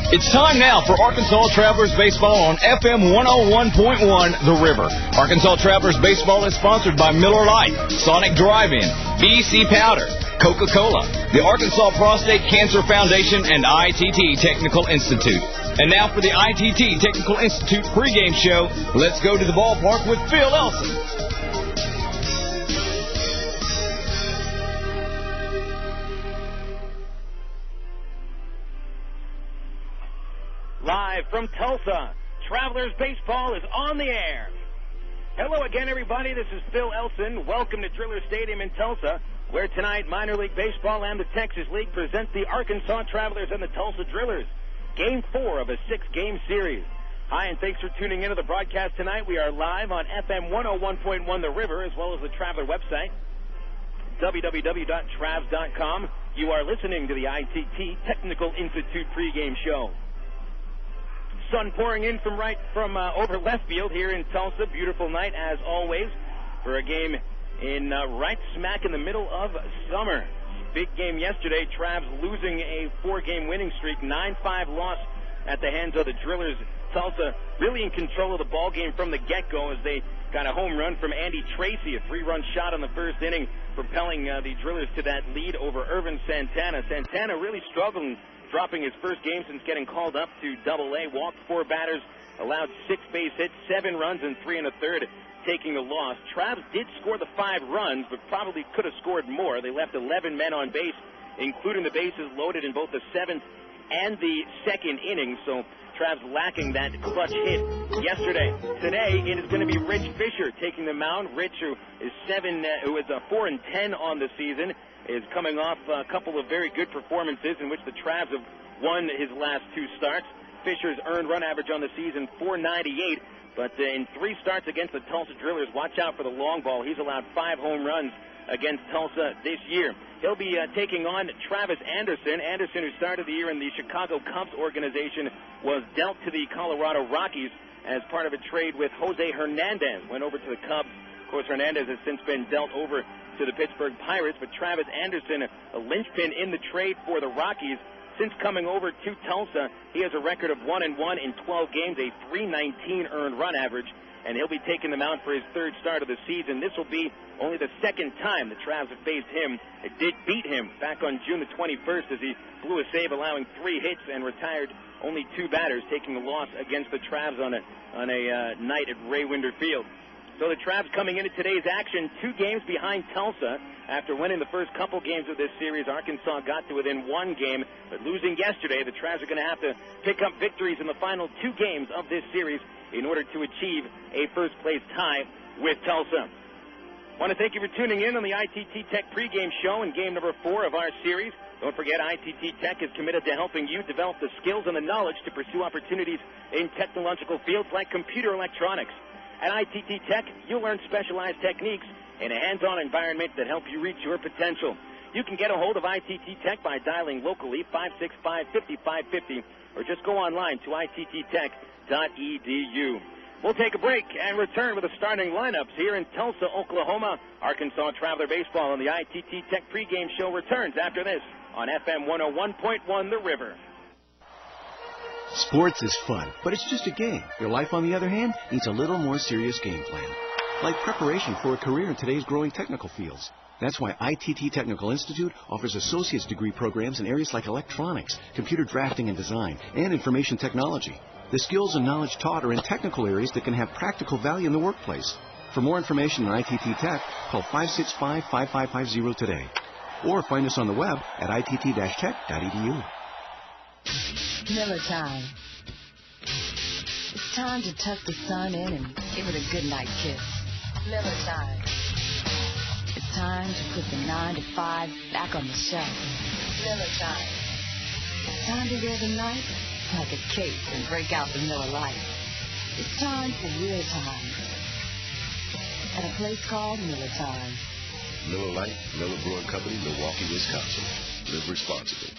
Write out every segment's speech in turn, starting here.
It's time now for Arkansas Travelers Baseball on FM 101.1 The River. Arkansas Travelers Baseball is sponsored by Miller Lite, Sonic Drive-In, BC Powder, Coca-Cola, the Arkansas Prostate Cancer Foundation, and ITT Technical Institute. And now for the ITT Technical Institute pregame show, let's go to the ballpark with Phil Elson. Live from Tulsa, Travelers Baseball is on the air. Hello again, everybody. This is Phil Elson. Welcome to Driller Stadium in Tulsa, where tonight Minor League Baseball and the Texas League present the Arkansas Travelers and the Tulsa Drillers. Game 4 of a 6-game series. Hi, and thanks for tuning into the broadcast tonight. We are live on FM 101.1 The River, as well as the Traveler website, www.travs.com. You are listening to the ITT Technical Institute pregame show. Sun pouring in from over left field here in Tulsa. Beautiful night, as always, for a game in right smack in the middle of summer. Big game yesterday. Travs losing a 4-game winning streak, 9-5 loss at the hands of the Drillers. Tulsa really in control of the ball game from the get-go as they got a home run from Andy Tracy, a 3-run shot in the first inning, propelling the Drillers to that lead over Irvin Santana. Santana really struggling, dropping his first game since getting called up to Double-A. Walked 4 batters, allowed 6 base hits, 7 runs, and 3 1/3, taking the loss. Travs did score the 5 runs, but probably could have scored more. They left 11 men on base, including the bases loaded in both the 7th and the 2nd inning, so Travs lacking that clutch hit yesterday. Today, it is going to be Rich Fisher taking the mound. Rich, who is 4-10 on the season, is coming off a couple of very good performances in which the Travs have won his last 2 starts. Fisher's earned run average on the season, .498, but in 3 starts against the Tulsa Drillers, watch out for the long ball. He's allowed 5 home runs against Tulsa this year. He'll be taking on Travis Anderson. Anderson, who started the year in the Chicago Cubs organization, was dealt to the Colorado Rockies as part of a trade with Jose Hernandez. Went over to the Cubs. Of course, Hernandez has since been dealt over to the Pittsburgh Pirates, but Travis Anderson, a linchpin in the trade for the Rockies. Since coming over to Tulsa, he has a record of 1-1 in 12 games, a .319 earned run average, and he'll be taking the mound for his 3rd start of the season. This will be only the 2nd time the Travs have faced him. It did beat him back on June the 21st as he blew a save, allowing 3 hits and retired only 2 batters, taking the loss against the Travs on a night at Ray Winder Field. So the Travs coming into today's action 2 games behind Tulsa. After winning the first couple games of this series, Arkansas got to within 1 game, but losing yesterday, the Travs are going to have to pick up victories in the final 2 games of this series in order to achieve a first-place tie with Tulsa. I want to thank you for tuning in on the ITT Tech pregame show in game number 4 of our series. Don't forget, ITT Tech is committed to helping you develop the skills and the knowledge to pursue opportunities in technological fields like computer electronics. At ITT Tech, you'll learn specialized techniques in a hands-on environment that help you reach your potential. You can get a hold of ITT Tech by dialing locally 565-5550 or just go online to ittech.edu. We'll take a break and return with the starting lineups here in Tulsa, Oklahoma. Arkansas Traveler Baseball on the ITT Tech pregame show returns after this on FM 101.1 The River. Sports is fun, but it's just a game. Your life, on the other hand, needs a little more serious game plan, like preparation for a career in today's growing technical fields. That's why ITT Technical Institute offers associate's degree programs in areas like electronics, computer drafting and design, and information technology. The skills and knowledge taught are in technical areas that can have practical value in the workplace. For more information on ITT Tech, call 565-5550 today, or find us on the web at itt-tech.edu. Miller time. It's time to tuck the sun in and give it a goodnight kiss. Miller time. It's time to put the 9 to 5 back on the shelf. Miller time. It's time to wear the night like a cape and break out the Miller Lite. It's time for real time. At a place called Miller Time. Miller Lite, Miller Brewing Company, Milwaukee, Wisconsin. Live responsibly.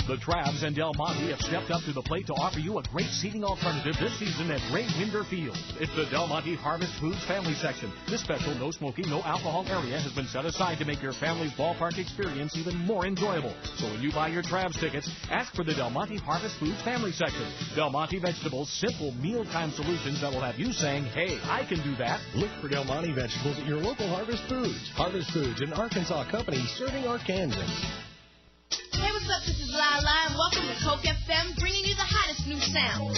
The Travs and Del Monte have stepped up to the plate to offer you a great seating alternative this season at Ray Winder Field. It's the Del Monte Harvest Foods Family Section. This special no smoking, no alcohol area has been set aside to make your family's ballpark experience even more enjoyable. So when you buy your Travs tickets, ask for the Del Monte Harvest Foods Family Section. Del Monte Vegetables, simple mealtime solutions that will have you saying, hey, I can do that. Look for Del Monte Vegetables at your local Harvest Foods. Harvest Foods, an Arkansas company serving Arkansans. Hey, what's up? This is Lala, and welcome to Coke FM, bringing you the hottest new sound.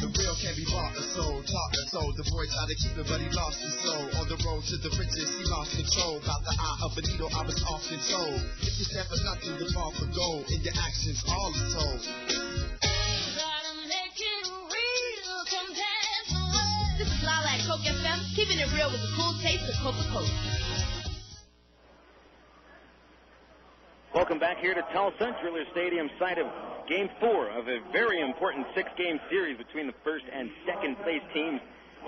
The real can't be bought and sold, taught and sold. The boy tried to keep it, but he lost his soul. On the road to the riches, he lost control. About the eye of a needle, I was often told. If you stand for nothing, you fall for gold. In your actions, all is told. This is Lala at Coke FM, keeping it real with the cool taste of Coca-Cola. Welcome back here to Tulsa, Driller Stadium, site of Game 4 of a very important 6-game series between the first and second place teams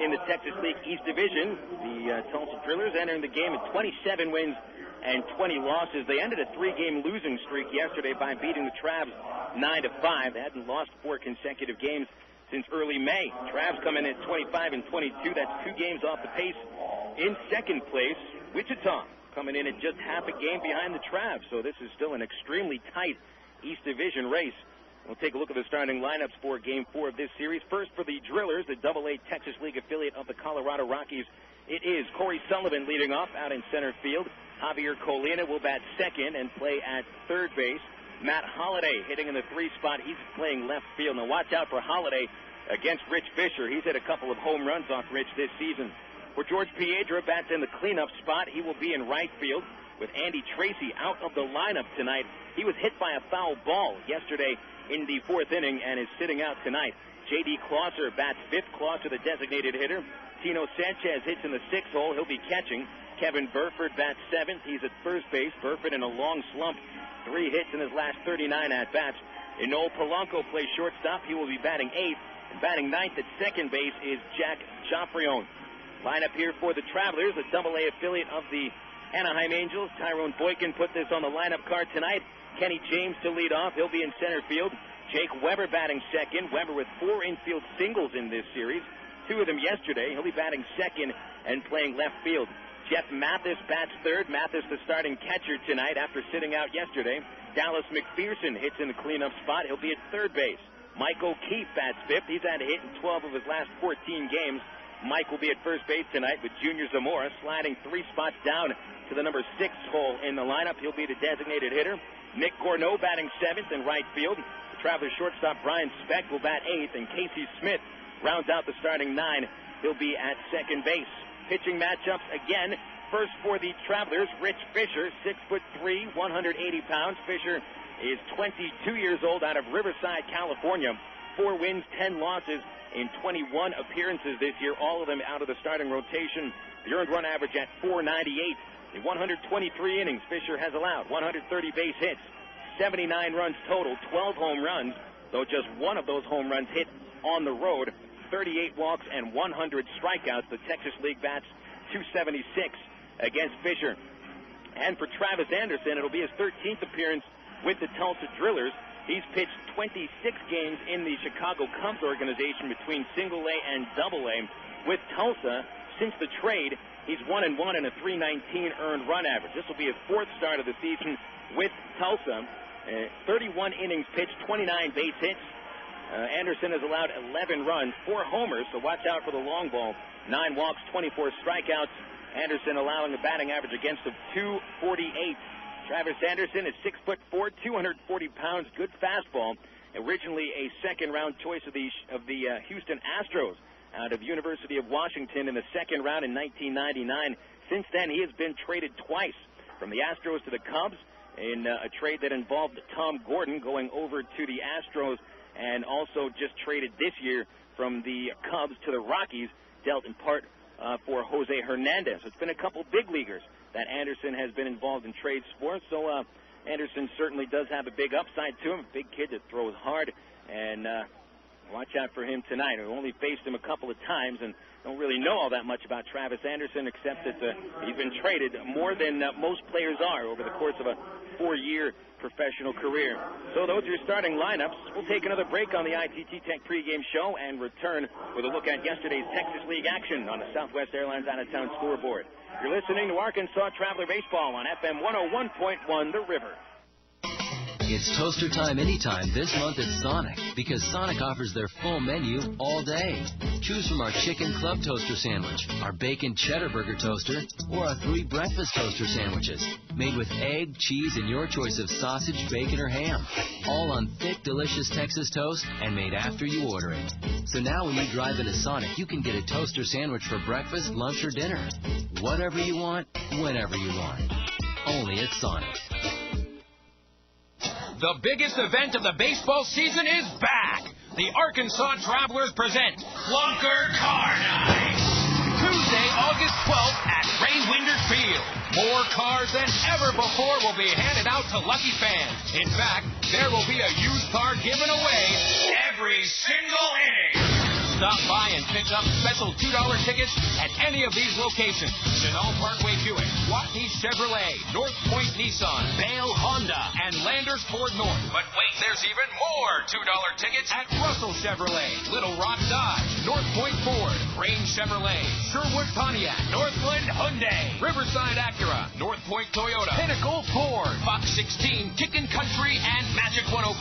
in the Texas League East Division. The Tulsa Drillers entering the game at 27 wins and 20 losses. They ended a 3-game losing streak yesterday by beating the Travs 9-5. They hadn't lost 4 consecutive games since early May. Travs come in at 25 and 22. That's 2 games off the pace. In second place, Wichita coming in at just half a game behind the Travs. So this is still an extremely tight East Division race. We'll take a look at the starting lineups for Game 4 of this series. First for the Drillers, the AA Texas League affiliate of the Colorado Rockies. It is Cory Sullivan leading off out in center field. Javier Colina will bat second and play at third base. Matt Holliday hitting in the 3 spot. He's playing left field. Now watch out for Holliday against Rich Fisher. He's hit a couple of home runs off Rich this season. For George Piedra, bats in the cleanup spot. He will be in right field with Andy Tracy out of the lineup tonight. He was hit by a foul ball yesterday in the 4th inning and is sitting out tonight. J.D. Clauser bats 5th. Clauser, the designated hitter. Tino Sanchez hits in the 6th hole. He'll be catching. Kevin Burford bats 7th. He's at first base. Burford in a long slump. 3 hits in his last 39 at-bats. Enoel Polanco plays shortstop. He will be batting 8th. And batting 9th at second base is Jack Joffrion. Lineup here for the Travelers, a AA affiliate of the Anaheim Angels. Tyrone Boykin put this on the lineup card tonight. Kenny James to lead off. He'll be in center field. Jake Weber batting second. Weber with 4 infield singles in this series. 2 of them yesterday. He'll be batting second and playing left field. Jeff Mathis bats third. Mathis the starting catcher tonight after sitting out yesterday. Dallas McPherson hits in the cleanup spot. He'll be at third base. Mike O'Keefe bats 5th. He's had a hit in 12 of his last 14 games. Mike will be at first base tonight with Junior Zamora sliding 3 spots down to the number 6 hole in the lineup. He'll be the designated hitter. Nick Gorneau batting 7th in right field. The Travelers shortstop Brian Speck will bat 8th, and Casey Smith rounds out the starting 9. He'll be at second base. Pitching matchups again. First for the Travelers, Rich Fisher, 6'3", 180 pounds. Fisher is 22 years old out of Riverside, California. 4 wins, 10 losses in 21 appearances this year, all of them out of the starting rotation. The earned run average at 498. In 123 innings, Fisher has allowed 130 base hits, 79 runs total, 12 home runs, though just one of those home runs hit on the road, 38 walks and 100 strikeouts. The Texas League bats 276 against Fisher. And for Travis Anderson, it'll be his 13th appearance with the Tulsa Drillers. He's pitched 26 games in the Chicago Cubs organization between single A and double A. With Tulsa, since the trade, he's 1-1 and a .319 earned run average. This will be his 4th start of the season with Tulsa. 31 innings pitched, 29 base hits. Anderson has allowed 11 runs, 4 homers, so watch out for the long ball. 9 walks, 24 strikeouts. Anderson allowing a batting average against of .248. Travis Anderson is 6'4", 240 pounds, good fastball. Originally a second-round choice of the Houston Astros out of University of Washington in the second round in 1999. Since then, he has been traded twice, from the Astros to the Cubs in a trade that involved Tom Gordon going over to the Astros, and also just traded this year from the Cubs to the Rockies, dealt in part for Jose Hernandez. It's been a couple big leaguers that Anderson has been involved in trades for. So Anderson certainly does have a big upside to him, a big kid that throws hard, and watch out for him tonight. We've only faced him a couple of times, and don't really know all that much about Travis Anderson, except that he's been traded more than most players are over the course of a 4-year professional career. So those are your starting lineups. We'll take another break on the ITT Tech pregame show and return with a look at yesterday's Texas League action on the Southwest Airlines out-of-town scoreboard. You're listening to Arkansas Traveler Baseball on FM 101.1 The River. It's toaster time anytime this month at Sonic, because Sonic offers their full menu all day. Choose from our chicken club toaster sandwich, our bacon cheddar burger toaster, or our 3 breakfast toaster sandwiches, made with egg, cheese, and your choice of sausage, bacon, or ham. All on thick, delicious Texas toast and made after you order it. So now when you drive into Sonic, you can get a toaster sandwich for breakfast, lunch, or dinner. Whatever you want, whenever you want. Only at Sonic. The biggest event of the baseball season is back. The Arkansas Travelers present Clunker Car Night. Tuesday, August 12th at Ray Winder Field. More cars than ever before will be handed out to lucky fans. In fact, there will be a used car given away every single inning. Stop by and pick up special $2 tickets at any of these locations. Chenal Parkway Buick, Watney Chevrolet, North Point Nissan, Bale Honda, and Landers Ford North. But wait, there's even more $2 tickets at Russell Chevrolet, Little Rock Dodge, North Point Ford, Range Chevrolet, Sherwood Pontiac, Northland Hyundai, Riverside Acura, North Point Toyota, Pinnacle Ford, Fox 16, Kickin' Country, and Magic 105.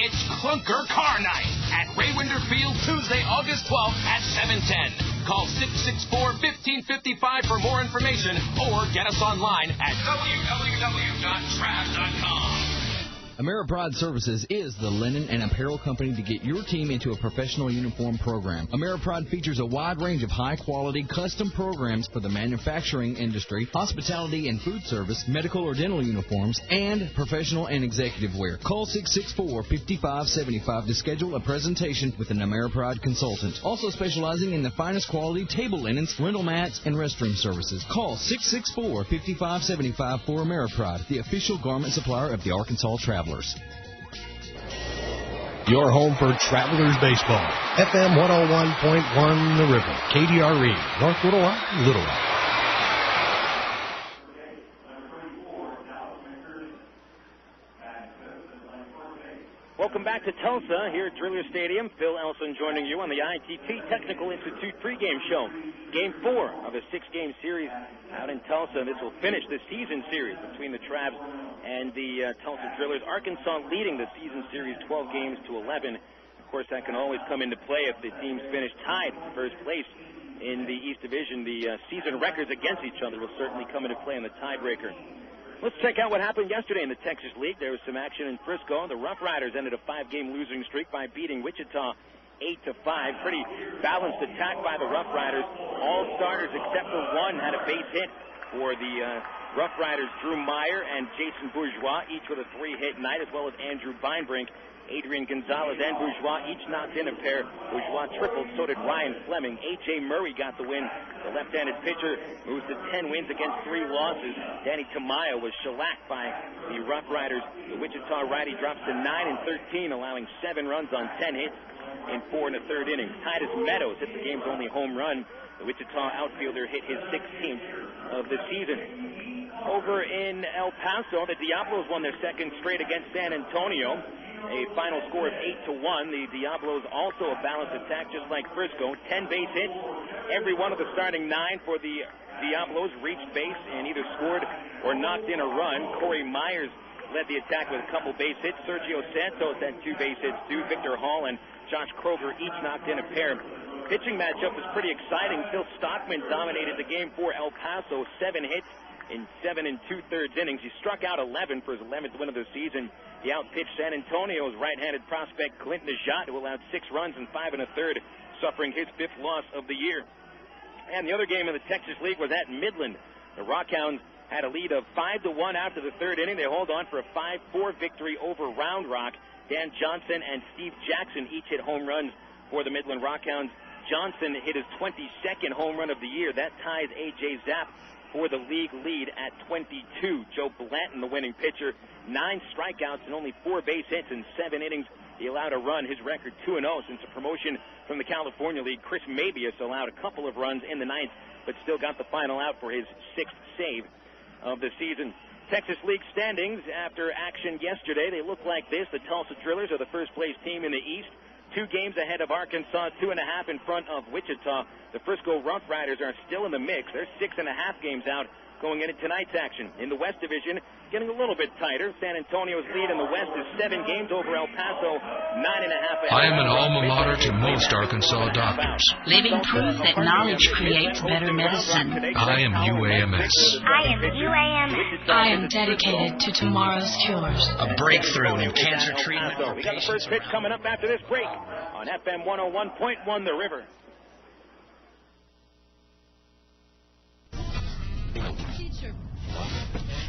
It's Clunker Car Night at Ray Winder Field, Tuesday, August 12th at 7:10. Call 664-1555 for more information or get us online at www.trav.com. Ameripride Services is the linen and apparel company to get your team into a professional uniform program. Ameripride features a wide range of high-quality custom programs for the manufacturing industry, hospitality and food service, medical or dental uniforms, and professional and executive wear. Call 664-5575 to schedule a presentation with an Ameripride consultant. Also specializing in the finest quality table linens, rental mats, and restroom services. Call 664-5575 for Ameripride, the official garment supplier of the Arkansas Travelers. Your home for Travelers Baseball. FM 101.1 The River. KDRE. North Little Rock, Little Rock. Welcome back to Tulsa here at Driller Stadium. Phil Elson joining you on the ITT Technical Institute pregame show. Game 4 of a 6-game series out in Tulsa. This will finish the season series between the Travs and the Tulsa Drillers. Arkansas leading the season series 12 games to 11. Of course, that can always come into play if the teams finish tied for first place in the East Division. The season records against each other will certainly come into play in the tiebreaker. Let's check out what happened yesterday in the Texas League. There was some action in Frisco. The Rough Riders ended a 5-game losing streak by beating Wichita 8-5. Pretty balanced attack by the Rough Riders. All starters except for one had a base hit for the Rough Riders. Drew Meyer and Jason Bourgeois, each with a 3-hit night, as well as Andrew Beinbrink. Adrian Gonzalez and Bourgeois each knocked in a pair. Bourgeois tripled, so did Ryan Fleming. A.J. Murray got the win. The left-handed pitcher moves to 10 wins against 3 losses. Danny Tamayo was shellacked by the Rough Riders. The Wichita righty drops to 9-13, allowing 7 runs on 10 hits in 4 1/3 innings. Titus Meadows hit the game's only home run. The Wichita outfielder hit his 16th of the season. Over in El Paso, the Diablos won their 2nd straight against San Antonio. A final score of 8-1. The Diablos also a balanced attack, just like Frisco. 10 base hits. Every one of the starting 9 for the Diablos reached base and either scored or knocked in a run. Cory Myers led the attack with a couple base hits. Sergio Santos had 2 base hits too. Victor Hall and Josh Kroger each knocked in a pair. Pitching matchup was pretty exciting. Phil Stockman dominated the game for El Paso. 7 hits in 7 2/3 innings. He struck out 11 for his 11th win of the season. He outpitched San Antonio's right-handed prospect Clint Najat, who allowed 6 runs in 5 1/3, suffering his 5th loss of the year. And the other game in the Texas League was at Midland. The Rockhounds had a lead of 5-1 after the 3rd inning. They hold on for a 5-4 victory over Round Rock. Dan Johnson and Steve Jackson each hit home runs for the Midland Rockhounds. Johnson hit his 22nd home run of the year. That ties A.J. Zapp for the league lead at 22. Joe Blanton, the winning pitcher, 9 strikeouts and only 4 base hits in 7 innings He allowed a run, his record 2-0 since the promotion from the California League. Chris Mabius allowed a couple of runs in the ninth, but still got the final out for his 6th save of the season. Texas League standings after action yesterday, they look like this. The Tulsa Drillers are the first-place team in the East. 2 games ahead of Arkansas, 2.5 in front of Wichita. The Frisco Rough Riders are still in the mix. They're 6.5 games out going into tonight's action. In the West Division, getting a little bit tighter. San Antonio's lead in the West is 7 games over El Paso, 9.5 ahead. I am an alma mater to most Arkansas doctors. Living proof that knowledge creates better medicine. I am UAMS. I am UAMS. I am dedicated to tomorrow's cures. A breakthrough in cancer treatment for We got the first pitch coming up after this break on FM 101.1 The River.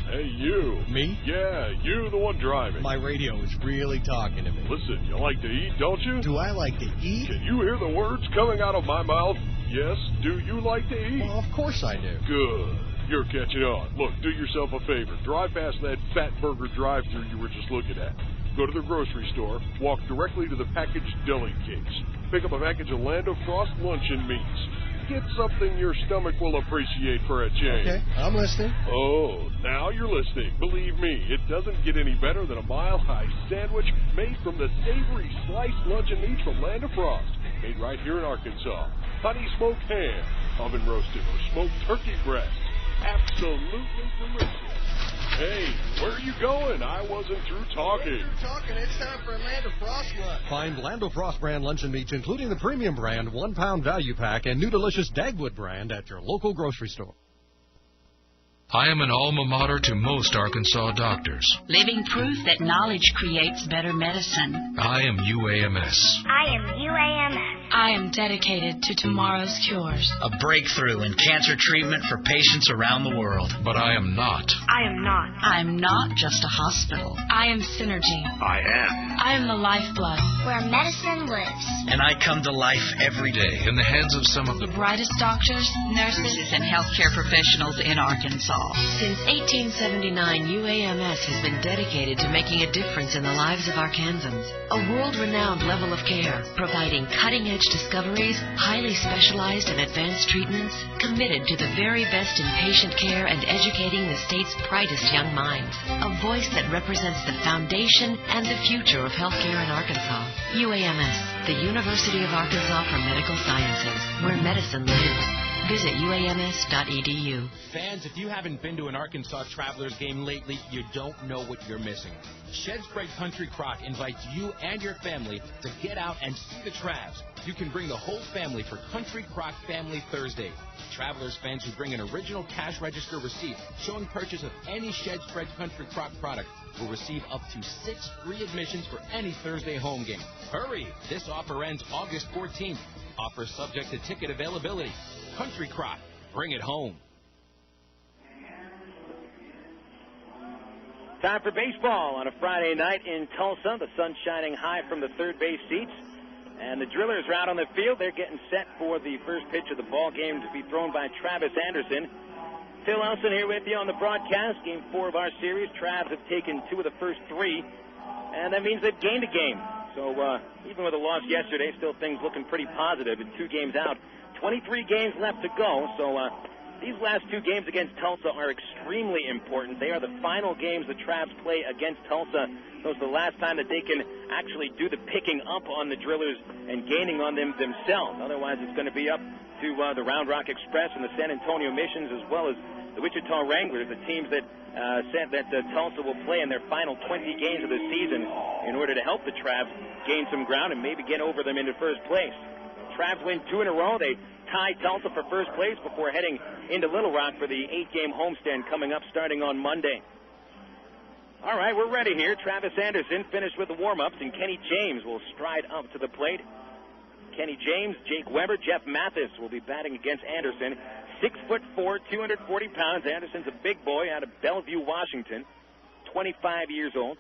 Hey, you. Me? Yeah, you, the one driving. My radio is really talking to me. Listen, you like to eat, don't you? Do I like to eat? Can you hear the words coming out of my mouth? Yes, do you like to eat? Well, of course I do. Good. You're catching on. Look, do yourself a favor. Drive past that Fat Burger drive-thru you were just looking at. Go to the grocery store, walk directly to the packaged deli cakes. Pick up a package of Land of Frost luncheon meats. Get something your stomach will appreciate for a change. Okay, I'm listening. Oh, now you're listening. Believe me, it doesn't get any better than a mile-high sandwich made from the savory sliced luncheon meats from Land of Frost. Made right here in Arkansas. Honey smoked ham, oven roasted, or smoked turkey breast. Absolutely delicious. Hey, where are you going? I wasn't through talking. It's time for a Land of Frost lunch. Find Land of Frost brand luncheon meats, including the premium brand 1-pound value pack and new delicious Dagwood brand at your local grocery store. I am an alma mater to most Arkansas doctors. Living proof that knowledge creates better medicine. I am UAMS. I am UAMS. I am dedicated to tomorrow's cures. A breakthrough in cancer treatment for patients around the world. But I am not. I am not. I am not just a hospital. I am Synergy. I am. I am the lifeblood where medicine lives. And I come to life every day In the hands of some of The brightest doctors, nurses, and healthcare professionals in Arkansas. Since 1879, UAMS has been dedicated to making a difference in the lives of Arkansans. A world-renowned level of care, providing cutting-edge discoveries, highly specialized and advanced treatments, committed to the very best in patient care and educating the state's brightest young minds. A voice that represents the foundation and the future of healthcare in Arkansas. UAMS, the University of Arkansas for Medical Sciences, where medicine lives. Visit uams.edu. Fans, if you haven't been to an Arkansas Travelers game lately, you don't know what you're missing. Shedspread Country Crock invites you and your family to get out and see the Travs. You can bring the whole family for Country Crock Family Thursday. Travelers fans who bring an original cash register receipt showing purchase of any Shedspread Country Crock product will receive up to 6 free admissions for any Thursday home game. Hurry! This offer ends August 14th. Offer subject to ticket availability. Country Crock, bring it home. Time for baseball on a Friday night in Tulsa. The sun shining high from the third base seats. And the Drillers are out on the field. They're getting set for the first pitch of the ball game to be thrown by Travis Anderson. Phil Elson here with you on the broadcast. Game 4 of our series. Travs have taken 2 of the first 3. And that means they've gained a game. So even with a loss yesterday, still things looking pretty positive. And 2 games out. 23 games left to go. So these last 2 games against Tulsa are extremely important. They are the final games the Travs play against Tulsa. Those are the last time that they can actually do the picking up on the Drillers and gaining on them themselves. Otherwise, it's going to be up to the Round Rock Express and the San Antonio Missions, as well as the Wichita Wranglers, the teams that said that Tulsa will play in their final 20 games of the season in order to help the Travs gain some ground and maybe get over them into first place. Travs win 2 in a row. They tie Tulsa for first place before heading into Little Rock for the 8-game homestand coming up starting on Monday. All right, we're ready here. Travis Anderson finished with the warm-ups, and Kenny James will stride up to the plate. Kenny James, Jake Weber, Jeff Mathis will be batting against Anderson. 6'4", 240 pounds. Anderson's a big boy out of Bellevue, Washington, 25 years old.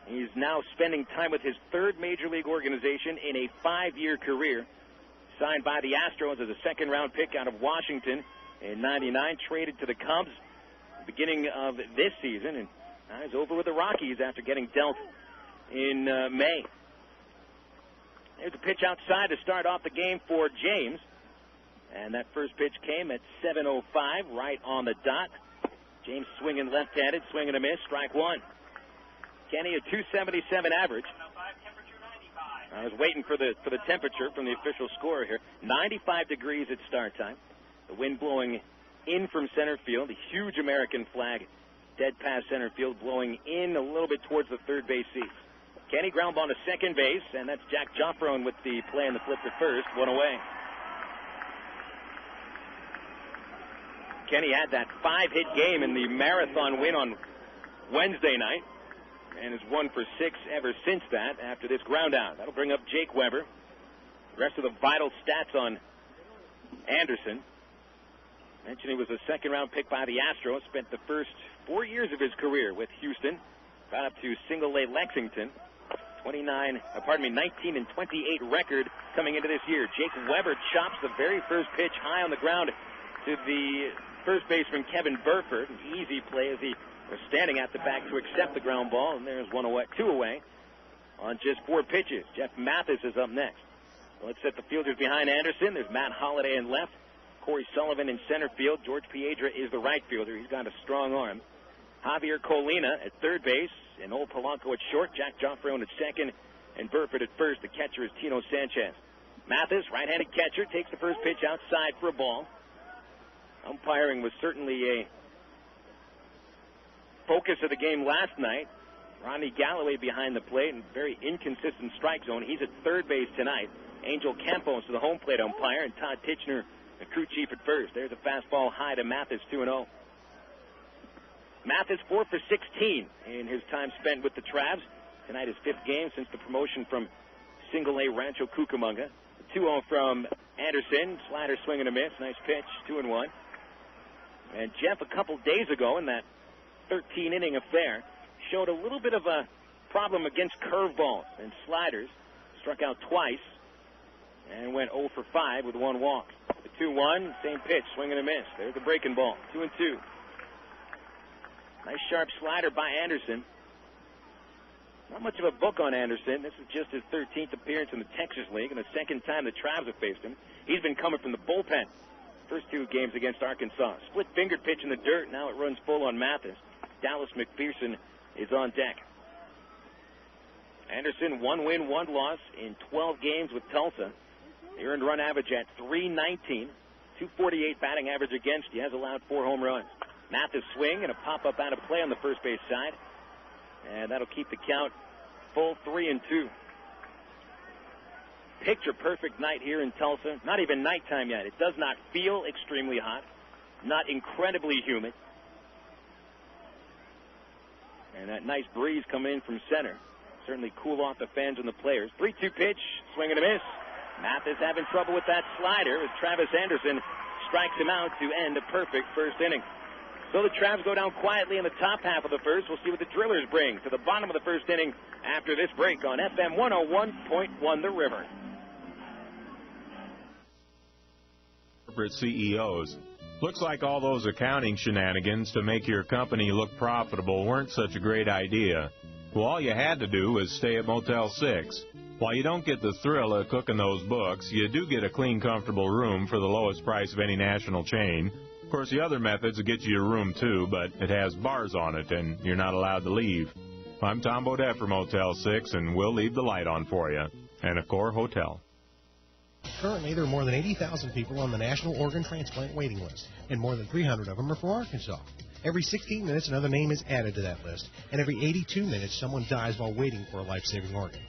He's now spending time with his 3rd major league organization in a 5-year career. Signed by the Astros as a second-round pick out of Washington in '99, traded to the Cubs at the beginning of this season, and now he's over with the Rockies after getting dealt in May. There's a pitch outside to start off the game for James. And that first pitch came at 7:05, right on the dot. James swinging left-handed, swinging a miss, strike one. Kenny, a 277 average. I was waiting for the temperature from the official scorer here. 95 degrees at start time. The wind blowing in from center field. A huge American flag, dead past center field, blowing in a little bit towards the third base seats. Kenny ground ball to second base, and that's Jack Joffrone with the play in the flip to first, one away. Kenny had that 5-hit game in the marathon win on Wednesday night, and is 1 for 6 ever since that after this ground out. That'll bring up Jake Weber. The rest of the vital stats on Anderson. Mentioned he was a second-round pick by the Astros. Spent the first 4 years of his career with Houston. Got up to single-A Lexington. 19 and 28 record coming into this year. Jake Weber chops the very first pitch high on the ground to the first baseman Kevin Burford. An easy play as he was standing at the back to accept the ground ball, and there's 2 away on just 4 pitches. Jeff Mathis is up next. Let's set the fielders behind Anderson. There's Matt Holliday in left, Cory Sullivan in center field. George Piedra is the right fielder. He's got a strong arm. Javier Colina at third base, and Old Polanco at short, Jack Joffrone at second, and Burford at first. The catcher is Tino Sanchez. Mathis, right-handed catcher, takes the first pitch outside for a ball. Umpiring was certainly a focus of the game last night. Ronnie Galloway behind the plate and very inconsistent strike zone. He's at third base tonight. Angel Campos to the home plate umpire, and Todd Titchener, the crew chief, at first. There's a fastball high to Mathis, 2-0. Mathis 4 for 16 in his time spent with the Travs. Tonight his 5th game since the promotion from single-A Rancho Cucamonga. 2-0 from Anderson. Slider swing and a miss. Nice pitch, 2-1. And Jeff, a couple days ago in that 13-inning affair, showed a little bit of a problem against curveballs and sliders. Struck out twice and went 0 for 5 with 1 walk. The 2-1, same pitch, swing and a miss. There's the breaking ball, 2-2. Nice sharp slider by Anderson. Not much of a book on Anderson. This is just his 13th appearance in the Texas League and the second time the Travs have faced him. He's been coming from the bullpen. First 2 games against Arkansas. Split-fingered pitch in the dirt. Now it runs full on Mathis. Dallas McPherson is on deck. Anderson, 1 win, 1 loss in 12 games with Tulsa. The earned run average at .319. .248 batting average against. He has allowed 4 home runs. Mathis swing and a pop-up out of play on the first base side. And that'll keep the count full 3-2. Picture-perfect night here in Tulsa. Not even nighttime yet. It does not feel extremely hot. Not incredibly humid. And that nice breeze coming in from center. Certainly cool off the fans and the players. 3-2 pitch. Swing and a miss. Mathis having trouble with that slider as Travis Anderson strikes him out to end a perfect first inning. So the Travs go down quietly in the top half of the first. We'll see what the Drillers bring to the bottom of the first inning after this break on FM 101.1 The River. Corporate CEOs. Looks like all those accounting shenanigans to make your company look profitable weren't such a great idea. Well, all you had to do was stay at Motel 6. While you don't get the thrill of cooking those books, you do get a clean, comfortable room for the lowest price of any national chain. Of course, the other methods will get you your room, too, but it has bars on it, and you're not allowed to leave. I'm Tom Bodette from Motel 6, and we'll leave the light on for you. And Accor Hotel. Currently, there are more than 80,000 people on the National Organ Transplant waiting list, and more than 300 of them are from Arkansas. Every 16 minutes, another name is added to that list, and every 82 minutes, someone dies while waiting for a life-saving organ.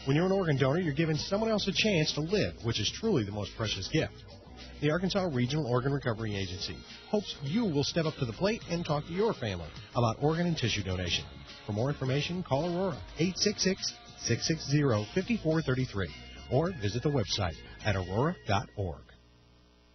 When you're an organ donor, you're giving someone else a chance to live, which is truly the most precious gift. The Arkansas Regional Organ Recovery Agency hopes you will step up to the plate and talk to your family about organ and tissue donation. For more information, call Aurora, 866-660-5433, or visit the website at aurora.org.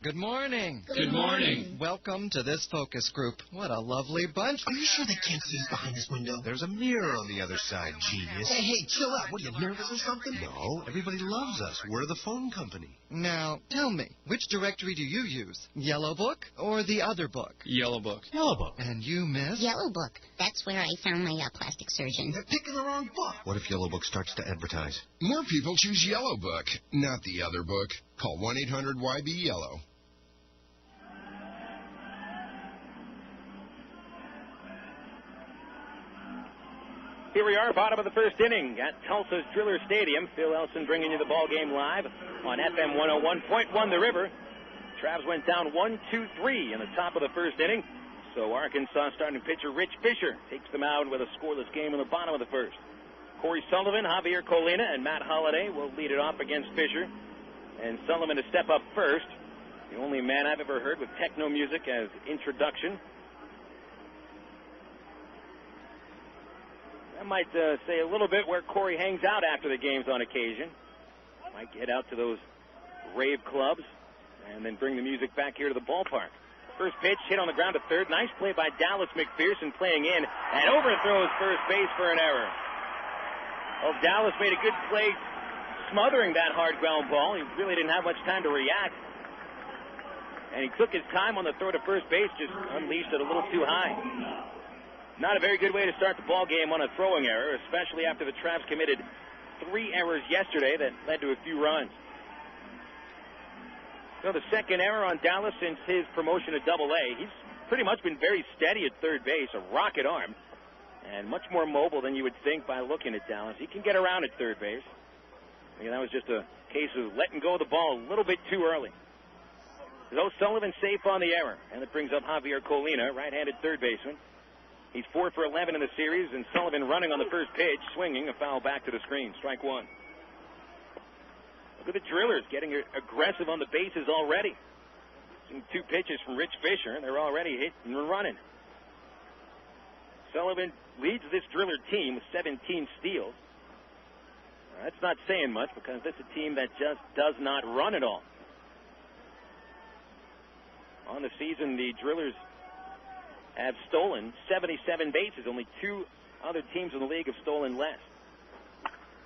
Good morning. Good morning. Welcome to this focus group. What a lovely bunch. Are you sure they can't see us behind this window? There's a mirror on the other side, genius. Hey, chill out. What, are you nervous or something? No, everybody loves us. We're the phone company. Now, tell me, which directory do you use? Yellow Book or the other book? Yellow Book. Yellow Book. And you, miss? Yellow Book. That's where I found my plastic surgeon. They're picking the wrong book. What if Yellow Book starts to advertise? More people choose Yellow Book, not the other book. Call 1-800-YB-YELLOW. Here we are, bottom of the first inning at Tulsa's Driller Stadium. Phil Elson bringing you the ball game live on FM 101.1 The River. Travs went down 1-2-3 in the top of the first inning. So Arkansas starting pitcher Rich Fisher takes them out with a scoreless game in the bottom of the first. Cory Sullivan, Javier Colina, and Matt Holliday will lead it off against Fisher. And Sullivan to step up first. The only man I've ever heard with techno music as introduction. That might say a little bit where Cory hangs out after the games on occasion. Might get out to those rave clubs and then bring the music back here to the ballpark. First pitch hit on the ground to third. Nice play by Dallas McPherson playing in and overthrows first base for an error. Well, Dallas made a good play smothering that hard ground ball. He really didn't have much time to react. And he took his time on the throw to first base, just unleashed it a little too high. Not a very good way to start the ball game on a throwing error, especially after the Travs committed 3 errors yesterday that led to a few runs. So the second error on Dallas since his promotion to Double-A. He's pretty much been very steady at third base, a rocket arm, and much more mobile than you would think by looking at Dallas. He can get around at third base. I mean, that was just a case of letting go of the ball a little bit too early. Though Sullivan safe on the error, and it brings up Javier Colina, right-handed third baseman. He's 4 for 11 in the series, and Sullivan running on the first pitch, swinging a foul back to the screen. Strike one. Look at the Drillers getting aggressive on the bases already. Seeing 2 pitches from Rich Fisher, and they're already hitting and running. Sullivan leads this Driller team with 17 steals. That's not saying much because this is a team that just does not run at all. On the season, the Drillers have stolen 77 bases. Only 2 other teams in the league have stolen less.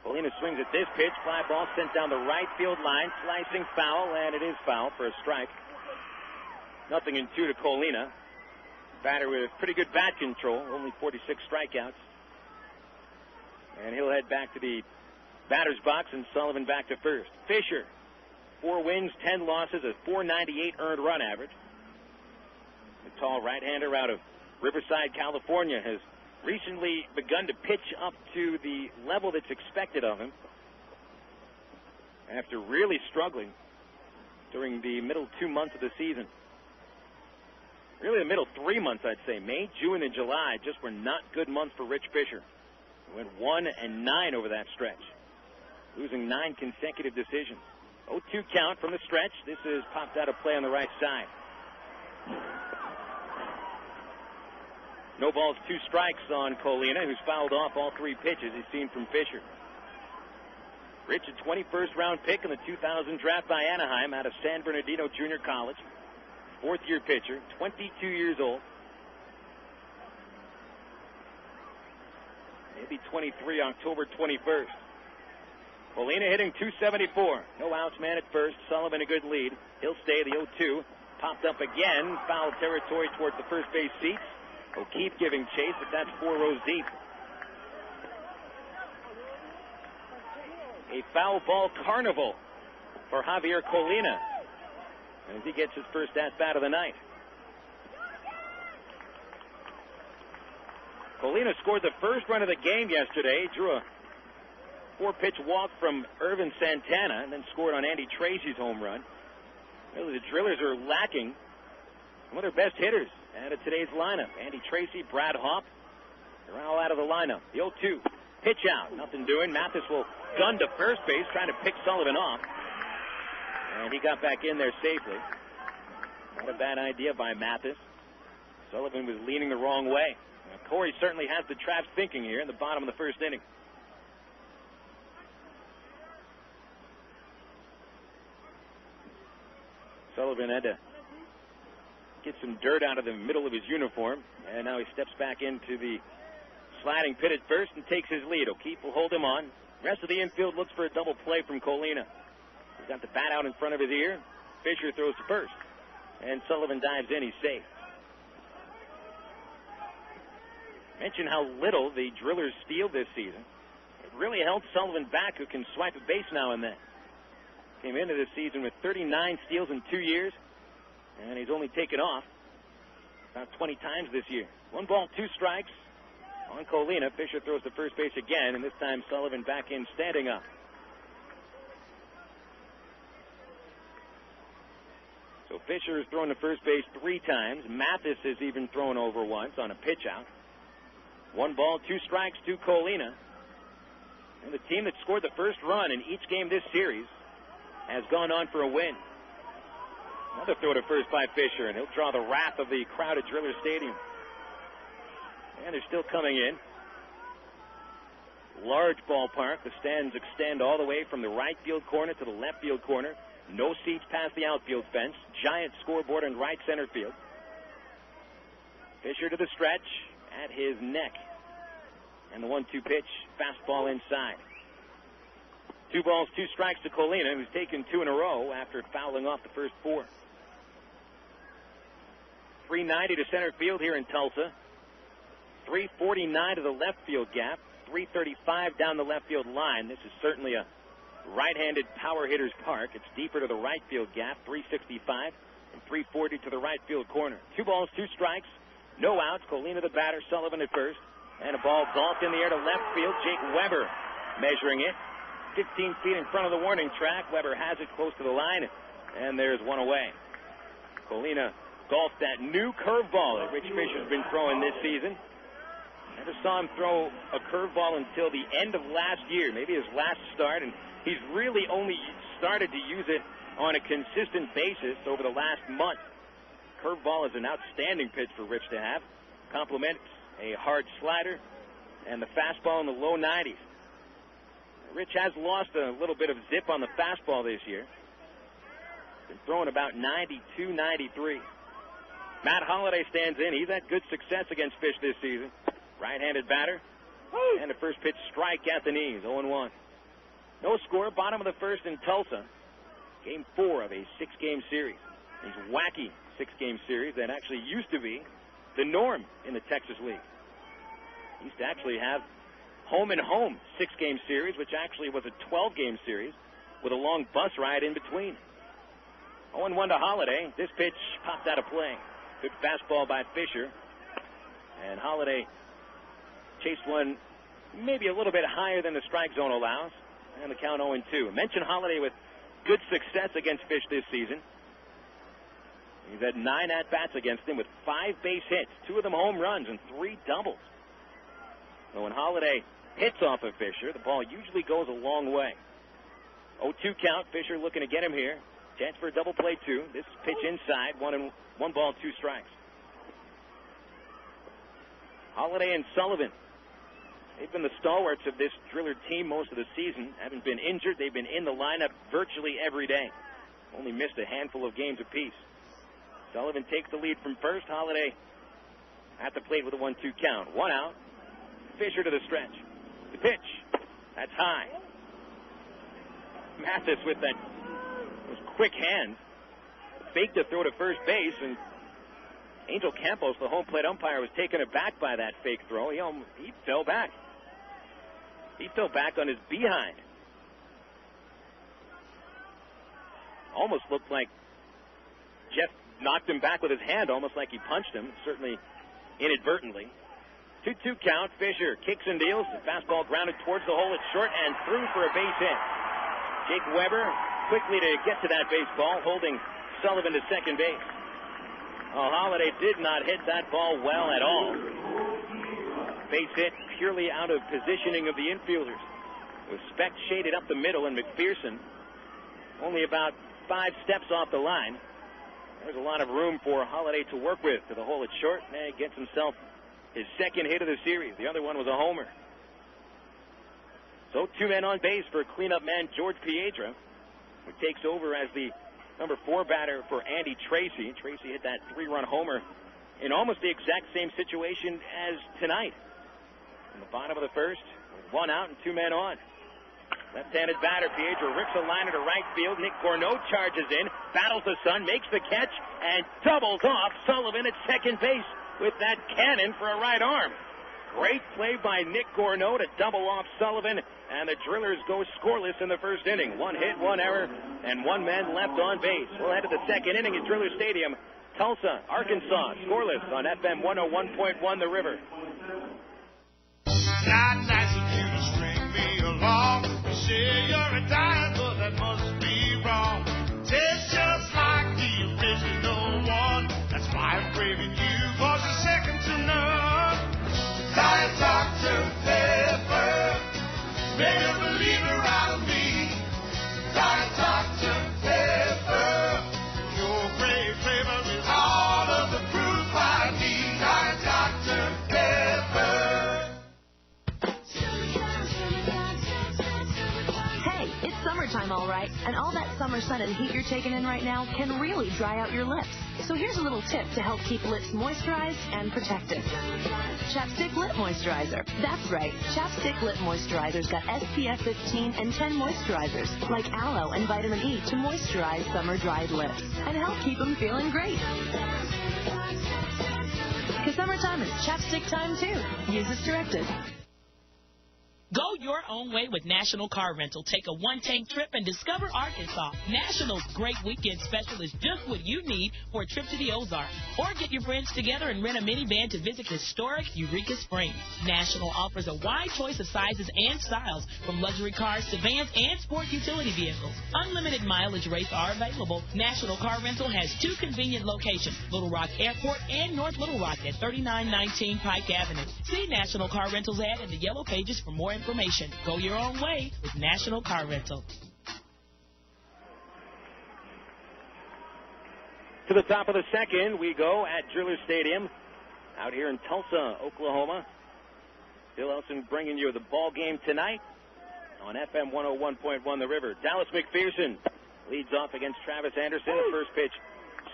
Colina swings at this pitch. Fly ball sent down the right field line. Slicing foul, and it is foul for a strike. 0-2 to Colina. Batter with pretty good bat control. Only 46 strikeouts. And he'll head back to the batter's box, and Sullivan back to first. Fisher, 4 wins, 10 losses, a .498 earned run average. The tall right-hander out of Riverside, California, has recently begun to pitch up to the level that's expected of him after really struggling during the middle 2 months of the season. Really the middle 3 months, I'd say. May, June, and July just were not good months for Rich Fisher. He went 1-9 over that stretch, losing 9 consecutive decisions. 0-2 count from the stretch. This is popped out of play on the right side. No balls, 2 strikes on Colina, who's fouled off all 3 pitches he's seen from Fisher. Rich, a 21st round pick in the 2000 draft by Anaheim out of San Bernardino Junior College. 4th-year pitcher, 22 years old. He'll be 23 October 21st. Colina hitting .274. No outs, man at first. Sullivan a good lead. He'll stay. The 0-2 popped up again. Foul territory towards the first base seats. O'Keefe giving chase, but that's 4 rows deep. A foul ball carnival for Javier Colina as he gets his first at-bat of the night. Colina scored the first run of the game yesterday, drew a 4-pitch walk from Irvin Santana, and then scored on Andy Tracy's home run. Really, the Drillers are lacking one of their best hitters out of today's lineup. Andy Tracy, Brad Hopp, they're all out of the lineup. The 0-2, pitch out, nothing doing. Mathis will gun to first base, trying to pick Sullivan off. And he got back in there safely. Not a bad idea by Mathis. Sullivan was leaning the wrong way. Cory certainly has the Travs thinking here in the bottom of the first inning. Sullivan had to get some dirt out of the middle of his uniform, and now he steps back into the sliding pit at first and takes his lead. O'Keefe will hold him on. Rest of the infield looks for a double play from Colina. He's got the bat out in front of his ear. Fisher throws to first, and Sullivan dives in. He's safe. Mention how little the Drillers steal this season. It really held Sullivan back, who can swipe a base now and then. Came into this season with 39 steals in 2 years, and he's only taken off about 20 times this year. 1 ball, 2 strikes on Colina. Fisher throws to first base again, and this time Sullivan back in standing up. So Fisher has thrown to first base 3 times. Mathis has even thrown over once on a pitch out. 1 ball, 2 strikes to Colina. And the team that scored the first run in each game this series has gone on for a win. Another throw to first by Fisher, and he'll draw the wrath of the crowd at Driller Stadium. And they're still coming in. Large ballpark. The stands extend all the way from the right field corner to the left field corner. No seats past the outfield fence. Giant scoreboard in right center field. Fisher to the stretch at his neck. And the 1-2 pitch, fastball inside. 2 balls, 2 strikes to Colina, who's taken 2 in a row after fouling off the first 4. 390 to center field here in Tulsa. 349 to the left field gap. 335 down the left field line. This is certainly a right-handed power hitter's park. It's deeper to the right field gap. 365 and 340 to the right field corner. 2 balls, 2 strikes. No outs. Colina the batter, Sullivan at first. And a ball golfed in the air to left field. Jake Weber measuring it. 15 feet in front of the warning track. Weber has it close to the line. And there's 1 away. Colina golfed that new curveball that Rich Fisher's been throwing this season. Never saw him throw a curveball until the end of last year, maybe his last start. And he's really only started to use it on a consistent basis over the last month. Curveball is an outstanding pitch for Rich to have. Complements a hard slider and the fastball in the low 90s. Rich has lost a little bit of zip on the fastball this year. Been throwing about 92, 93. Matt Holliday stands in. He's had good success against Fish this season. Right-handed batter. And a first pitch strike at the knees, 0-1. No score, bottom of the first in Tulsa. Game 4 of a 6-game series. These wacky 6-game series that actually used to be the norm in the Texas League. Used to actually have home and home 6-game series, which actually was a 12-game series with a long bus ride in between. 0-1 to Holliday. This pitch popped out of play. Good fastball by Fisher. And Holliday chased one maybe a little bit higher than the strike zone allows. And the count 0-2. Mention Holliday with good success against Fish this season. He's had 9 at-bats against him with 5 base hits, 2 of them home runs and 3 doubles. So when Holliday hits off of Fisher, the ball usually goes a long way. 0-2 count. Fisher looking to get him here. Chance for a double play, 2. This pitch inside, 1 ball, 2 strikes. Holliday and Sullivan. They've been the stalwarts of this Driller team most of the season. Haven't been injured. They've been in the lineup virtually every day. Only missed a handful of games apiece. Sullivan takes the lead from first. Holliday at the plate with a 1-2 count. 1 out. Fisher to the stretch. The pitch. That's high. Mathis with those quick hands. Faked to throw to first base, and Angel Campos, the home plate umpire, was taken aback by that fake throw. He fell back. He fell back on his behind. Almost looked like Jeff knocked him back with his hand, almost like he punched him, certainly inadvertently. 2-2 count. Fisher kicks and deals. The fastball grounded towards the hole at short and through for a base hit. Jake Weber quickly to get to that baseball, holding Sullivan to second base. Holliday did not hit that ball well at all. Base hit purely out of positioning of the infielders. With Speck shaded up the middle and McPherson only about 5 steps off the line. There's a lot of room for Holliday to work with to the hole at short. And he gets himself his second hit of the series. The other one was a homer. So 2 men on base for cleanup man George Piedra, who takes over as the number 4 batter for Andy Tracy. Tracy hit that 3-run homer in almost the exact same situation as tonight. In the bottom of the first, 1 out and 2 men on. Left-handed batter, Piedra rips a liner to right field. Nick Gorneau charges in, battles the sun, makes the catch, and doubles off Sullivan at second base with that cannon for a right arm. Great play by Nick Gorneau to double off Sullivan, and the Drillers go scoreless in the first inning. 1 hit, 1 error, and 1 man left on base. We'll head to the second inning at Driller Stadium. Tulsa, Arkansas, scoreless on FM 101.1 The River. Not nice of you to string me along. You say you're retired, but that must be wrong. Tastes just like the original one. That's why I'm craving you, 'cause you're second to none. Diet Dr. Pepper, made a believer out of me. Diet Dr. Pepper, your great flavor is all of the proof I need. Diet Dr. Pepper. Hey, it's summertime, all right, and all that summer sun and heat you're taking in right now can really dry out your lips. So here's a little tip to help keep lips moisturized and protected. Chapstick Lip Moisturizer. That's right, Chapstick Lip Moisturizer's got SPF 15 and 10 moisturizers, like aloe and vitamin E, to moisturize summer dried lips and help keep them feeling great. Because summertime is chapstick time, too. Use as directed. Go your own way with National Car Rental. Take a one-tank trip and discover Arkansas. National's great weekend special is just what you need for a trip to the Ozarks. Or get your friends together and rent a minivan to visit historic Eureka Springs. National offers a wide choice of sizes and styles, from luxury cars to vans and sport utility vehicles. Unlimited mileage rates are available. National Car Rental has 2 convenient locations, Little Rock Airport and North Little Rock at 3919 Pike Avenue. See National Car Rental's ad in the yellow pages for more information. Go your own way with National Car Rental. To the top of the second, we go at Driller Stadium out here in Tulsa, Oklahoma. Bill Elson bringing you the ball game tonight on FM 101.1 The River. Dallas McPherson leads off against Travis Anderson. The first pitch,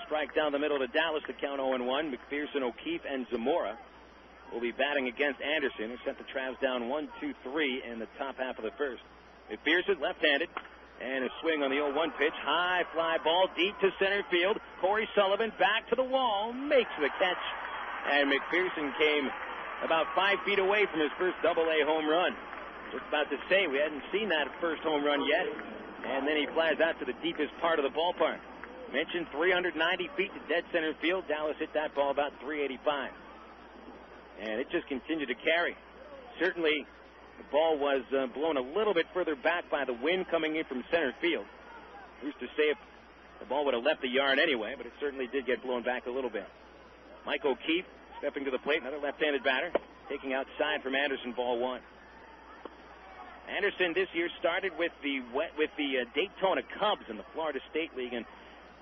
strike down the middle to Dallas to count 0-1. McPherson, O'Keefe, and Zamora will be batting against Anderson, who sent the Travs down 1-2-3 in the top half of the first. McPherson, left-handed, and a swing on the 0-1 pitch. High fly ball deep to center field. Cory Sullivan back to the wall, makes the catch, and McPherson came about 5 feet away from his first Double-A home run. Just about to say, we hadn't seen that first home run yet, and then he flies out to the deepest part of the ballpark. Mentioned 390 feet to dead center field. Dallas hit that ball about 385. And it just continued to carry. Certainly, the ball was blown a little bit further back by the wind coming in from center field. Who's to say if the ball would have left the yard anyway, but it certainly did get blown back a little bit. Mike O'Keefe stepping to the plate, another left-handed batter, taking outside from Anderson, ball 1. Anderson this year started with the Daytona Cubs in the Florida State League and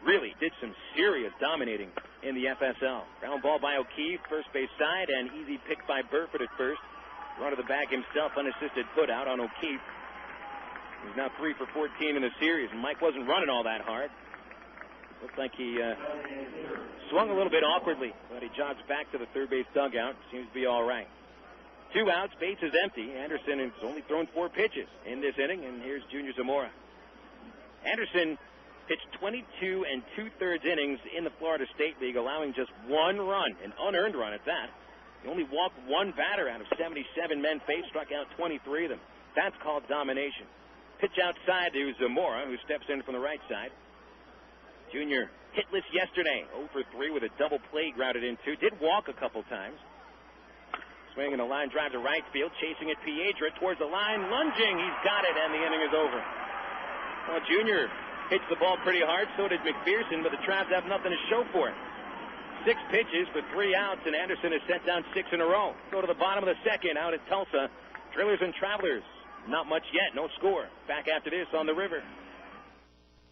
really did some serious dominating in the FSL. Ground ball by O'Keefe, first base side, and easy pick by Burford at first. Run to the bag himself, unassisted put out on O'Keefe. He's now 3 for 14 in the series, and Mike wasn't running all that hard. Looked like he swung a little bit awkwardly, but he jogs back to the third base dugout. Seems to be all right. 2 outs, base is empty. Anderson has only thrown 4 pitches in this inning, and here's Junior Zamora. Anderson pitched 22 2/3 innings in the Florida State League, allowing just 1 run, an unearned run at that. He only walked 1 batter out of 77 men faced, struck out 23 of them. That's called domination. Pitch outside to Zamora, who steps in from the right side. Junior hitless yesterday, 0 for 3 with a double play grounded into. Did walk a couple times. Swinging a line drive to right field, chasing it Piedra towards the line, lunging. He's got it, and the inning is over. Well, Junior hits the ball pretty hard, so did McPherson, but the Travs have nothing to show for it. 6 pitches for 3 outs, and Anderson has sent down 6 in a row. Go to the bottom of the second out at Tulsa. Drillers and Travelers. Not much yet, no score. Back after this on the River.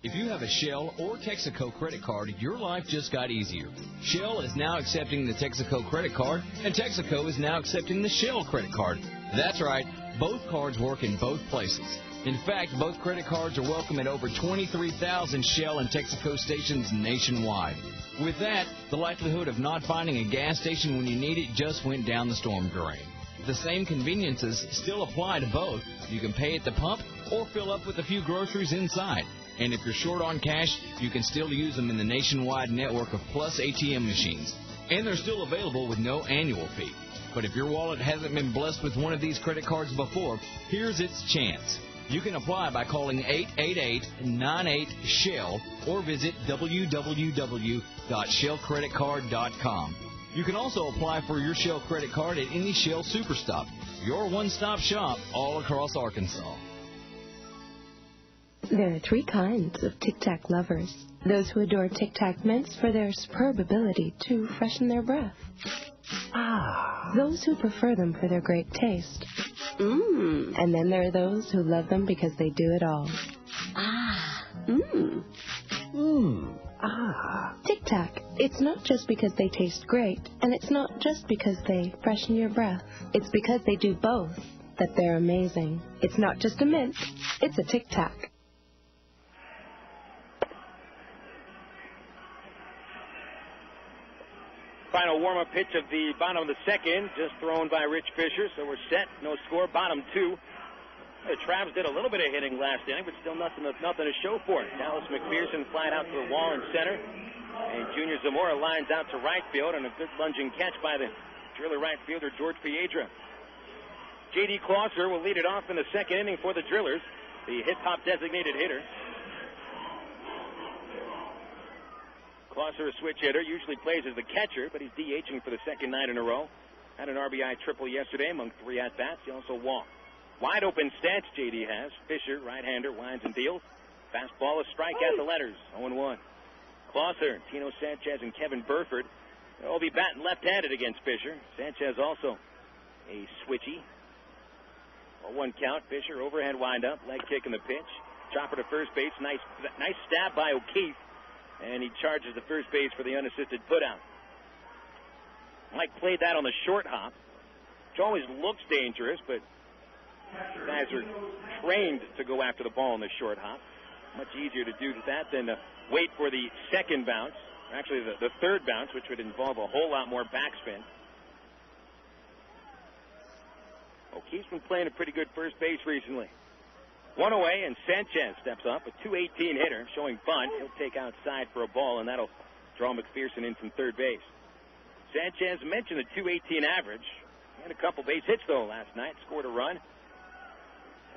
If you have a Shell or Texaco credit card, your life just got easier. Shell is now accepting the Texaco credit card, and Texaco is now accepting the Shell credit card. That's right, both cards work in both places. In fact, both credit cards are welcome at over 23,000 Shell and Texaco stations nationwide. With that, the likelihood of not finding a gas station when you need it just went down the storm drain. The same conveniences still apply to both. You can pay at the pump or fill up with a few groceries inside. And if you're short on cash, you can still use them in the nationwide network of Plus ATM machines. And they're still available with no annual fee. But if your wallet hasn't been blessed with one of these credit cards before, here's its chance. You can apply by calling 888-98-SHELL or visit www.shellcreditcard.com. You can also apply for your Shell credit card at any Shell Superstop, your one-stop shop all across Arkansas. There are 3 kinds of Tic Tac lovers. Those who adore Tic Tac mints for their superb ability to freshen their breath. Those who prefer them for their great taste. And then there are those who love them because they do it all. Tic Tac. It's not just because they taste great, and it's not just because they freshen your breath. It's because they do both that they're amazing. It's not just a mint, it's a Tic Tac. Final warm-up pitch of the bottom of the second, just thrown by Rich Fisher, so we're set. No score, bottom 2. The Travs did a little bit of hitting last inning, but still nothing to show for it. Dallas McPherson flying out to the wall in center, and Junior Zamora lines out to right field, and a good lunging catch by the Driller right fielder George Piedra. J.D. Clauser will lead it off in the second inning for the Drillers, the hip-hop designated hitter. Clauser, a switch hitter, usually plays as the catcher, but he's DHing for the second night in a row. Had an RBI triple yesterday among 3 at-bats. He also walked. Wide open stance J.D. has. Fisher, right-hander, winds and deals. Fastball, a strike at the letters, 0-1. Clauser, Tino Sanchez, and Kevin Burford will be batting left-handed against Fisher. Sanchez also a switchy. A 1 count. Fisher, overhead windup, leg kick in the pitch. Chopper to first base. Nice stab by O'Keefe. And he charges the first base for the unassisted putout. Mike played that on the short hop, which always looks dangerous, but guys are trained to go after the ball in the short hop. Much easier to do that than to wait for the second bounce, actually the third bounce, which would involve a whole lot more backspin. O'Keefe's been playing a pretty good first base recently. 1 away, and Sanchez steps up, a .218 hitter, showing bunt. He'll take outside for a ball, and that'll draw McPherson in from third base. Sanchez mentioned the .218 average. He had a couple base hits, though, last night. Scored a run,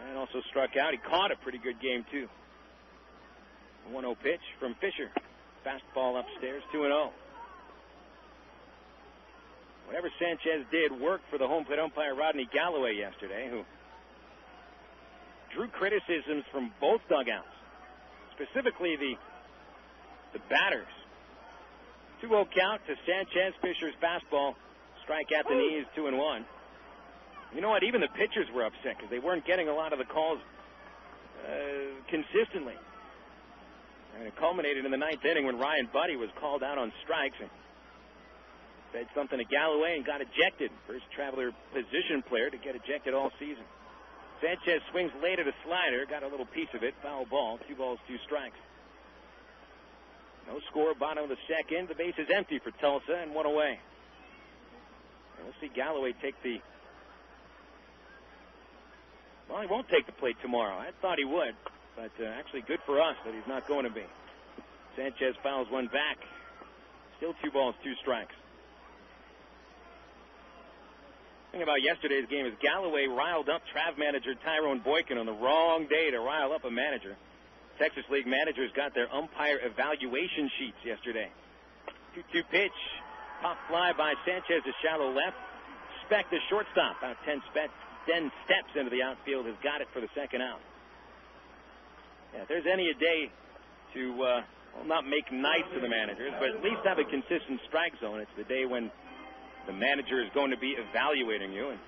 and also struck out. He caught a pretty good game, too. A 1-0 pitch from Fisher. Fastball upstairs, 2-0. Whatever Sanchez did worked for the home plate umpire Rodney Galloway yesterday, who drew criticisms from both dugouts, specifically the batters. 2-0 count to Sanchez. Fisher's fastball, strike at the knees, 2-1. You know what? Even the pitchers were upset because they weren't getting a lot of the calls consistently. And it culminated in the 9th inning when Ryan Buddy was called out on strikes and said something to Galloway and got ejected. First Traveler position player to get ejected all season. Sanchez swings late at a slider, got a little piece of it, foul ball, 2 balls, 2 strikes. No score, bottom of the second. The base is empty for Tulsa and 1 away. And we'll see Galloway take the... Well, he won't take the plate tomorrow. I thought he would, but actually good for us that he's not going to be. Sanchez fouls one back. Still 2 balls, 2 strikes. The thing about yesterday's game is Galloway riled up Trav manager Tyrone Boykin on the wrong day to rile up a manager. Texas League managers got their umpire evaluation sheets yesterday. 2-2 pitch. Pop fly by Sanchez to shallow left. Speck, the shortstop, about 10 steps into the outfield, has got it for the second out. Yeah, if there's any a day to, not make nice to the managers, but at least have a consistent strike zone, it's the day when the manager is going to be evaluating you, and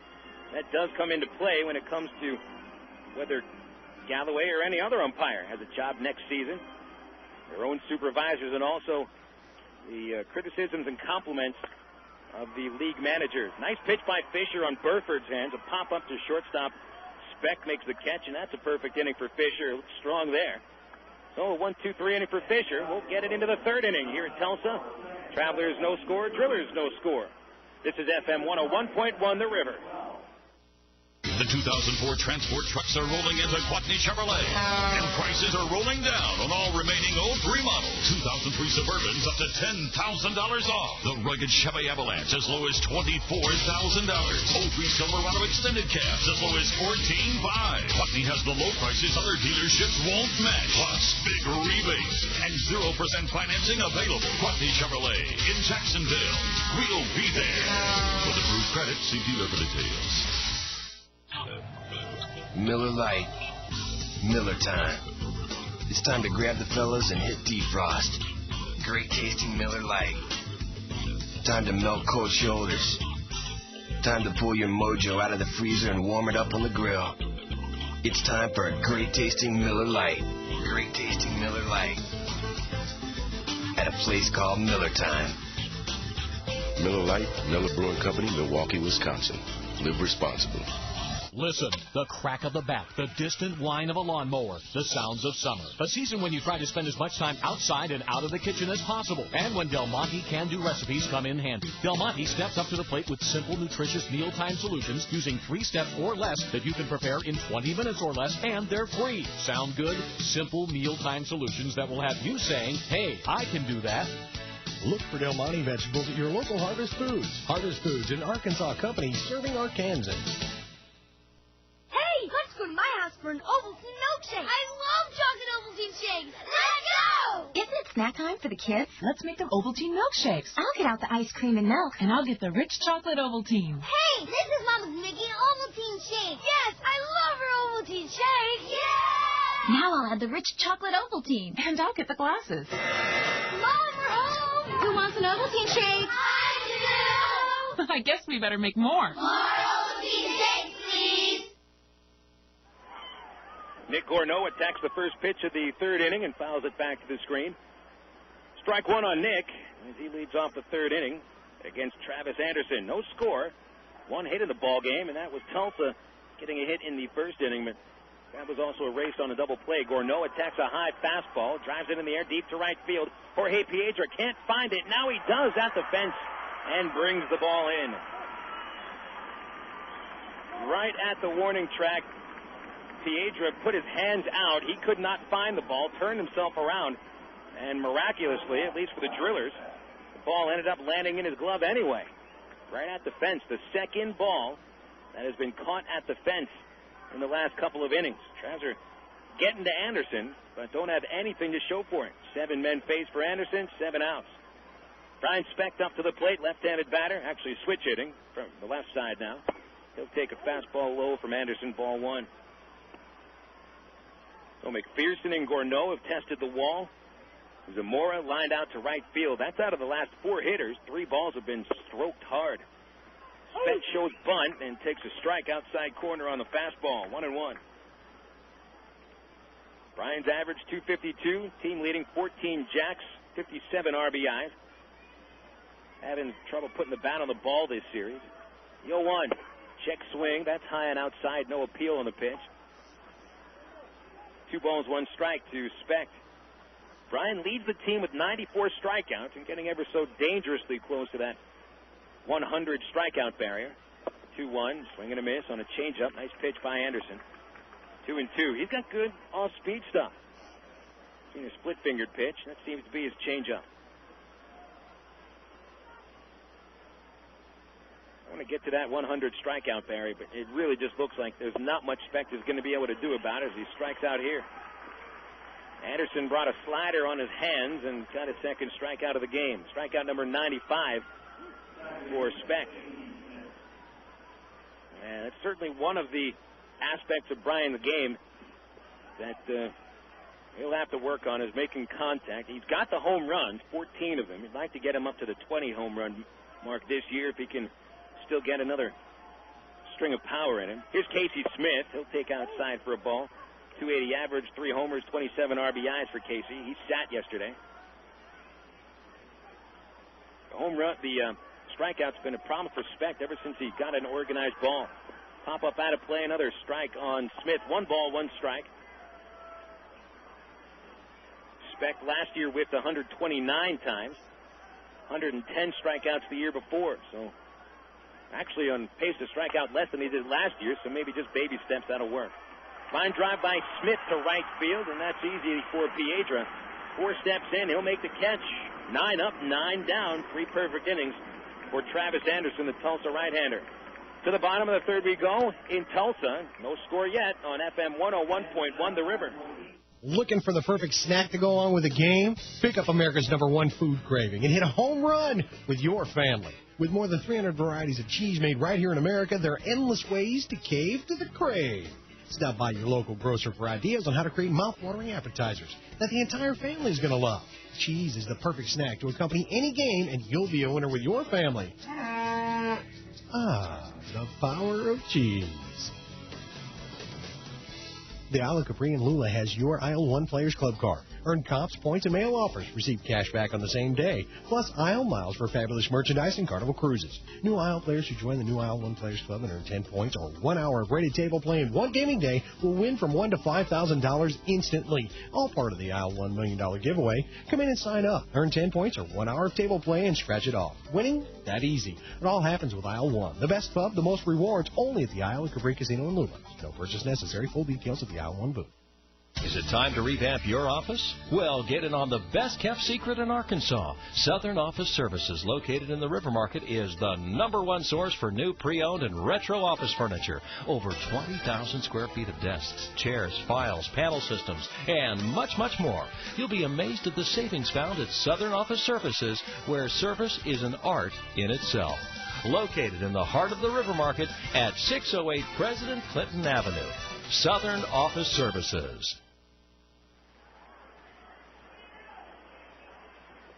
that does come into play when it comes to whether Galloway or any other umpire has a job next season. Their own supervisors and also the criticisms and compliments of the league managers. Nice pitch by Fisher on Burford's hands. A pop up to shortstop. Speck makes the catch, and that's a perfect inning for Fisher. Looks strong there. So a 1-2-3 inning for Fisher. We'll get it into the third inning here at Tulsa. Travelers no score, Drillers no score. This is FM 101.1 The River. The 2004 transport trucks are rolling into Gwatney Chevrolet. And prices are rolling down on all remaining 03 models. 2003 Suburbans up to $10,000 off. The rugged Chevy Avalanche as low as $24,000. 03 Silverado extended cabs as low as $14,500. Gwatney has the low prices other dealerships won't match. Plus, big rebates and 0% financing available. Gwatney Chevrolet in Jacksonville. We'll be there. With approved credit, see dealer for details. Miller Lite. Miller time. It's time to grab the fellas and hit defrost. Great tasting Miller Lite. Time to melt cold shoulders. Time to pull your mojo out of the freezer and warm it up on the grill. It's time for a great tasting Miller Lite. Great tasting Miller Lite. At a place called Miller Time. Miller Lite, Miller Brewing Company, Milwaukee, Wisconsin. Live responsibly. Listen, the crack of the bat, the distant whine of a lawnmower, the sounds of summer. A season when you try to spend as much time outside and out of the kitchen as possible. And when Del Monte can-do recipes come in handy. Del Monte steps up to the plate with simple, nutritious mealtime solutions using 3 steps or less that you can prepare in 20 minutes or less, and they're free. Sound good? Simple mealtime solutions that will have you saying, hey, I can do that. Look for Del Monte vegetables at your local Harvest Foods. Harvest Foods, an Arkansas company serving Arkansans. Hey, let's go to my house for an Ovaltine milkshake. I love chocolate Ovaltine shakes. Let's go! Isn't it snack time for the kids? Let's make them Ovaltine milkshakes. I'll get out the ice cream and milk. And I'll get the rich chocolate Ovaltine. Hey, this is Mama's making Ovaltine shake. Yes, I love her Ovaltine shake. Yeah! Now I'll add the rich chocolate Ovaltine. And I'll get the glasses. Mom, we're home. Who wants an Ovaltine shake? I do. I guess we better make more. More Ovaltine shakes, please. Nick Gourneau attacks the first pitch of the third inning and fouls it back to the screen. Strike one on Nick as he leads off the third inning against Travis Anderson. No score. One hit in the ball game, and that was Tulsa getting a hit in the first inning, but that was also erased on a double play. Gourneau attacks a high fastball, drives it in the air deep to right field. Jorge Piedra can't find it. Now he does at the fence and brings the ball in. Right at the warning track, Piedra put his hands out. He could not find the ball, turned himself around, and miraculously, at least for the Drillers, the ball ended up landing in his glove anyway. Right at the fence, the second ball that has been caught at the fence in the last couple of innings. Travs are getting to Anderson, but don't have anything to show for it. 7 men face for Anderson, 7 outs. Brian Specht up to the plate, left-handed batter, actually switch hitting from the left side now. He'll take a fastball low from Anderson, ball 1. So McPherson and Gourneau have tested the wall. Zamora lined out to right field. That's out of the last 4 hitters. 3 balls have been stroked hard. Specht shows bunt and takes a strike outside corner on the fastball. 1-1. Brian's average 252. Team leading 14 jacks, 57 RBIs. Having trouble putting the bat on the ball this series. 0-1. Check swing. That's high and outside. No appeal on the pitch. 2 balls, 1 strike to Specht. Brian leads the team with 94 strikeouts and getting ever so dangerously close to that 100 strikeout barrier. 2-1, swing and a miss on a changeup. Nice pitch by Anderson. 2-2. He's got good off-speed stuff. Seen a split-fingered pitch. That seems to be his changeup. I want to get to that 100 strikeout barrier, but it really just looks like there's not much Specht is going to be able to do about it as he strikes out here. Anderson brought a slider on his hands and got a second strikeout of the game. Strikeout number 95 for Specht. And it's certainly one of the aspects of Brian's game that he'll have to work on, is making contact. He's got the home runs, 14 of them. He'd like to get him up to the 20 home run mark this year if he can still get another string of power in him. Here's Casey Smith. He'll take outside for a ball. 280 average, 3 homers, 27 RBIs for Casey. He sat yesterday. The home run, the strikeout's been a problem for Specht ever since he got an organized ball. Pop up out of play, another strike on Smith. 1 ball, 1 strike. Speck last year whipped 129 times. 110 strikeouts the year before. So actually on pace to strike out less than he did last year, so maybe just baby steps, that'll work. Line drive by Smith to right field, and that's easy for Piedra. 4 steps in, he'll make the catch. 9 up, 9 down. 3 perfect innings for Travis Anderson, the Tulsa right-hander. To the bottom of the third we go in Tulsa. No score yet on FM 101.1 The River. Looking for the perfect snack to go on with a game? Pick up America's #1 food craving and hit a home run with your family. With more than 300 varieties of cheese made right here in America, there are endless ways to cave to the crave. Stop by your local grocer for ideas on how to create mouth-watering appetizers that the entire family is going to love. Cheese is the perfect snack to accompany any game, and you'll be a winner with your family. The power of cheese. The Isle of Capri and Lula has your Isle 1 Players Club card. Earn comps, points, and mail offers. Receive cash back on the same day. Plus Isle miles for fabulous merchandise and Carnival cruises. New Isle players who join the new Isle 1 Players Club and earn 10 points or 1 hour of rated table play in one gaming day will win from $1,000 to $5,000 instantly. All part of the Isle $1 million giveaway. Come in and sign up. Earn 10 points or 1 hour of table play and scratch it off. Winning? That easy. It all happens with Isle 1. The best club, the most rewards, only at the Isle of Capri Casino in Lula. No purchase necessary. Full details at the Isle 1 booth. Is it time to revamp your office? Well, get in on the best-kept secret in Arkansas. Southern Office Services, located in the River Market, is the #1 source for new pre-owned and retro office furniture. Over 20,000 square feet of desks, chairs, files, panel systems, and much, much more. You'll be amazed at the savings found at Southern Office Services, where service is an art in itself. Located in the heart of the River Market at 608 President Clinton Avenue. Southern Office Services.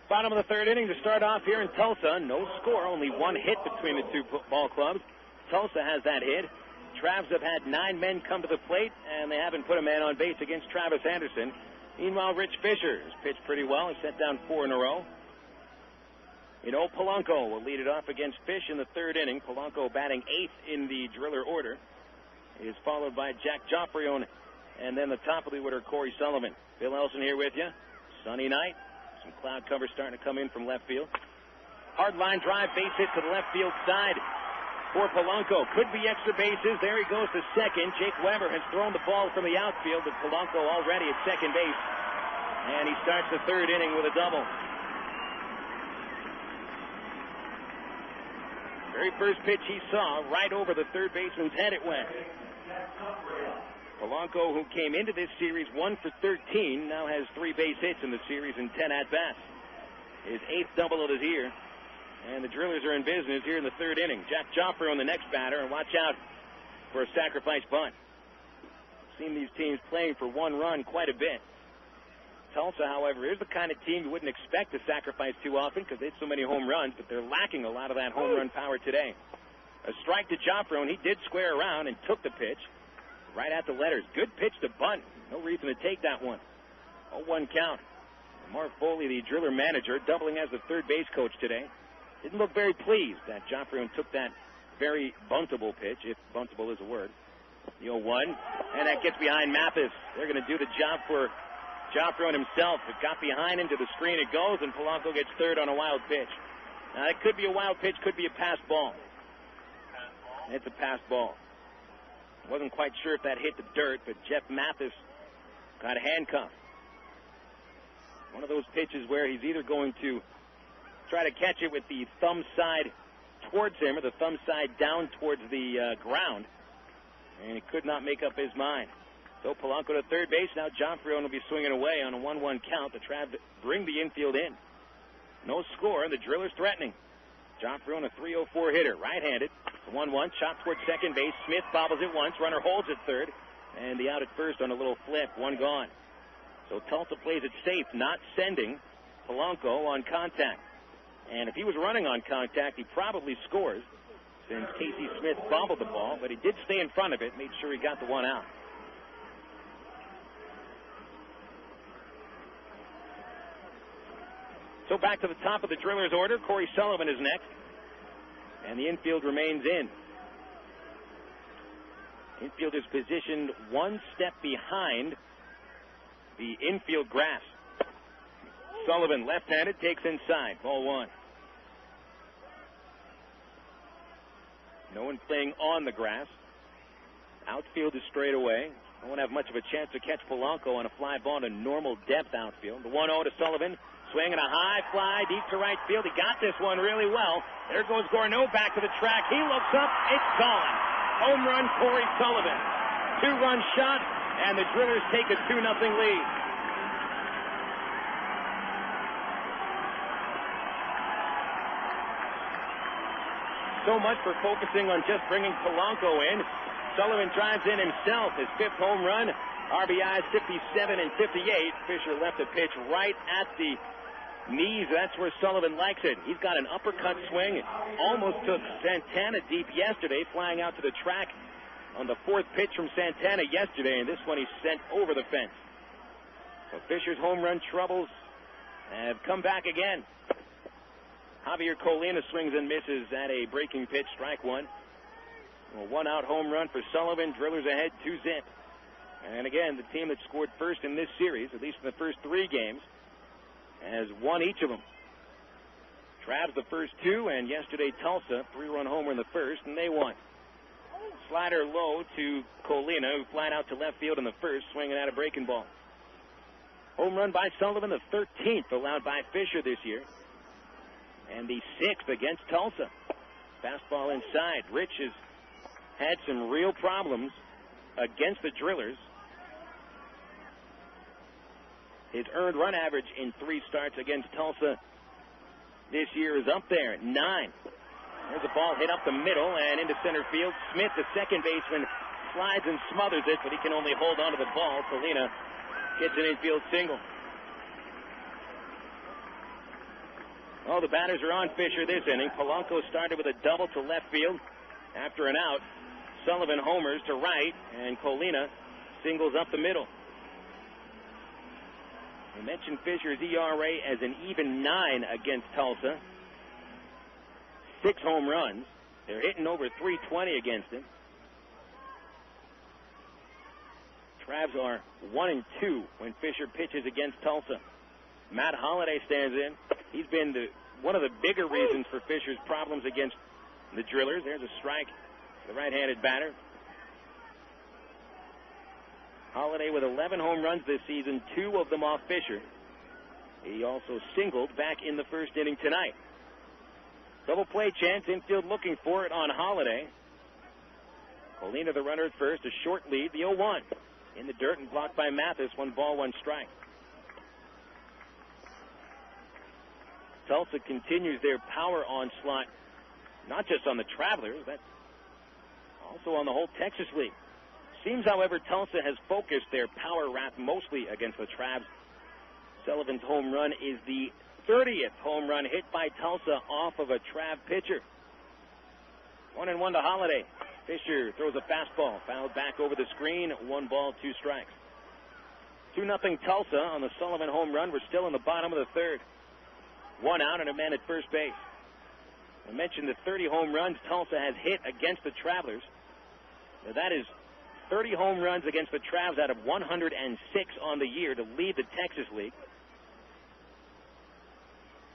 Bottom of the third inning to start off here in Tulsa. No score, only 1 hit between the two ball clubs. Tulsa has that hit. Travs have had 9 men come to the plate, and they haven't put a man on base against Travis Anderson. Meanwhile, Rich Fisher has pitched pretty well. He set down 4 in a row. Polanco will lead it off against Fish in the third inning. Polanco batting 8th in the driller order. He is followed by Jack Joffrion, and then the top of the order, Cory Sullivan. Bill Elson here with you. Sunny night. Some cloud cover starting to come in from left field. Hard line drive, base hit to the left field side for Polanco. Could be extra bases. There he goes to second. Jake Weber has thrown the ball from the outfield, but Polanco already at second base. And he starts the third inning with a double. Very first pitch he saw, right over the third baseman's head it went. Polanco, who came into this series 1 for 13, now has 3 base hits in the series and 10 at-bats. His 8th double of the year. And the Drillers are in business here in the third inning. Jack Joffre on the next batter, and watch out for a sacrifice bunt. Seen these teams playing for 1 run quite a bit. Tulsa, however, is the kind of team you wouldn't expect to sacrifice too often because they hit so many home runs, but they're lacking a lot of that home run power today. A strike to Joffre, and he did square around and took the pitch. Right at the letters. Good pitch to bunt. No reason to take that one. 0-1 count. Mark Foley, the driller manager, doubling as the third base coach today. Didn't look very pleased that Joffre took that very buntable pitch, if buntable is a word. The 0-1. And that gets behind Mathis. They're going to do the job for Joffre himself. It got behind him to the screen. It goes, and Polanco gets third on a wild pitch. Now, that could be a wild pitch, could be a pass ball. It's a pass ball. Wasn't quite sure if that hit the dirt, but Jeff Mathis got handcuffed. One of those pitches where he's either going to try to catch it with the thumb side towards him or the thumb side down towards the ground, and he could not make up his mind. So Polanco to third base. Now Joffre will be swinging away on a 1-1 count to try to bring the infield in. No score. The Drillers threatening. Joffre on a 3-0-4 hitter, right-handed. 1-1, chop towards second base. Smith bobbles it once. Runner holds at third. And the out at first on a little flip. 1 gone. So Tulsa plays it safe, not sending Polanco on contact. And if he was running on contact, he probably scores since Casey Smith bobbled the ball. But he did stay in front of it, made sure he got the one out. So back to the top of the Drillers order. Cory Sullivan is next. And the infield remains in. Infield is positioned one step behind the infield grass. Sullivan, left-handed, takes inside. Ball one. No one playing on the grass. Outfield is straight away. I won't have much of a chance to catch Polanco on a fly ball to normal depth outfield. The 1-0 to Sullivan. Swinging a high fly deep to right field. He got this one really well. There goes Gorneau back to the track. He looks up. It's gone. Home run, Cory Sullivan. 2-run shot, and the Drillers take a 2-0 lead. So much for focusing on just bringing Polanco in. Sullivan drives in himself, his 5th home run. RBIs 57 and 58. Fisher left the pitch right at the knees. That's where Sullivan likes it. He's got an uppercut swing. Almost took Santana deep yesterday, flying out to the track on the 4th pitch from Santana yesterday, and this one he sent over the fence. So Fisher's home run troubles have come back again. Javier Colina swings and misses at a breaking pitch, strike one. A 1-out home run for Sullivan. Drillers ahead 2-0. And again, the team that scored first in this series, at least in the first 3 games, has won each of them. Travs the first 2, and yesterday Tulsa, 3-run homer in the first, and they won. Slider low to Colina, who flied out to left field in the first, swinging at a breaking ball. Home run by Sullivan, the 13th allowed by Fisher this year, and the 6th against Tulsa. Fastball inside. Rich has had some real problems against the Drillers. His earned run average in 3 starts against Tulsa this year is up there at 9. There's a ball hit up the middle and into center field. Smith, the second baseman, slides and smothers it, but he can only hold on to the ball. Colina gets an infield single. Oh, the batters are on Fisher this inning. Polanco started with a double to left field after an out. Sullivan homers to right, and Colina singles up the middle. We mentioned Fisher's ERA as an even 9 against Tulsa. 6 home runs. They're hitting over 320 against him. Travs are 1-2 when Fisher pitches against Tulsa. Matt Holliday stands in. He's been one of the bigger reasons for Fisher's problems against the Drillers. There's a strike. The right-handed batter. Holliday with 11 home runs this season, 2 of them off Fisher. He also singled back in the first inning tonight. Double play chance, infield looking for it on Holliday. Colina the runner at first, a short lead, the 0-1. In the dirt and blocked by Mathis, 1 ball, 1 strike. Tulsa continues their power onslaught, not just on the Travelers, that's also on the whole Texas League. Seems, however, Tulsa has focused their power wrath mostly against the Travs. Sullivan's home run is the 30th home run hit by Tulsa off of a Trav pitcher. 1-1 to Holliday. Fisher throws a fastball, fouled back over the screen. 1 ball, 2 strikes. 2-0 Tulsa on the Sullivan home run. We're still in the bottom of the 3rd. 1 out and a man at first base. I mentioned the 30 home runs Tulsa has hit against the Travelers. Now that is 30 home runs against the Travs out of 106 on the year to lead the Texas League.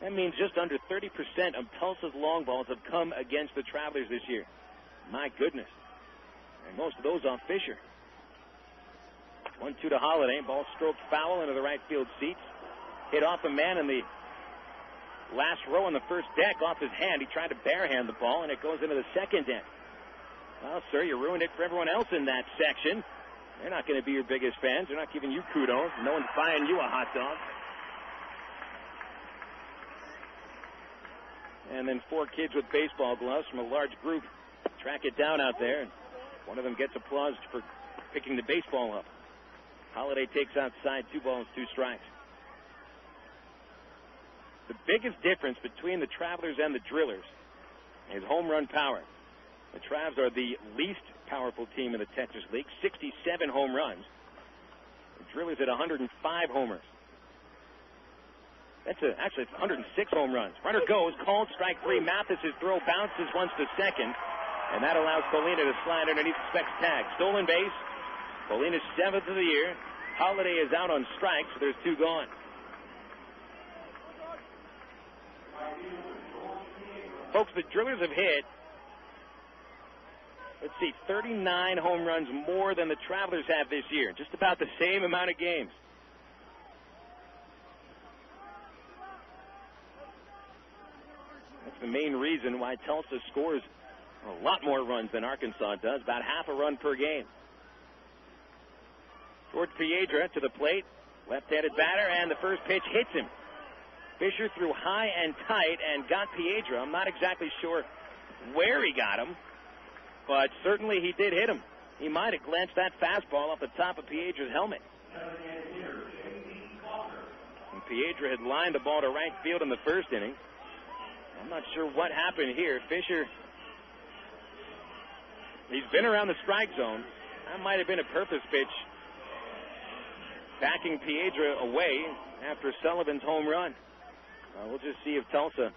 That means just under 30% of Tulsa's long balls have come against the Travelers this year. My goodness. And most of those off Fisher. 1-2 to Holliday. Ball stroked foul into the right field seats. Hit off a man in the last row on the first deck off his hand. He tried to barehand the ball, and it goes into the second deck. Well, sir, you ruined it for everyone else in that section. They're not going to be your biggest fans. They're not giving you kudos. No one's buying you a hot dog. And then 4 kids with baseball gloves from a large group track it down out there. And one of them gets applause for picking the baseball up. Holliday takes outside, 2 balls, 2 strikes. The biggest difference between the Travelers and the Drillers is home run power. The Travs are the least powerful team in the Texas League, 67 home runs. The Drillers at 105 homers. That's actually 106 home runs. Runner goes, called, strike 3. Mathis' throw bounces once to second. And that allows Colina to slide underneath Speck's tag. Stolen base. Colina's 7th of the year. Holliday is out on strike, so there's 2 gone. Folks, the Drillers have hit, let's see, 39 home runs more than the Travelers have this year. Just about the same amount of games. That's the main reason why Tulsa scores a lot more runs than Arkansas does, about half a run per game. George Piedra to the plate, left-handed batter, and the first pitch hits him. Fisher threw high and tight and got Piedra. I'm not exactly sure where he got him, but certainly he did hit him. He might have glanced that fastball off the top of Piedra's helmet. And Piedra had lined the ball to right field in the first inning. I'm not sure what happened here. Fisher, he's been around the strike zone. That might have been a purpose pitch, backing Piedra away after Sullivan's home run. We'll just see if Tulsa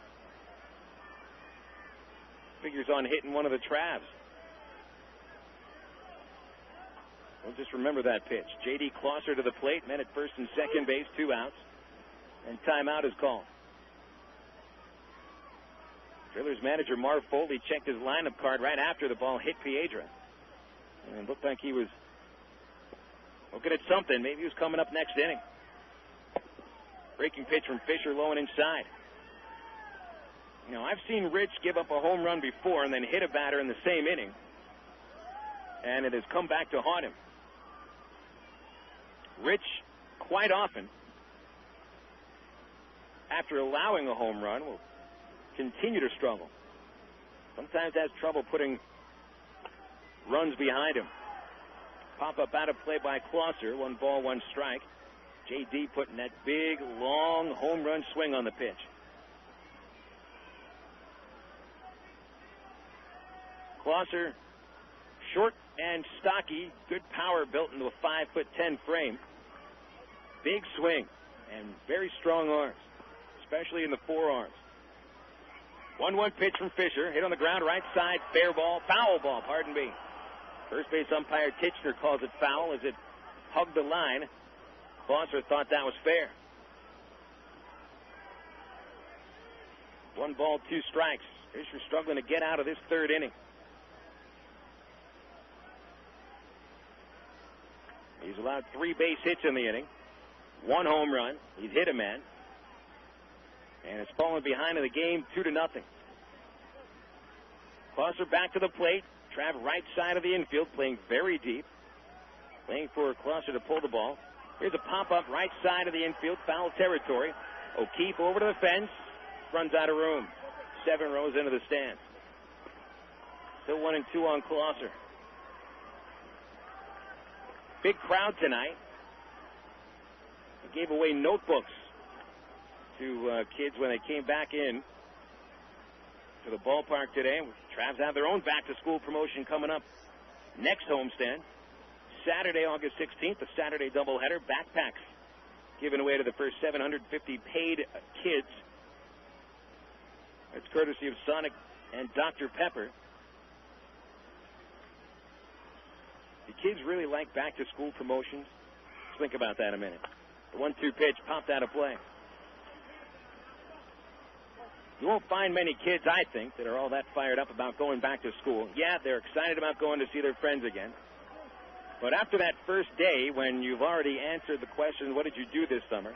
figures on hitting one of the Travs. We'll just remember that pitch. J.D. Closser to the plate, men at first and second base, 2 outs, and timeout is called. Drillers manager Marv Foley checked his lineup card right after the ball hit Piedra, and it looked like he was looking at something. Maybe he was coming up next inning. Breaking pitch from Fisher, low and inside. You know, I've seen Rich give up a home run before and then hit a batter in the same inning, and it has come back to haunt him. Rich, quite often, after allowing a home run, will continue to struggle. Sometimes has trouble putting runs behind him. Pop-up out of play by Closser. 1 ball, 1 strike. J.D. putting that big, long home run swing on the pitch. Closser, short and stocky, good power built into a 5'10" frame. Big swing and very strong arms, especially in the forearms. 1-1 pitch from Fisher, hit on the ground, right side, fair ball, foul ball, pardon me. First base umpire Titchener calls it foul as it hugged the line. Closser thought that was fair. 1 ball, 2 strikes. Fisher struggling to get out of this third inning. He's allowed 3 base hits in the inning, 1 home run. He's hit a man, and it's fallen behind in the game 2-0. Closser back to the plate. Trav right side of the infield, playing very deep. Playing for Closser to pull the ball. Here's a pop-up right side of the infield, foul territory. O'Keefe over to the fence, runs out of room. 7 rows into the stands. Still 1-2 on Closser. Big crowd tonight. They gave away notebooks to kids when they came back in to the ballpark today. Travs have their own back-to-school promotion coming up next homestand. Saturday, August 16th, a Saturday doubleheader. Backpacks given away to the first 750 paid kids. It's courtesy of Sonic and Dr. Pepper. The kids really like back-to-school promotions. Let's think about that a minute. The 1-2 pitch popped out of play. You won't find many kids, I think, that are all that fired up about going back to school. Yeah, they're excited about going to see their friends again. But after that first day, when you've already answered the question, what did you do this summer,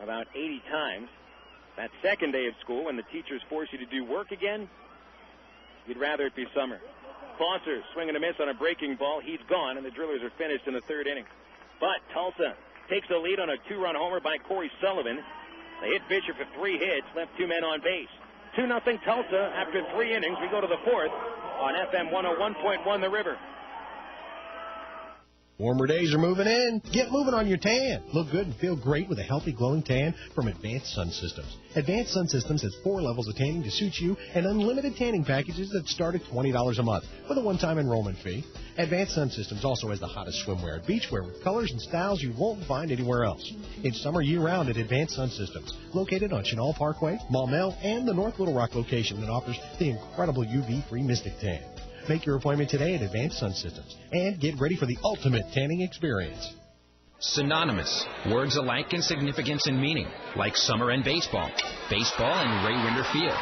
about 80 times, that second day of school, when the teachers force you to do work again, you'd rather it be summer. Closser swinging a miss on a breaking ball. He's gone, and the Drillers are finished in the third inning. But Tulsa takes the lead on a 2-run homer by Cory Sullivan. They hit Fisher for 3 hits, left 2 men on base. 2-0 Tulsa after 3 innings. We go to the 4th on FM 101.1 The River. Warmer days are moving in. Get moving on your tan. Look good and feel great with a healthy, glowing tan from Advanced Sun Systems. Advanced Sun Systems has 4 levels of tanning to suit you and unlimited tanning packages that start at $20 a month with a one-time enrollment fee. Advanced Sun Systems also has the hottest swimwear and beachwear with colors and styles you won't find anywhere else. It's summer year-round at Advanced Sun Systems, located on Chenal Parkway, Maumelle, and the North Little Rock location that offers the incredible UV-free Mystic Tan. Make your appointment today at Advanced Sun Systems and get ready for the ultimate tanning experience. Synonymous. Words alike in significance and meaning, like summer and baseball. Baseball and Ray Winder Field.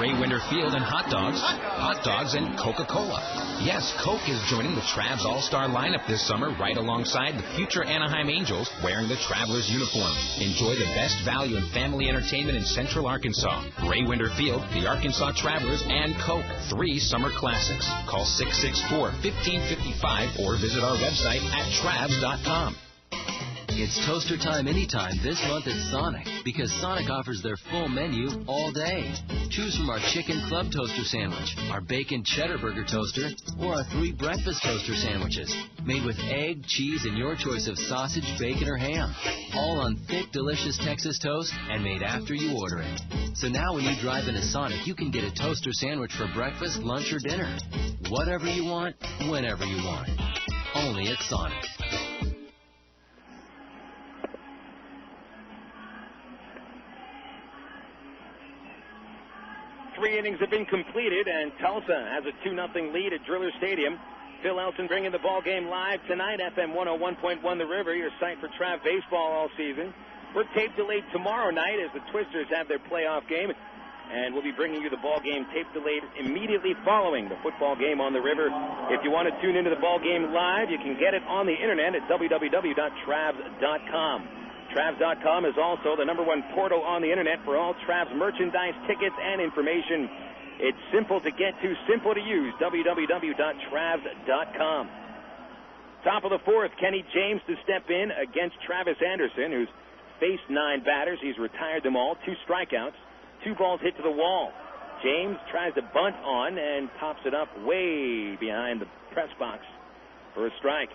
Ray Winder Field and hot dogs. Hot dogs and Coca-Cola. Yes, Coke is joining the Travs All-Star lineup this summer right alongside the future Anaheim Angels wearing the Travelers uniform. Enjoy the best value in family entertainment in Central Arkansas. Ray Winder Field, the Arkansas Travelers, and Coke. 3 summer classics. Call 664-1555 or visit our website at travs.com. It's toaster time anytime this month at Sonic, because Sonic offers their full menu all day. Choose from our Chicken Club Toaster Sandwich, our Bacon Cheddar Burger Toaster, or our 3 Breakfast Toaster Sandwiches, made with egg, cheese, and your choice of sausage, bacon, or ham. All on thick, delicious Texas toast and made after you order it. So now when you drive into Sonic, you can get a toaster sandwich for breakfast, lunch, or dinner. Whatever you want, whenever you want. Only at Sonic. 3 innings have been completed, and Tulsa has a 2-0 lead at Driller Stadium. Phil Elson bringing the ball game live tonight, FM 101.1 The River, your site for Trav baseball all season. We're tape delayed tomorrow night as the Twisters have their playoff game, and we'll be bringing you the ball game tape delayed immediately following the football game on the river. If you want to tune into the ball game live, you can get it on the internet at www.travs.com. Travs.com is also the #1 portal on the internet for all Travs merchandise, tickets, and information. It's simple to get to, simple to use. www.travs.com. Top of the 4th, Kenny James to step in against Travis Anderson, who's faced 9 batters. He's retired them all. 2 strikeouts, 2 balls hit to the wall. James tries to bunt on and pops it up way behind the press box for a strike.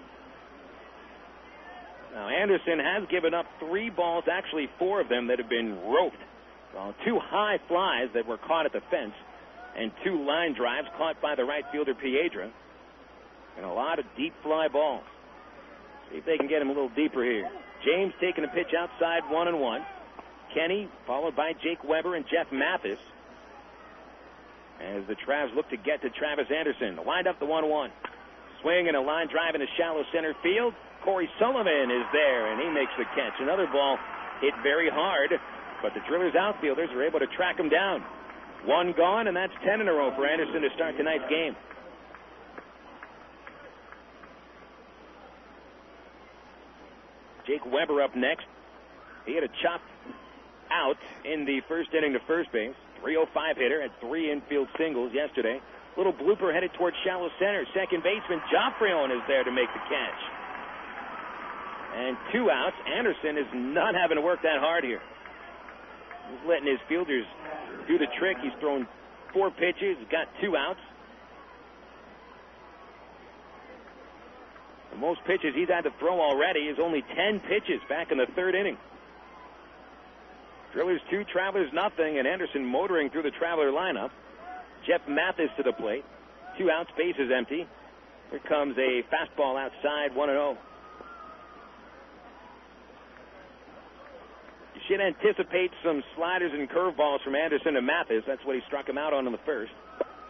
Now, Anderson has given up 3 balls, actually 4 of them that have been roped. Well, 2 high flies that were caught at the fence, and 2 line drives caught by the right fielder, Piedra, and a lot of deep fly balls. See if they can get him a little deeper here. James taking a pitch outside, 1-1. Kenny, followed by Jake Weber and Jeff Mathis, as the Travs look to get to Travis Anderson. Lined up the 1-1. Swing and a line drive into shallow center field. Cory Sullivan is there, and he makes the catch. Another ball hit very hard, but the Drillers outfielders are able to track him down. 1 gone, and that's 10 in a row for Anderson to start tonight's game. Jake Weber up next. He had a chop out in the first inning to first base. 305 hitter, had 3 infield singles yesterday. Little blooper headed towards shallow center. Second baseman Joffrion is there to make the catch. And 2 outs. Anderson is not having to work that hard here. He's letting his fielders do the trick. He's thrown 4 pitches. He's got 2 outs. The most pitches he's had to throw already is only 10 pitches back in the 3rd inning. Drillers 2, Travelers nothing, and Anderson motoring through the Traveler lineup. Jeff Mathis to the plate. 2 outs, bases empty. Here comes a fastball outside, 1-0. You should anticipate some sliders and curveballs from Anderson to Mathis. That's what he struck him out on in the first.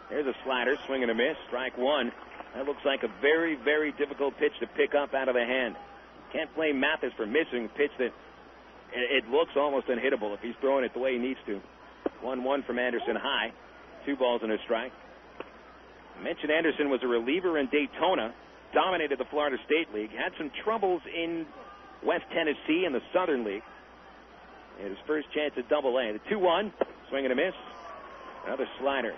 There's a slider, swing and a miss, strike 1. That looks like a very, very difficult pitch to pick up out of the hand. Can't blame Mathis for missing a pitch that it looks almost unhittable if he's throwing it the way he needs to. 1-1 from Anderson high. 2 balls and a strike. I mentioned Anderson was a reliever in Daytona, dominated the Florida State League, had some troubles in West Tennessee in the Southern League. He had his first chance at Double-A. The 2-1, swing and a miss. Another slider.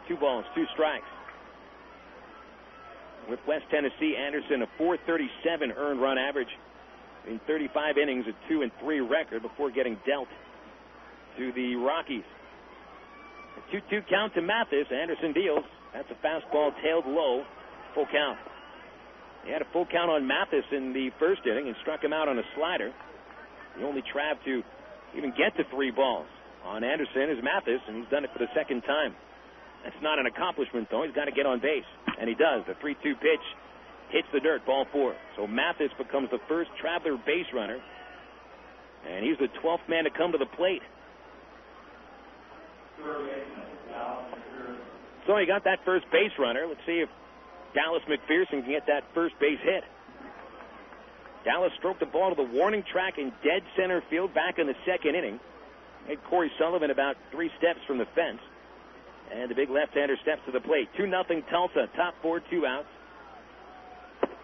2 balls, 2 strikes. With West Tennessee, Anderson a .437 earned run average in 35 innings, a 2-3 record before getting dealt to the Rockies. A 2-2 count to Mathis. Anderson deals. That's a fastball tailed low. Full count. He had a full count on Mathis in the first inning and struck him out on a slider. The only Trav to even get to 3 balls on Anderson is Mathis, and he's done it for the second time. That's not an accomplishment, though. He's got to get on base, and he does. The 3-2 pitch hits the dirt, ball 4. So Mathis becomes the first Traveler base runner, and he's the 12th man to come to the plate. So he got that first base runner. Let's see if Dallas McPherson can get that first base hit. Dallas stroked the ball to the warning track in dead center field back in the second inning. Made Cory Sullivan about 3 steps from the fence. And the big left-hander steps to the plate. 2-0 Tulsa, top 4, 2 outs.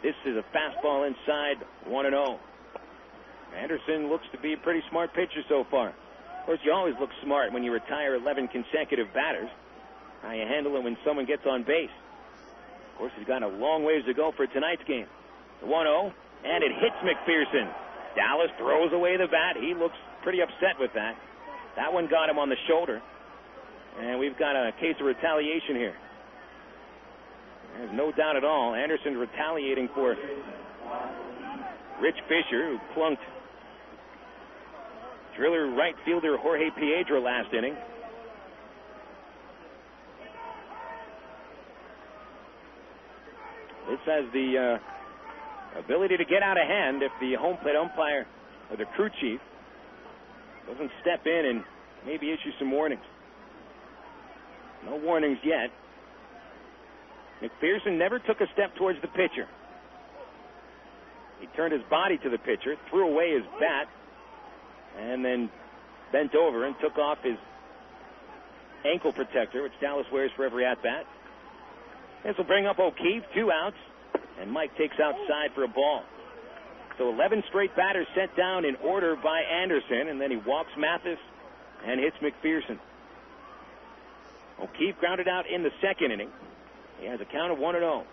This is a fastball inside, 1-0. Anderson looks to be a pretty smart pitcher so far. Of course, you always look smart when you retire 11 consecutive batters. How you handle it when someone gets on base. Of course, he's got a long ways to go for tonight's game. The 1-0, and it hits McPherson. Dallas throws away the bat. He looks pretty upset with that. That one got him on the shoulder. And we've got a case of retaliation here. There's no doubt at all. Anderson retaliating for Rich Fisher, who plunked Driller right fielder Jorge Piedra last inning. This has the ability to get out of hand if the home plate umpire or the crew chief doesn't step in and maybe issue some warnings. No warnings yet. McPherson never took a step towards the pitcher. He turned his body to the pitcher, threw away his bat, and then bent over and took off his ankle protector, which Dallas wears for every at-bat. This will bring up O'Keefe, 2 outs, and Mike takes outside for a ball. So 11 straight batters set down in order by Anderson, and then he walks Mathis and hits McPherson. O'Keefe grounded out in the second inning. He has a count of 1-0.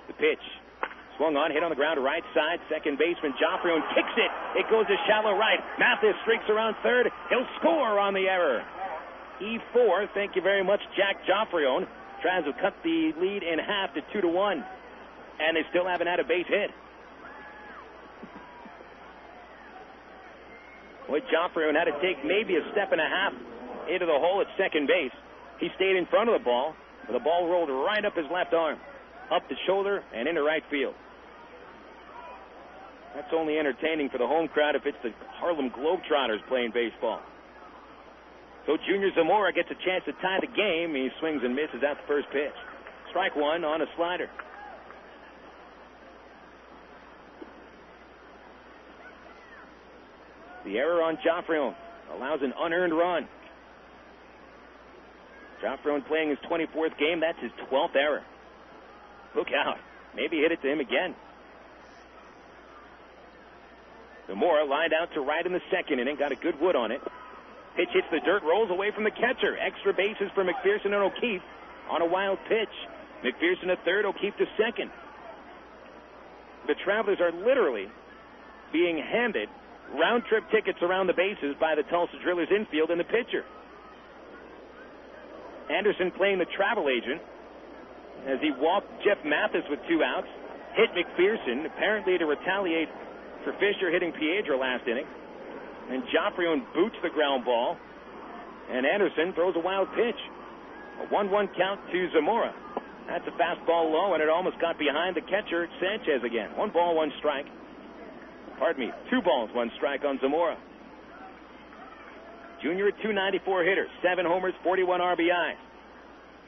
The pitch. Swung on, hit on the ground to right side. Second baseman Joffrion kicks it. It goes to shallow right. Mathis streaks around third. He'll score on the error. E4, thank you very much, Jack Joffrion. Tries to cut the lead in half to 2-1. And they still haven't had a base hit. Boy, Joffrion had to take maybe a step and a half into the hole at second base. He stayed in front of the ball. The ball rolled right up his left arm, up the shoulder, and into right field. That's only entertaining for the home crowd if it's the Harlem Globetrotters playing baseball. So Junior Zamora gets a chance to tie the game. He swings and misses at the first pitch. Strike 1 on a slider. The error on Joffrion allows an unearned run. Joffrion playing his 24th game. That's his 12th error. Look out. Maybe hit it to him again. Zamora lined out to right in the second inning. Got a good wood on it. Pitch hits the dirt, rolls away from the catcher. Extra bases for McPherson and O'Keefe on a wild pitch. McPherson to third, O'Keefe to second. The Travelers are literally being handed round-trip tickets around the bases by the Tulsa Drillers infield and the pitcher. Anderson playing the travel agent as he walked Jeff Mathis with 2 outs. Hit McPherson, apparently to retaliate for Fisher hitting Piedra last inning. And Joffrion boots the ground ball. And Anderson throws a wild pitch. A 1-1 count to Zamora. That's a fastball low, and it almost got behind the catcher, Sanchez again. 1 ball, 1 strike. Pardon me, 2 balls, 1 strike on Zamora. Junior, 294 hitter, 7 homers, 41 RBI.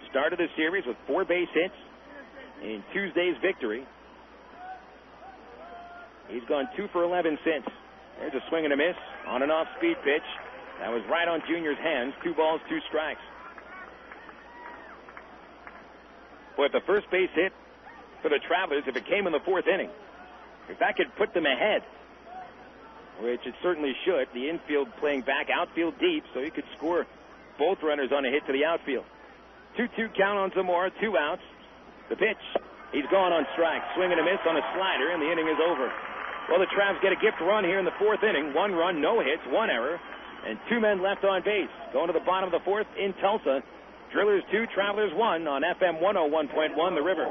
Started the series with 4 base hits in Tuesday's victory. He's gone 2 for 11 since. There's a swing and a miss on an off-speed pitch. That was right on Junior's hands. 2 balls, 2 strikes. But the first base hit for the Travelers, if it came in the 4th inning, if that could put them ahead, which it certainly should, the infield playing back, outfield deep, so you could score both runners on a hit to the outfield. 2-2 count on Zamora, 2 outs. The pitch, he's gone on strike. Swing and a miss on a slider, and the inning is over. Well, the Travs get a gift run here in the 4th inning. 1 run, no hits, 1 error, and 2 men left on base. Going to the bottom of the 4th in Tulsa. Drillers 2, Travelers 1 on FM 101.1 The River.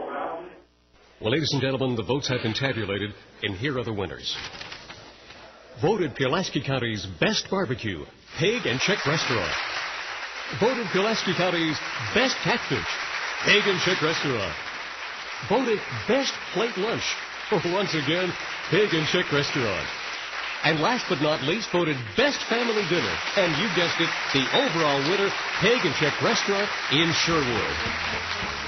Well, ladies and gentlemen, the votes have been tabulated, and here are the winners. Voted Pulaski County's best barbecue, Pig and Chick Restaurant. Voted Pulaski County's best catfish, Pig and Chick Restaurant. Voted best plate lunch, once again, Pig and Chick Restaurant. And last but not least, voted best family dinner. And you guessed it, the overall winner, Pig and Chick Restaurant in Sherwood.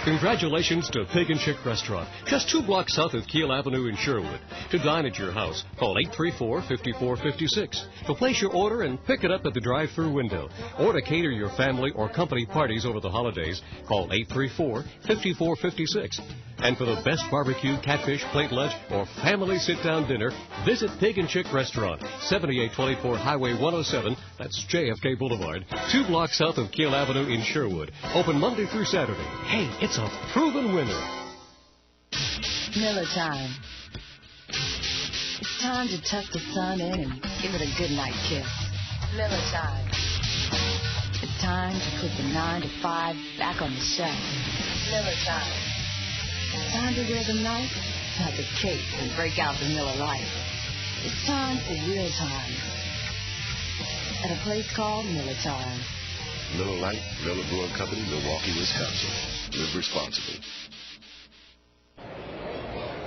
Congratulations to Pig and Chick Restaurant, just 2 blocks south of Kiel Avenue in Sherwood. To dine at your house, call 834-5456. To place your order and pick it up at the drive-thru window. Or to cater your family or company parties over the holidays, call 834-5456. And for the best barbecue, catfish, plate lunch, or family sit-down dinner, visit Pig and Chick Restaurant, 7824 Highway 107, that's JFK Boulevard, 2 blocks south of Kiel Avenue in Sherwood. Open Monday through Saturday. Hey, it's a proven winner. Miller time. It's time to tuck the sun in and give it a goodnight kiss. Miller time. It's time to put the 9 to 5 back on the shelf. Miller time. It's time to wear the knife, cut the cape, and break out the Miller Lite. It's time for real time. At a place called Miller Time. Miller Lite, Miller Brewing Company, Milwaukee, Wisconsin. Live responsibly.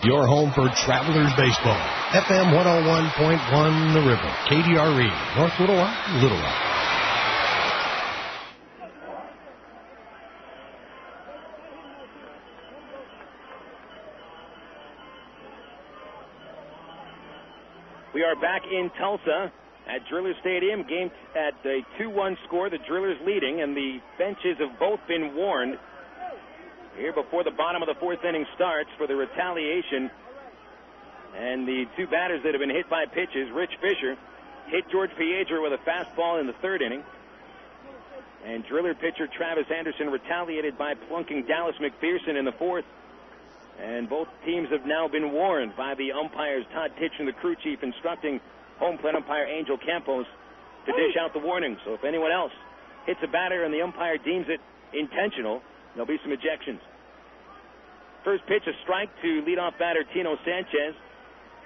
Your home for Travelers Baseball. FM 101.1 The River. KDRE. North Little Rock, Little Rock. We are back in Tulsa at Drillers Stadium. Game at a 2-1 score. The Drillers leading, and the benches have both been warned here before the bottom of the 4th inning starts for the retaliation. And the 2 batters that have been hit by pitches, Rich Fisher hit George Piedra with a fastball in the 3rd inning. And Driller pitcher Travis Anderson retaliated by plunking Dallas McPherson in the 4th. And both teams have now been warned by the umpires, Todd Titch and the crew chief, instructing home plate umpire Angel Campos to dish out the warning. So if anyone else hits a batter and the umpire deems it intentional, there'll be some ejections. First pitch, a strike to leadoff batter Tino Sanchez.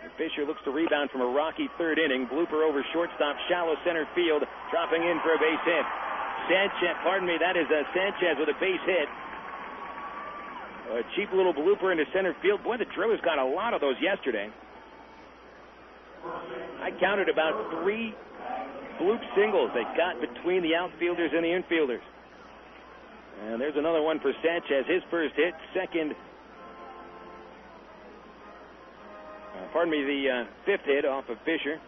And Fisher looks to rebound from a rocky 3rd inning. Blooper over shortstop, shallow center field, dropping in for a base hit. That is Sanchez with a base hit. A cheap little blooper into center field. Boy, the Drillers got a lot of those yesterday. I counted about 3 bloop singles they got between the outfielders and the infielders. And there's another one for Sanchez. His first hit, the 5th hit off of Fisher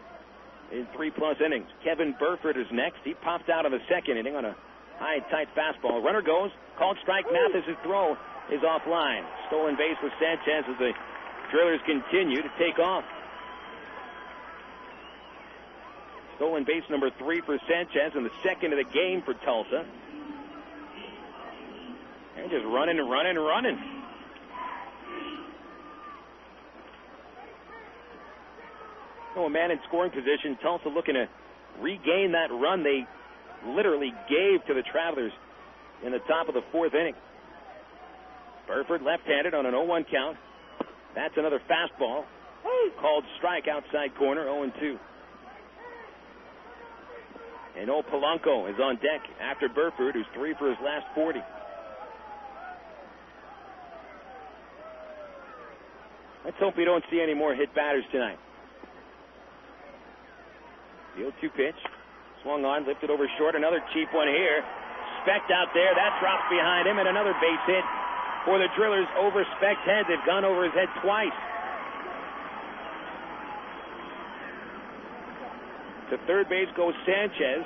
in 3+ innings. Kevin Burford is next. He popped out of the 2nd inning on a high, tight fastball. Runner goes, called strike. Mathis' throw is offline. Stolen base for Sanchez as the Drillers continue to take off. Stolen base number 3 for Sanchez in the 2nd of the game for Tulsa. And just running. A man in scoring position. Tulsa looking to regain that run they literally gave to the Travelers in the top of the 4th inning. Burford left-handed on an 0-1 count. That's another fastball. Called strike outside corner, 0-2. And old Polanco is on deck after Burford, who's 3 for his last 40. Let's hope we don't see any more hit batters tonight. The 0-2 pitch. Swung on, lifted over short. Another cheap one here. Specked out there. That drops behind him, and another base hit for the Drillers over Speck's head. They've gone over his head twice. To third base goes Sanchez.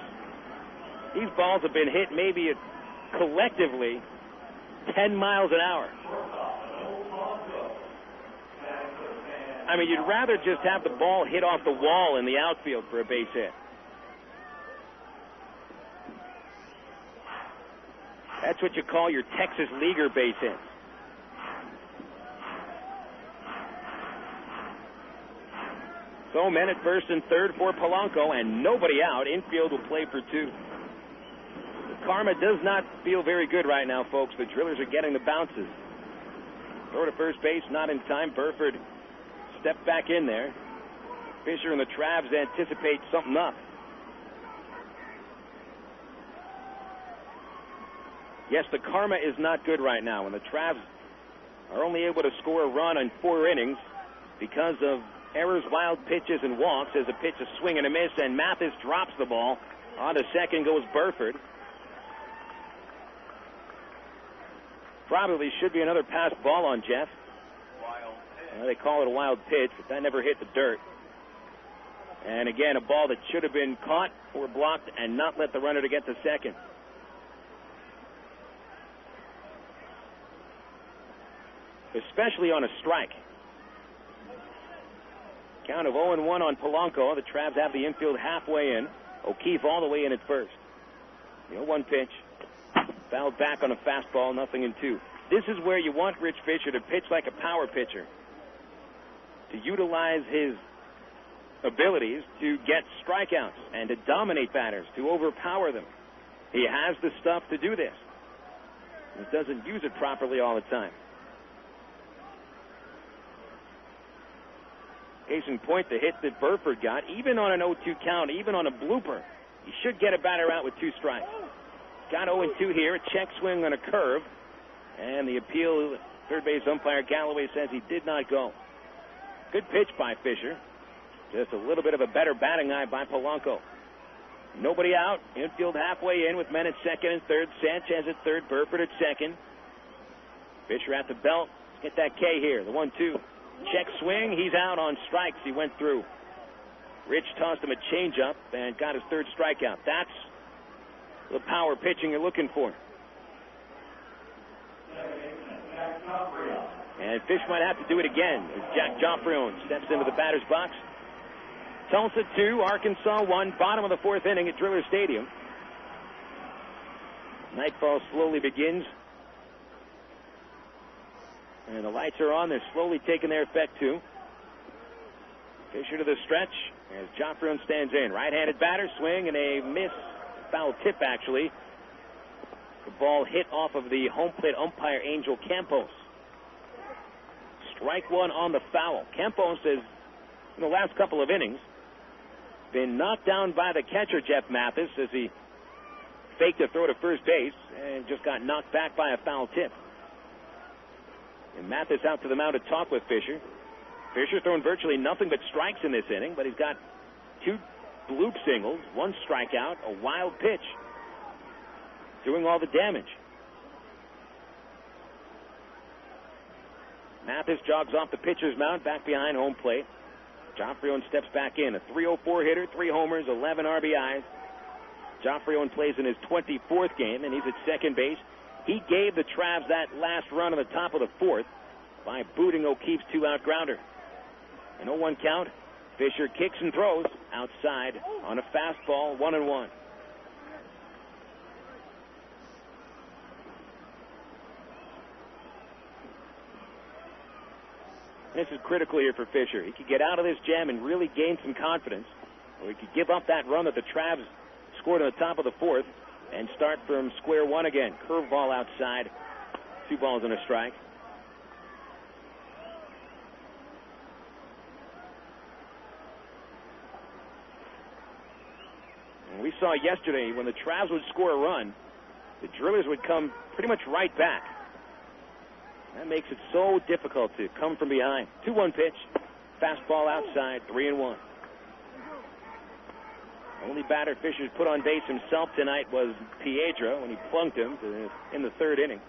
These balls have been hit maybe collectively 10 miles an hour. I mean, you'd rather just have the ball hit off the wall in the outfield for a base hit. That's what you call your Texas Leaguer base hits. So men at first and third for Polanco, and nobody out. Infield will play for 2. The karma does not feel very good right now, folks. The Drillers are getting the bounces. Throw to first base, not in time. Burford stepped back in there. Fisher and the Travs anticipate something up. Yes, the karma is not good right now, and the Travs are only able to score a run in 4 innings because of errors, wild pitches, and walks. As a pitch, a swing and a miss, and Mathis drops the ball. On to second goes Burford. Probably should be another pass ball on Jeff. They call it a wild pitch, but that never hit the dirt. And again, a ball that should have been caught or blocked and not let the runner to get to second. Especially on a strike. Count of 0-1 on Polanco. The Travs have the infield halfway in. O'Keefe all the way in at first. The 0-1 pitch. Fouled back on a fastball, 0-2. This is where you want Rich Fisher to pitch like a power pitcher. To utilize his abilities to get strikeouts and to dominate batters, to overpower them. He has the stuff to do this. He doesn't use it properly all the time. Case in point, the hit that Burford got, even on an 0-2 count, even on a blooper, he should get a batter out with 2 strikes. Got 0-2 here, a check swing on a curve, and the appeal, third base umpire Galloway says he did not go. Good pitch by Fisher. Just a little bit of a better batting eye by Polanco. Nobody out, infield halfway in with men at second and third. Sanchez at third, Burford at second. Fisher at the belt. Let's get that K here, the 1-2. Check swing, he's out on strikes. He went through. Rich tossed him a changeup and got his 3rd strikeout. That's the power pitching you're looking for. And Fish might have to do it again as Jack Joffrion steps into the batter's box. Tulsa 2, Arkansas 1, bottom of the 4th inning at Driller Stadium. Nightfall slowly begins. And the lights are on. They're slowly taking their effect, too. Fisher to the stretch as Joffrion stands in. Right-handed batter, swing, and a miss. Foul tip, actually. The ball hit off of the home plate umpire, Angel Campos. Strike 1 on the foul. Campos has, in the last couple of innings, been knocked down by the catcher, Jeff Mathis, as he faked a throw to first base and just got knocked back by a foul tip. And Mathis out to the mound to talk with Fisher. Fisher throwing virtually nothing but strikes in this inning, but he's got 2 bloop singles, 1 strikeout, a wild pitch, doing all the damage. Mathis jogs off the pitcher's mound, back behind home plate. Joffrion steps back in, a 304 hitter, 3 homers, 11 RBIs. Joffrion plays in his 24th game, and he's at second base. He gave the Travs that last run on the top of the 4th by booting O'Keefe's 2-out grounder. An 0-1 count. Fisher kicks and throws outside on a fastball, 1-1. This is critical here for Fisher. He could get out of this jam and really gain some confidence, or he could give up that run that the Travs scored on the top of the 4th and start from square one again. Curveball outside. 2 balls and a strike. And we saw yesterday when the Travs would score a run, the Drillers would come pretty much right back. That makes it so difficult to come from behind. 2-1 pitch. Fastball outside. 3-1. Only batter Fisher's put on base himself tonight was Piedra when he plunked him in the 3rd inning.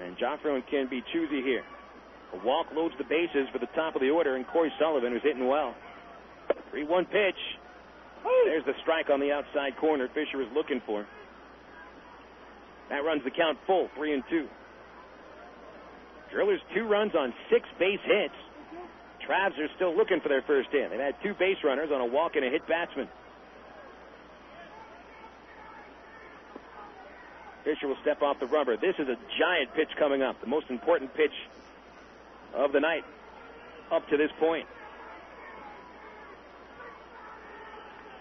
And Joffrion can be choosy here. A walk loads the bases for the top of the order, and Cory Sullivan, who's hitting well. 3-1 pitch. There's the strike on the outside corner Fisher was looking for. That runs the count full, 3-2. Drillers 2 runs on 6 base hits. Travs are still looking for their first hit. They've had 2 base runners on a walk and a hit batsman. Fisher will step off the rubber. This is a giant pitch coming up, the most important pitch of the night up to this point.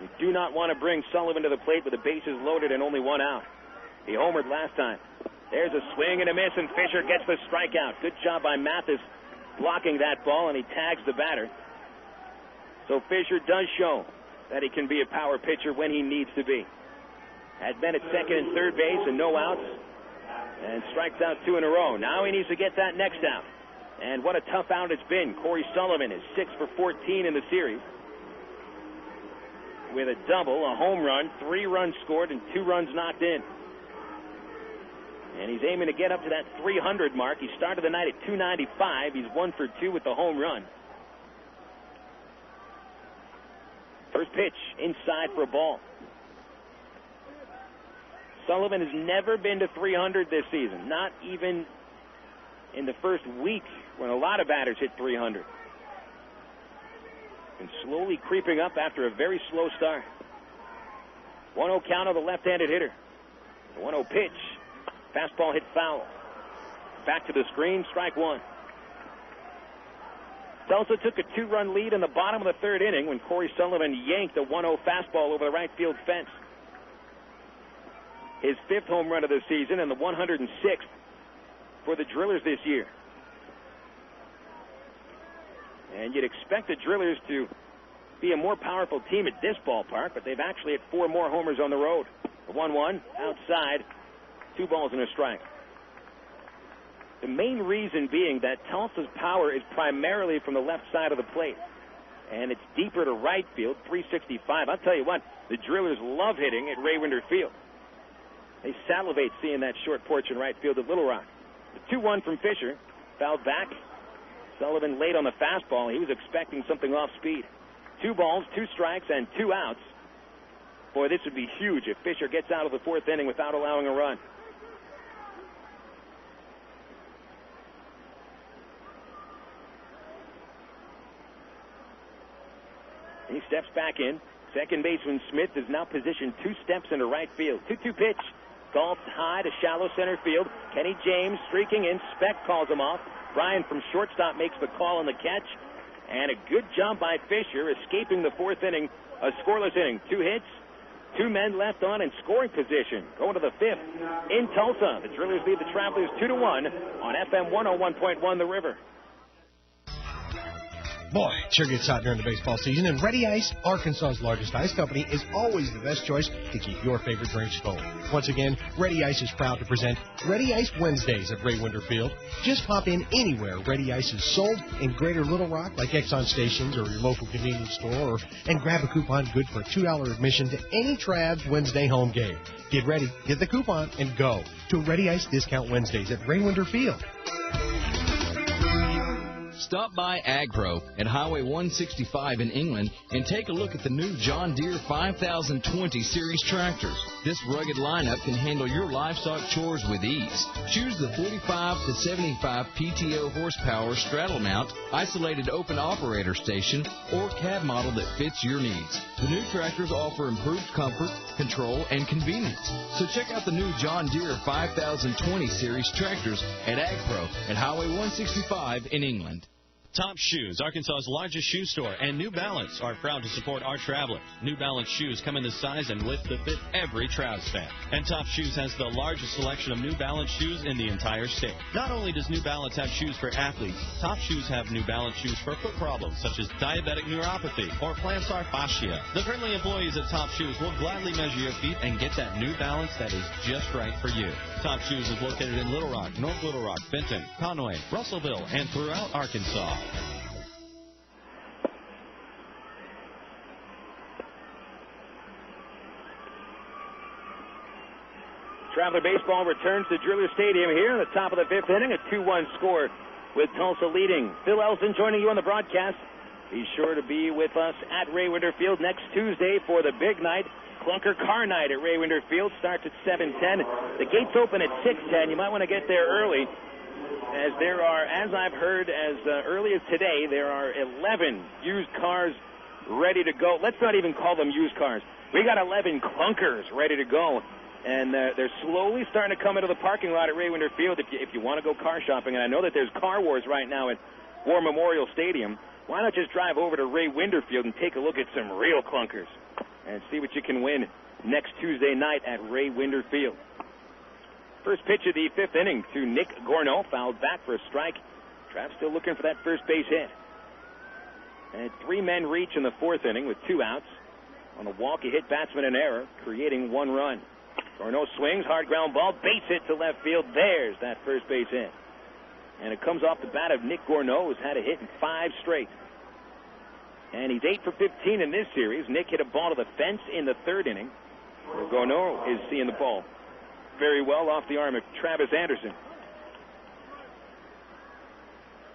You do not want to bring Sullivan to the plate with the bases loaded and only 1 out. He homered last time. There's a swing and a miss, and Fisher gets the strikeout. Good job by Mathis blocking that ball, and he tags the batter. So Fisher does show that he can be a power pitcher when he needs to be. Had been at second and third base and no outs, and strikes out 2 in a row. Now he needs to get that next out. And what a tough out it's been. Cory Sullivan is 6 for 14 in the series with a double, a home run, 3 runs scored, and 2 runs knocked in. And he's aiming to get up to that 300 mark. He started the night at 295. He's 1 for 2 with the home run. First pitch, inside for a ball. Sullivan has never been to 300 this season, not even in the first week when a lot of batters hit 300. And slowly creeping up after a very slow start. 1-0 count on the left-handed hitter. The 1-0 pitch. Fastball hit foul. Back to the screen, strike 1. Tulsa took a 2-run lead in the bottom of the third inning when Cory Sullivan yanked a 1-0 fastball over the right field fence. His 5th home run of the season and the 106th for the Drillers this year. And you'd expect the Drillers to be a more powerful team at this ballpark, but they've actually hit 4 more homers on the road. The 1-1 outside, 2 balls and a strike. The main reason being that Tulsa's power is primarily from the left side of the plate, and it's deeper to right field, 365. I'll tell you what, the Drillers love hitting at Ray Winder Field. They salivate seeing that short porch in right field at Little Rock. The 2-1 from Fisher, fouled back. Sullivan late on the fastball. He was expecting something off speed. 2 balls, 2 strikes, and 2 outs. Boy, this would be huge if Fisher gets out of the 4th inning without allowing a run. He steps back in. Second baseman Smith is now positioned 2 steps into right field. 2-2 pitch. Golfed high to shallow center field. Kenny James streaking in. Speck calls him off. Bryan from shortstop makes the call on the catch. And a good job by Fisher escaping the 4th inning. A scoreless inning. 2 hits. 2 men left on in scoring position. Going to the 5th. In Tulsa, the Drillers lead the Travelers 2-1 on FM 101.1 The River. Boy, it sure gets hot during the baseball season, and Ready Ice, Arkansas's largest ice company, is always the best choice to keep your favorite drinks cold. Once again, Ready Ice is proud to present Ready Ice Wednesdays at Ray Winder Field. Just pop in anywhere Ready Ice is sold in Greater Little Rock, like Exxon stations or your local convenience store, and grab a coupon good for a $2 admission to any Travs Wednesday home game. Get ready, get the coupon, and go to Ready Ice Discount Wednesdays at Ray Winder Field. Stop by AgPro at Highway 165 in England and take a look at the new John Deere 5020 Series tractors. This rugged lineup can handle your livestock chores with ease. Choose the 45 to 75 PTO horsepower straddle mount, isolated open operator station, or cab model that fits your needs. The new tractors offer improved comfort, control, and convenience. So check out the new John Deere 5020 Series tractors at AgPro at Highway 165 in England. Top Shoes, Arkansas's largest shoe store, and New Balance are proud to support our travelers. New Balance shoes come in the size and width that fit every Travs fan. And Top Shoes has the largest selection of New Balance shoes in the entire state. Not only does New Balance have shoes for athletes, Top Shoes have New Balance shoes for foot problems such as diabetic neuropathy or plantar fascia. The friendly employees at Top Shoes will gladly measure your feet and get that New Balance that is just right for you. Top Shoes is located in Little Rock, North Little Rock, Benton, Conway, Russellville, and throughout Arkansas. Traveler Baseball returns to Driller Stadium here at the top of the 5th inning. A 2-1 score with Tulsa leading. Phil Elson joining you on the broadcast. Be sure to be with us at Ray Winder Field next Tuesday for the big night. Clunker Car Night at Ray Winder Field starts at 7:10. The gates open at 6:10. You might want to get there early, as there are, as I've heard, as early as today, there are 11 used cars ready to go. Let's not even call them used cars. We got 11 clunkers ready to go. And they're slowly starting to come into the parking lot at Ray Winder Field if you want to go car shopping. And I know that there's car wars right now at War Memorial Stadium. Why not just drive over to Ray Winder Field and take a look at some real clunkers and see what you can win next Tuesday night at Ray Winder Field. First pitch of the 5th inning to Nick Gorno, fouled back for a strike. Trav still looking for that first base hit. And 3 men reach in the 4th inning with 2 outs. On a walk, he hit batsman an error, creating 1 run. Gorno swings, hard ground ball, base hit to left field. There's that first base hit. And it comes off the bat of Nick Gorno, who's had a hit in 5 straight. And he's 8 for 15 in this series. Nick hit a ball to the fence in the 3rd inning. Gorno is seeing the ball very well off the arm of Travis Anderson.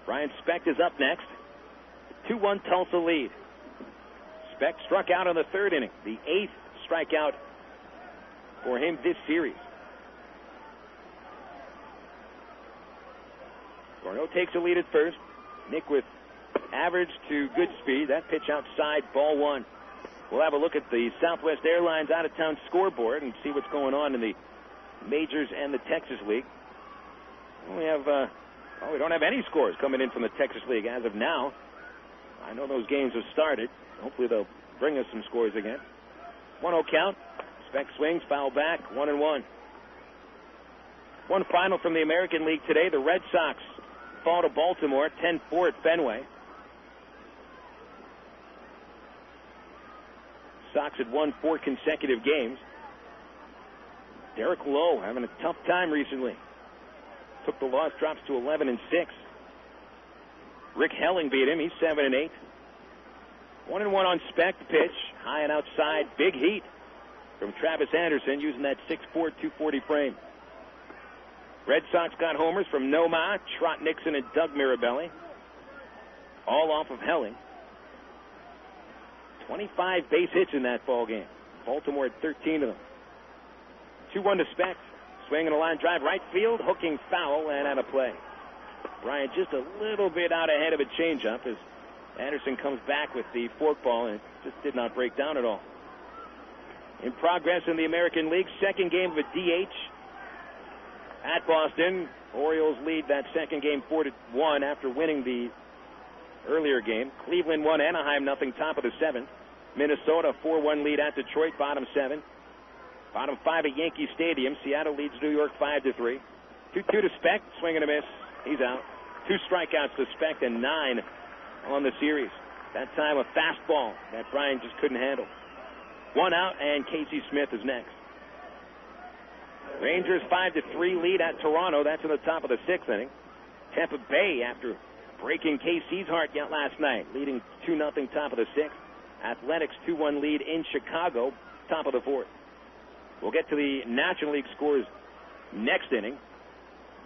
Brian Specht is up next. 2-1 Tulsa lead. Specht struck out in the 3rd inning, the 8th strikeout for him this series. Gorno takes a lead at first. Nick with average to good speed. That pitch outside, ball 1. We'll have a look at the Southwest Airlines out-of-town scoreboard and see what's going on in the Majors and the Texas League. We don't have any scores coming in from the Texas League as of now. I know those games have started. Hopefully they'll bring us some scores again. 1-0 count. Specht swings, foul back, 1-1. One final from the American League today. The Red Sox fall to Baltimore, 10-4 at Fenway. Sox had won 4 consecutive games. Derek Lowe having a tough time recently. Took the loss, drops to 11-6. Rick Helling beat him. He's 7-8. 1-1 on Specht. Pitch high and outside. Big heat from Travis Anderson using that 6'4", 240 frame. Red Sox got homers from Nomar, Trot Nixon, and Doug Mirabelli. All off of Helling. 25 base hits in that ball game. Baltimore had 13 of them. 2-1 to Specht. Swinging a line drive right field, hooking foul and out of play. Bryant just a little bit out ahead of a changeup as Anderson comes back with the forkball and it just did not break down at all. In progress in the American League, 2nd game of a DH at Boston. Orioles lead that 2nd game 4-1 after winning the earlier game. Cleveland won Anaheim 0, top of the 7th. Minnesota 4-1 lead at Detroit, bottom 7. Bottom 5 at Yankee Stadium. Seattle leads New York 5-3. 2-2 to Specht. Swing and a miss. He's out. 2 strikeouts to Specht and 9 on the series. That time a fastball that Brian just couldn't handle. 1 out and Casey Smith is next. Rangers 5-3 lead at Toronto. That's in the top of the 6th inning. Tampa Bay, after breaking KC's heart yet last night, leading 2-0 top of the 6th. Athletics 2-1 lead in Chicago, top of the 4th. We'll get to the National League scores next inning.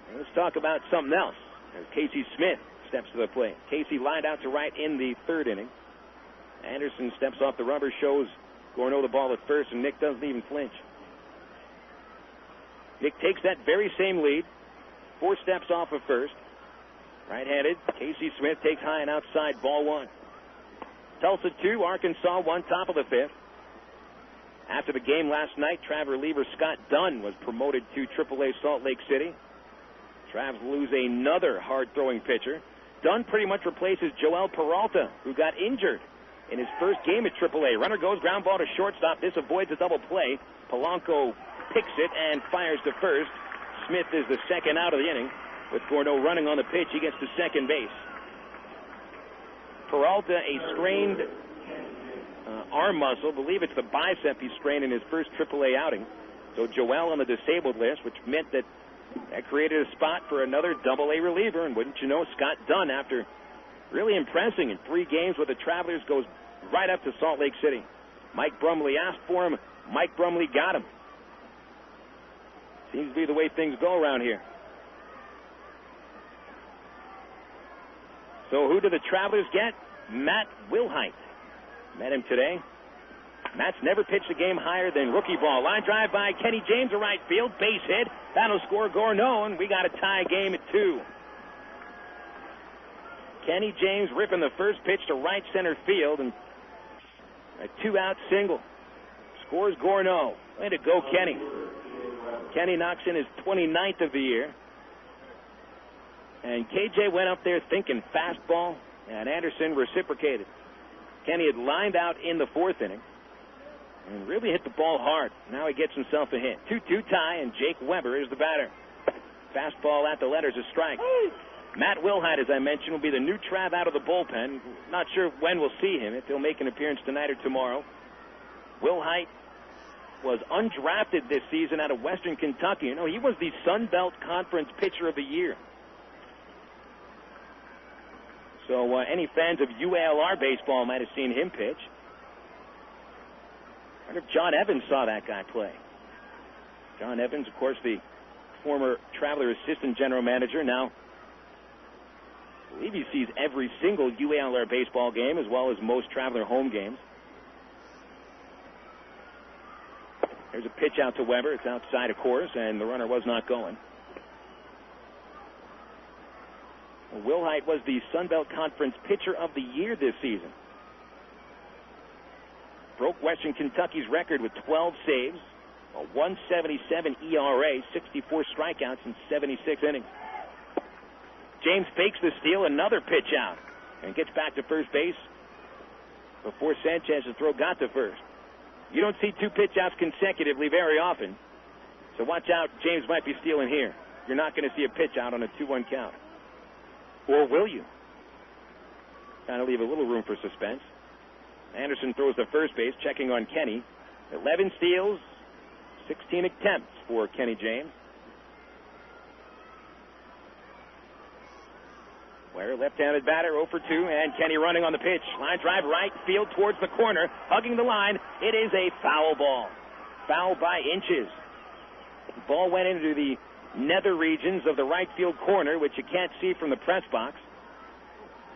And let's talk about something else as Casey Smith steps to the plate. Casey lined out to right in the 3rd inning. Anderson steps off the rubber, shows Gorno the ball at first, and Nick doesn't even flinch. Nick takes that very same lead, 4 steps off of first. Right-handed, Casey Smith takes high and outside, ball 1. Tulsa 2, Arkansas 1, top of the 5th. After the game last night, Trav reliever Scott Dunn was promoted to AAA Salt Lake City. Travs lose another hard-throwing pitcher. Dunn pretty much replaces Joel Peralta, who got injured in his first game at AAA. Runner goes, ground ball to shortstop. This avoids a double play. Polanco picks it and fires to first. Smith is the 2nd out of the inning. With Gorno running on the pitch, he gets to 2nd base. Peralta, a strained arm muscle. Believe it's the bicep he strained in his first AAA outing. So Joel on the disabled list, which meant that created a spot for another AA reliever. And wouldn't you know, Scott Dunn, after really impressing in 3 games with the Travelers, goes right up to Salt Lake City. Mike Brumley asked for him. Mike Brumley got him. Seems to be the way things go around here. So who do the Travelers get? Matt Wilhite. Met him today. Matt's never pitched a game higher than rookie ball. Line drive by Kenny James to right field. Base hit. That'll score Gorno, and we got a tie game at 2. Kenny James ripping the first pitch to right center field, and a 2-out single. Scores Gorno. Way to go, Kenny. Kenny knocks in his 29th of the year. And KJ went up there thinking fastball, and Anderson reciprocated. Kenny had lined out in the 4th inning. and really hit the ball hard. Now he gets himself a hit. 2-2 tie, and Jake Weber is the batter. Fastball at the letters, a strike. Matt Wilhite, as I mentioned, will be the new Trav out of the bullpen. Not sure when we'll see him, if he'll make an appearance tonight or tomorrow. Wilhite was undrafted this season out of Western Kentucky. You know, he was the Sun Belt Conference Pitcher of the Year. So any fans of UALR baseball might have seen him pitch. I wonder if John Evans saw that guy play. John Evans, of course, the former Traveler assistant general manager. Now, I believe he sees every single UALR baseball game as well as most Traveler home games. There's a pitch out to Weber. It's outside, of course, and the runner was not going. Well, Wilhite was the Sun Belt Conference Pitcher of the Year this season. Broke Western Kentucky's record with 12 saves, a 1.77 ERA, 64 strikeouts in 76 innings. James fakes the steal, another pitch out, and gets back to first base before Sanchez's throw got to first. You don't see two pitch outs consecutively very often, so watch out. James might be stealing here. You're not going to see a pitch out on a 2-1 count. Or will you? Kind of leave a little room for suspense. Anderson throws to first base, checking on Kenny. 11 steals, 16 attempts for Kenny James. Ware, left-handed batter, 0 for 2, and Kenny running on the pitch. Line drive right field towards the corner, hugging the line. It is a foul ball. Foul by inches. The ball went into the nether regions of the right field corner, which you can't see from the press box,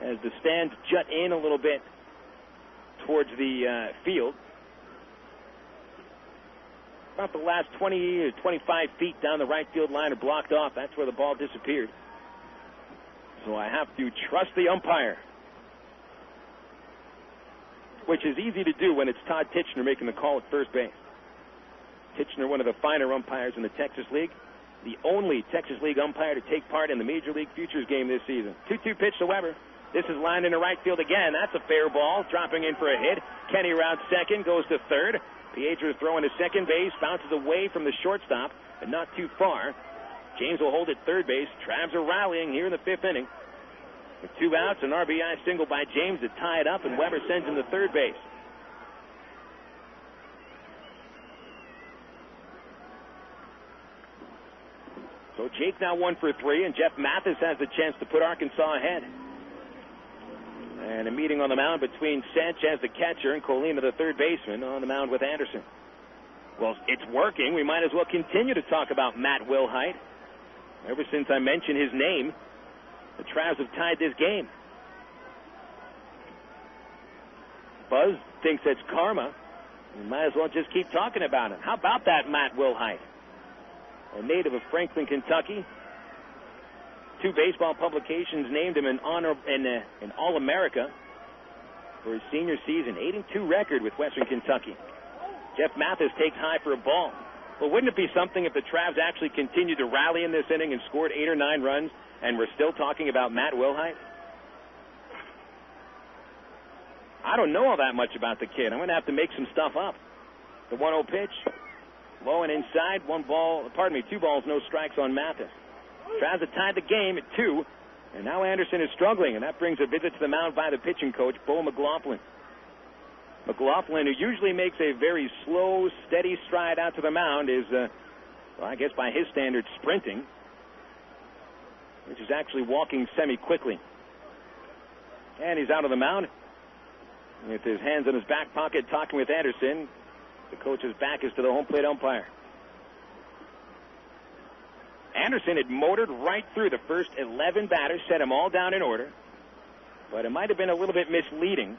as the stands jut in a little bit towards the field. About the last 20 or 25 feet down the right field line are blocked off. That's where the ball disappeared. So I have to trust the umpire, which is easy to do when it's Todd Tichenor making the call at first base. Tichenor, one of the finer umpires in the Texas League, the only Texas League umpire to take part in the Major League Futures game this season. 2-2 pitch to Weber. This is lined into right field again. That's a fair ball, dropping in for a hit. Kenny rounds second, goes to third. Pietro's throwing to second base, bounces away from the shortstop, but not too far. James will hold at third base. Travs are rallying here in the 5th inning. With 2 outs, an RBI single by James to tie it up, and Weber sends him to third base. So Jake now 1 for 3, and Jeff Mathis has the chance to put Arkansas ahead. And a meeting on the mound between Sanchez, the catcher, and Colina, the third baseman, on the mound with Anderson. Well, it's working. We might as well continue to talk about Matt Wilhite. Ever since I mentioned his name, the Travs have tied this game. Buzz thinks it's karma. We might as well just keep talking about it. How about that Matt Wilhite? A native of Franklin, Kentucky. 2 baseball publications named him an All-America for his senior season. 8-2 record with Western Kentucky. Jeff Mathis takes high for a ball. Well, wouldn't it be something if the Travs actually continued to rally in this inning and scored 8 or 9 runs, and we're still talking about Matt Wilhite? I don't know all that much about the kid. I'm going to have to make some stuff up. The 1-0 pitch, low and inside, 2 balls, no strikes on Mathis. Travs have tied the game at 2, and now Anderson is struggling, and that brings a visit to the mound by the pitching coach, Bo McLaughlin. McLaughlin, who usually makes a very slow, steady stride out to the mound, is, I guess by his standards, sprinting, which is actually walking semi-quickly. And he's out of the mound with his hands in his back pocket talking with Anderson. The coach's back is to the home plate umpire. Anderson had motored right through the first 11 batters, set them all down in order, but it might have been a little bit misleading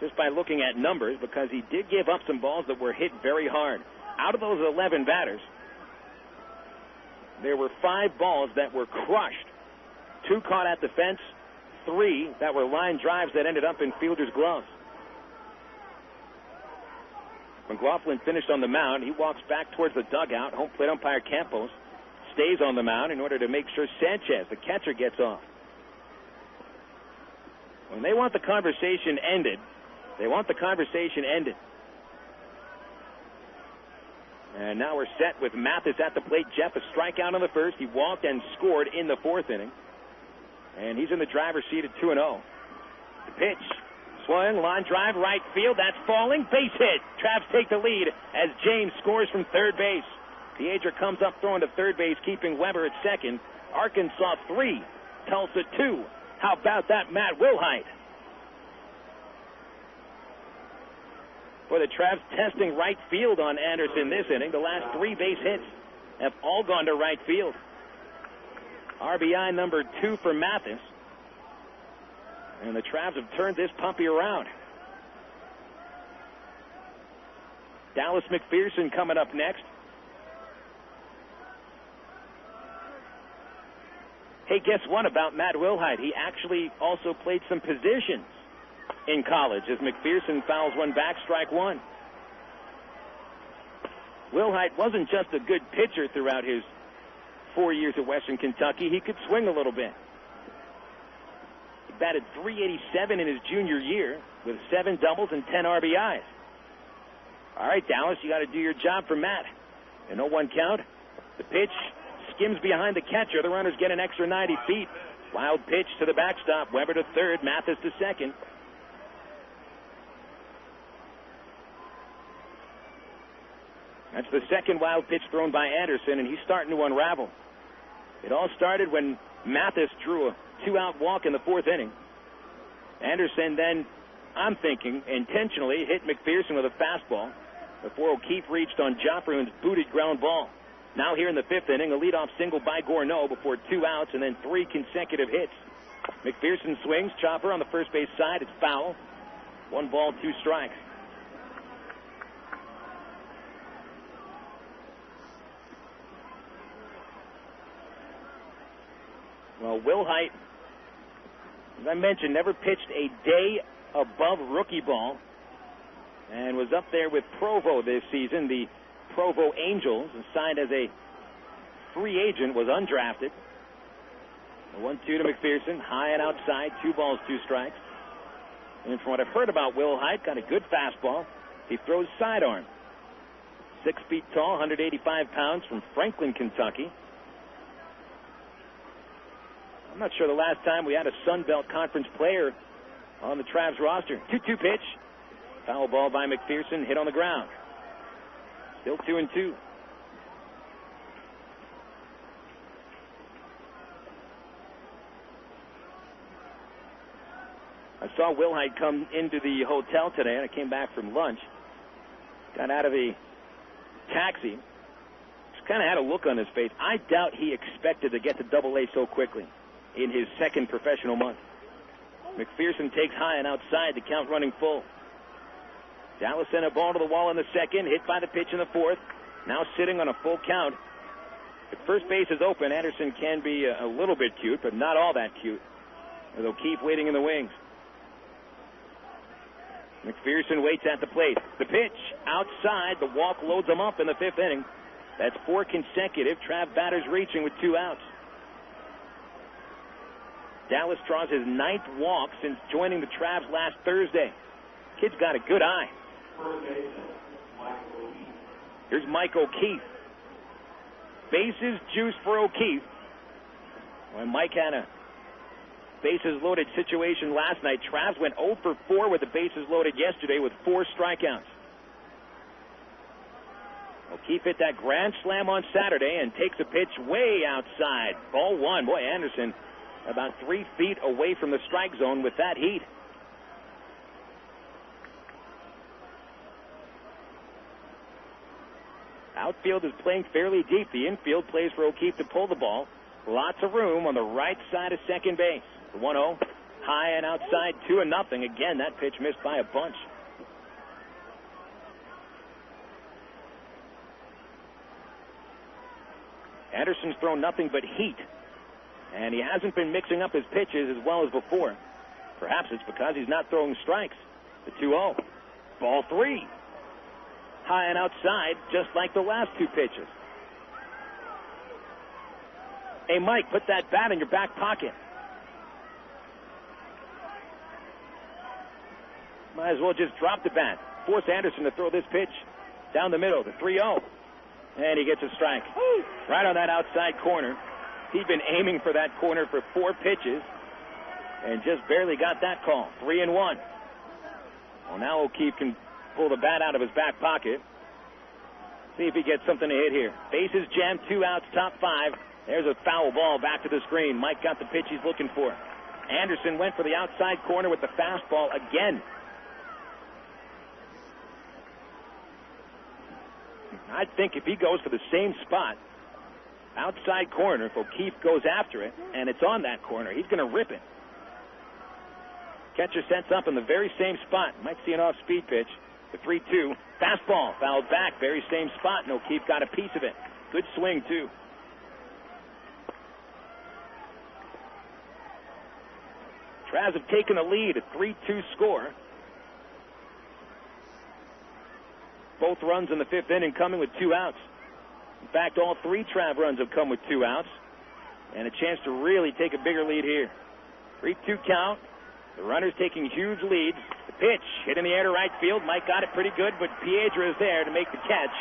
just by looking at numbers, because he did give up some balls that were hit very hard. Out of those 11 batters, there were 5 balls that were crushed. 2 caught at the fence, 3 that were line drives that ended up in fielders' gloves. McLaughlin finished on the mound. He walks back towards the dugout. Home plate umpire Campos stays on the mound in order to make sure Sanchez, the catcher, gets off. When they want the conversation ended, they want the conversation ended. And now we're set with Mathis at the plate. Jeff, a strikeout in the first. He walked and scored in the fourth inning. And he's in the driver's seat at 2-0. The pitch. Swung, line drive, right field. That's falling. Base hit. Travs take the lead as James scores from third base. Pietra comes up throwing to third base, keeping Weber at second. Arkansas 3, Tulsa 2. How about that, Matt Wilhite? For the Travs, testing right field on Anderson this inning. The last 3 base hits have all gone to right field. RBI number 2 for Mathis. And the Travs have turned this puppy around. Dallas McPherson coming up next. Hey, guess what about Matt Wilhite? He actually also played some positions in college as McPherson fouls one back, strike one. Wilhite wasn't just a good pitcher throughout his 4 years at Western Kentucky. He could swing a little bit. He batted .387 in his junior year with 7 doubles and 10 RBIs. All right, Dallas, you got to do your job for Matt. And 0-1 count. The pitch skims behind the catcher. The runners get an extra 90 feet. Wild pitch to the backstop. Weber to third. Mathis to second. That's the second wild pitch thrown by Anderson, and he's starting to unravel. It all started when Mathis drew a 2-out walk in the fourth inning. Anderson then, I'm thinking, intentionally hit McPherson with a fastball before O'Keefe reached on Joffrey's booted ground ball. Now here in the fifth inning, a leadoff single by Gourneau before 2 outs and then 3 consecutive hits. McPherson swings. Chopper on the first base side. It's foul. 1 ball, 2 strikes. Well, Wilhite, as I mentioned, never pitched a day above rookie ball and was up there with Provo this season. The Provo Angels, signed as a free agent, was undrafted. A 1-2 to McPherson, high and outside, 2 balls, 2 strikes. And from what I've heard about Wilhite, got a good fastball. He throws sidearm. 6 feet tall, 185 pounds, from Franklin, Kentucky. I'm not sure the last time we had a Sun Belt Conference player on the Travs roster. 2-2 pitch. Foul ball by McPherson, hit on the ground. Still 2-2. I saw Wilhite come into the hotel today, and I came back from lunch. Got out of the taxi. Just kind of had a look on his face. I doubt he expected to get to Double-A so quickly in his second professional month. McPherson takes high and outside, the count running full. Dallas sent a ball to the wall in the second, hit by the pitch in the fourth. Now sitting on a full count. If first base is open, Anderson can be a little bit cute, but not all that cute, with O'Keefe waiting in the wings. McPherson waits at the plate. The pitch outside. The walk loads him up in the fifth inning. That's 4 consecutive Trav batters reaching with 2 outs. Dallas draws his 9th walk since joining the Travs last Thursday. Kid's got a good eye. Here's Mike O'Keefe. Bases juice for O'Keefe. When Mike had a bases loaded situation last night, Travs went 0 for 4 with the bases loaded yesterday with 4 strikeouts. O'Keefe hit that grand slam on Saturday and takes a pitch way outside. Ball 1. Boy, Anderson about 3 feet away from the strike zone with that heat. Outfield is playing fairly deep. The infield plays for O'Keefe to pull the ball. Lots of room on the right side of second base. The 1-0, high and outside, 2-0. Again, that pitch missed by a bunch. Anderson's thrown nothing but heat, and he hasn't been mixing up his pitches as well as before. Perhaps it's because he's not throwing strikes. The 2-0, ball 3. High and outside, just like the last 2 pitches. Hey, Mike, put that bat in your back pocket. Might as well just drop the bat. Force Anderson to throw this pitch down the middle. The 3-0. And he gets a strike. Right on that outside corner. He'd been aiming for that corner for 4 pitches and just barely got that call. 3-1. Well, now O'Keefe can pull the bat out of his back pocket. See if he gets something to hit here. Bases jammed, 2 outs, top 5. There's a foul ball back to the screen. Mike got the pitch he's looking for. Anderson went for the outside corner with the fastball again. I think if he goes for the same spot, outside corner, if O'Keefe goes after it, and it's on that corner, he's going to rip it. Catcher sets up in the very same spot. Might see an off-speed pitch. The 3-2. Fastball fouled back. Very same spot, and O'Keefe got a piece of it. Good swing, too. Travs have taken the lead, a 3-2 score. Both runs in the 5th inning coming with 2 outs. In fact, all 3 Trav runs have come with 2 outs. And a chance to really take a bigger lead here. 3-2 count. The runners taking huge leads. The pitch hit in the air to right field. Mike got it pretty good, but Piedra is there to make the catch.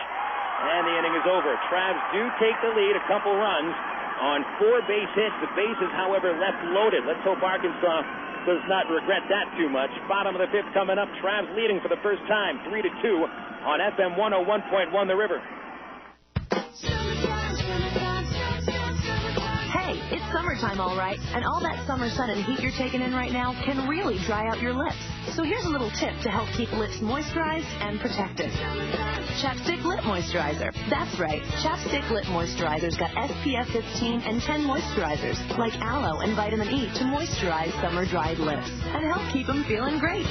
And the inning is over. Travs do take the lead, a couple runs on 4 base hits. The bases, however, left loaded. Let's hope Arkansas does not regret that too much. Bottom of the 5th coming up. Travs leading for the first time, 3-2 on FM 101.1 The River. Hey, it's summertime, all right, and all that summer sun and heat you're taking in right now can really dry out your lips. So here's a little tip to help keep lips moisturized and protected. Chapstick Lip Moisturizer. That's right, Chapstick Lip Moisturizer's got SPF 15 and 10 moisturizers, like aloe and vitamin E, to moisturize summer-dried lips and help keep them feeling great.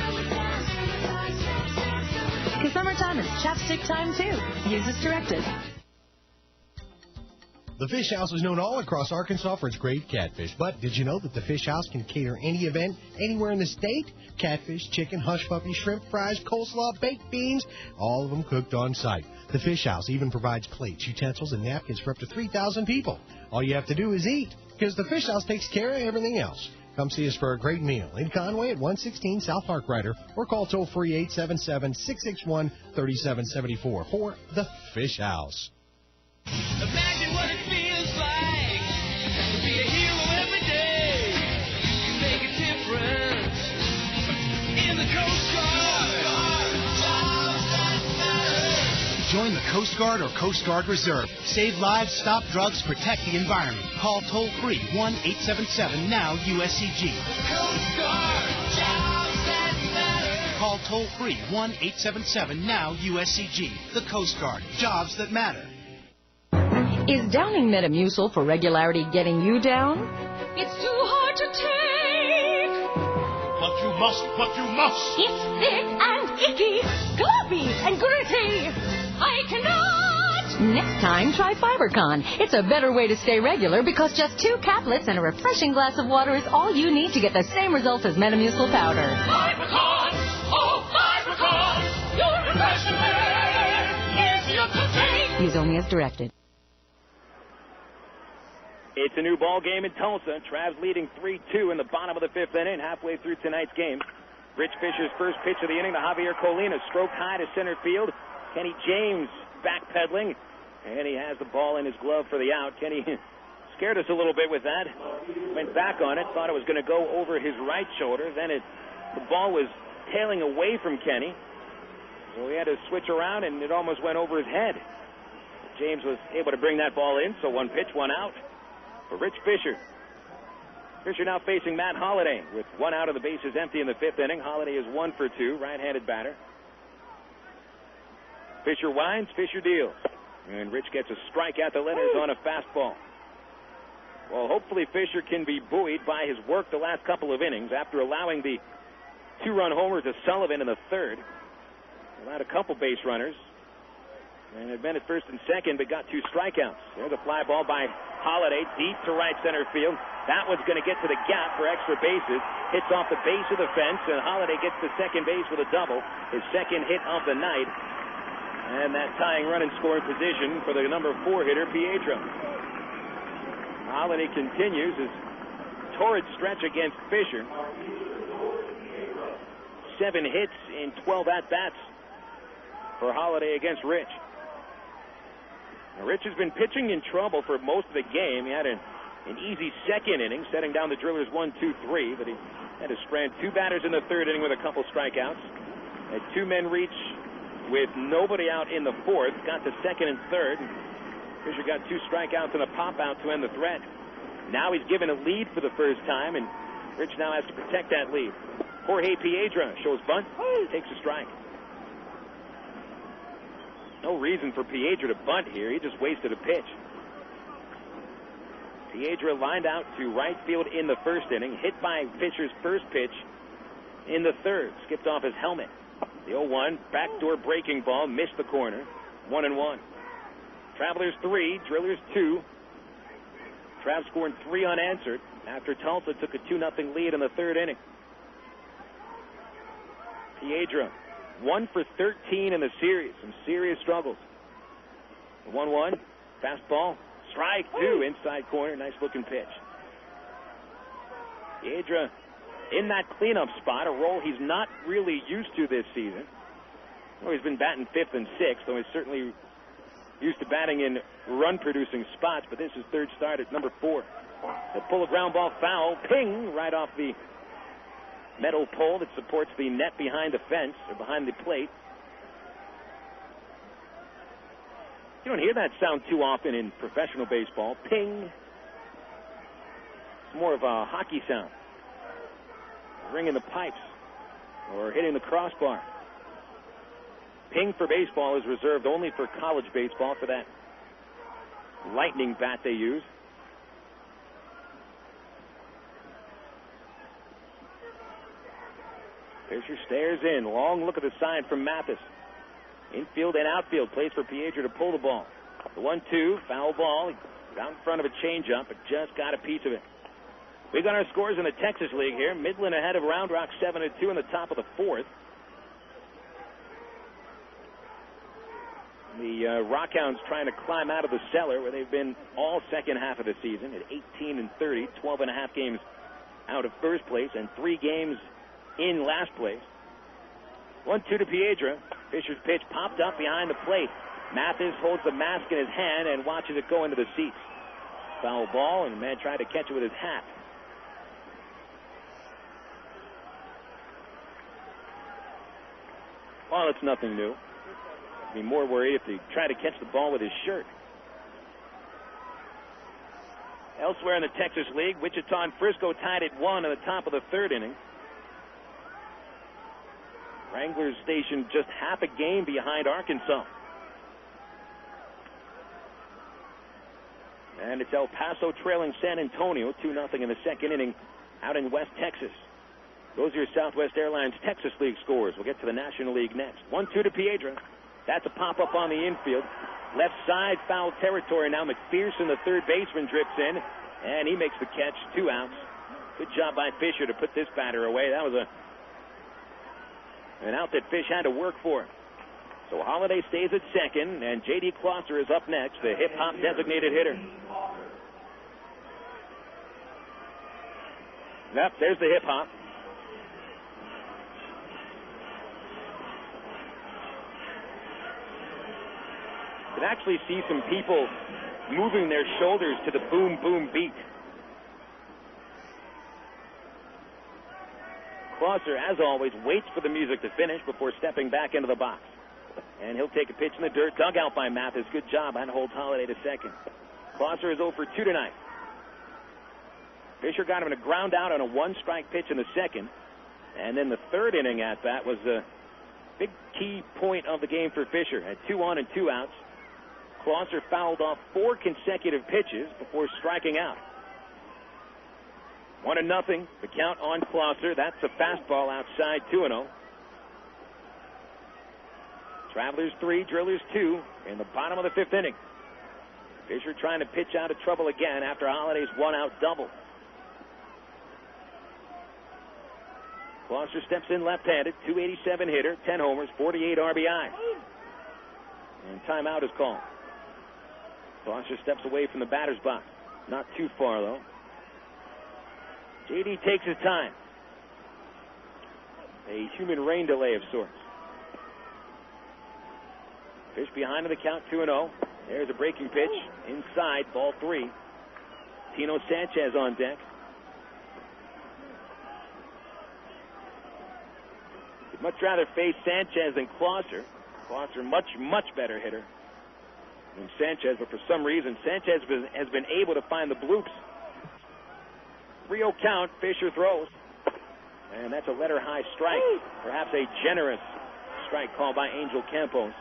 Because summertime is chapstick time, too. Use as directed. The Fish House is known all across Arkansas for its great catfish. But did you know that the Fish House can cater any event anywhere in the state? Catfish, chicken, hush puppy, shrimp fries, coleslaw, baked beans, all of them cooked on site. The Fish House even provides plates, utensils, and napkins for up to 3,000 people. All you have to do is eat, because the Fish House takes care of everything else. Come see us for a great meal in Conway at 116 South Harkrider, or call toll-free 877-661-3774 for the Fish House. Imagine what it feels like to be a hero every day. You make a difference in the Coast Guard. Jobs that matter. Join the Coast Guard or Coast Guard Reserve. Save lives, stop drugs, protect the environment. Call toll-free 1-877-NOW-USCG. Coast Guard. Jobs that matter. Call toll-free 1-877-NOW-USCG. The Coast Guard. Jobs that matter. Is downing Metamucil for regularity getting you down? It's too hard to take. But you must. It's thick and icky, gloppy and gritty. I cannot. Next time, try FiberCon. It's a better way to stay regular because just 2 caplets and a refreshing glass of water is all you need to get the same results as Metamucil powder. FiberCon! Oh, FiberCon! Your refreshment is your today. Use only as directed. It's a new ball game in Tulsa. Travs leading 3-2 in the bottom of the 5th inning, halfway through tonight's game. Rich Fisher's first pitch of the inning to Javier Colina. Stroke high to center field. Kenny James backpedaling, and he has the ball in his glove for the out. Kenny scared us a little bit with that. Went back on it, thought it was going to go over his right shoulder. Then the ball was tailing away from Kenny. So he had to switch around, and it almost went over his head. James was able to bring that ball in, so 1 pitch, 1 out. For Rich Fisher. Fisher now facing Matt Holliday with 1 out of the bases empty in the 5th inning. Holliday is 1 for 2, right-handed batter. Fisher winds, Fisher deals. And Rich gets a strike at the letters on a fastball. Well, hopefully Fisher can be buoyed by his work the last couple of innings after allowing the 2-run homer to Sullivan in the 3rd. Allowed a couple base runners. And had been at first and second, but got 2 strikeouts. There's a fly ball by Holliday, deep to right center field. That one's going to get to the gap for extra bases. Hits off the base of the fence, and Holliday gets to second base with a double. His second hit of the night. And that tying run in scoring position for the number 4 hitter, Piedra. Holliday continues his torrid stretch against Fisher. 7 hits in 12 at-bats for Holliday against Rich. Now, Rich has been pitching in trouble for most of the game. He had an easy second inning, setting down the Drillers 1-2-3, but he had to strand 2 batters in the 3rd inning with a couple strikeouts. Had 2 men reach with nobody out in the 4th. Got to 2nd and 3rd. Fisher got 2 strikeouts and a pop out to end the threat. Now he's given a lead for the first time, and Rich now has to protect that lead. Jorge Piedra shows bunt, takes a strike. No reason for Piedra to bunt here. He just wasted a pitch. Piedra lined out to right field in the 1st inning, hit by Fisher's first pitch in the 3rd. Skipped off his helmet. The 0-1 backdoor breaking ball missed the corner. 1-1. Travelers 3, Drillers 2. Trav scoring 3 unanswered after Tulsa took a 2-0 lead in the 3rd inning. Piedra 1 for 13 in the series. Some serious struggles. 1-1 fastball. Strike 2, inside corner. Nice looking pitch. Piedra in that cleanup spot, a role he's not really used to this season. Well, he's been batting 5th and 6th, though he's certainly used to batting in run-producing spots, but this is 3rd start at number 4. They'll pull a ground ball foul. Ping! Right off the metal pole that supports the net behind the fence, or behind the plate. You don't hear that sound too often in professional baseball. Ping. It's more of a hockey sound. Ringing the pipes or hitting the crossbar. Ping for baseball is reserved only for college baseball, for that lightning bat they use. Fisher stares in. Long look at the sign from Mathis. Infield and outfield. Plays for Piedra to pull the ball. The 1-2, foul ball. Out in front of a changeup, but just got a piece of it. We got our scores in the Texas League here. Midland ahead of Round Rock 7-2 in the top of the 4th. The Rockhounds trying to climb out of the cellar where they've been all second half of the season at 18-30, 12.5 games out of first place and 3 games in last place. 1-2 to Piedra. Fisher's pitch popped up behind the plate. Mathis holds the mask in his hand and watches it go into the seats. Foul ball, and the man tried to catch it with his hat. Well, it's nothing new. I'd be more worried if he tried to catch the ball with his shirt. Elsewhere in the Texas League, Wichita and Frisco tied at 1 in the top of the 3rd inning. Wranglers stationed just half a game behind Arkansas. And it's El Paso trailing San Antonio 2-0 in the 2nd inning out in West Texas. Those are your Southwest Airlines Texas League scores. We'll get to the National League next. 1-2 to Piedra. That's a pop-up on the infield. Left side, foul territory. Now McPherson, the 3rd baseman, drips in, and he makes the catch. 2 outs. Good job by Fisher to put this batter away. That was an out that Fish had to work for. So Holliday stays at 2nd, and J.D. Closser is up next, the hip-hop designated hitter. Yep, there's the hip-hop. You can actually see some people moving their shoulders to the boom, boom beat. Closser, as always, waits for the music to finish before stepping back into the box. And he'll take a pitch in the dirt, dug out by Mathis. Good job and holds Holliday to 2nd. Closser is 0 for 2 tonight. Fisher got him in a ground out on a 1-strike pitch in the 2nd. And then the 3rd inning at bat was a big key point of the game for Fisher. Had 2 on and 2 outs. Closser fouled off 4 consecutive pitches before striking out. 1-0, the count on Closser. That's a fastball outside, 2-0. Travelers 3, Drillers 2 in the bottom of the 5th inning. Fisher trying to pitch out of trouble again after Holliday's 1-out double. Closser steps in left-handed, 287 hitter, 10 homers, 48 RBI. And timeout is called. Closser steps away from the batter's box. Not too far, though. J.D. takes his time. A human rain delay of sorts. Fish behind in the count, 2-0. There's a breaking pitch inside, ball 3. Tino Sanchez on deck. He'd much rather face Sanchez than Closser. Closser, much better hitter than Sanchez, but for some reason, Sanchez has been able to find the bloops. 3-0 count, Fisher throws. And that's a letter-high strike. Perhaps a generous strike called by Angel Campos.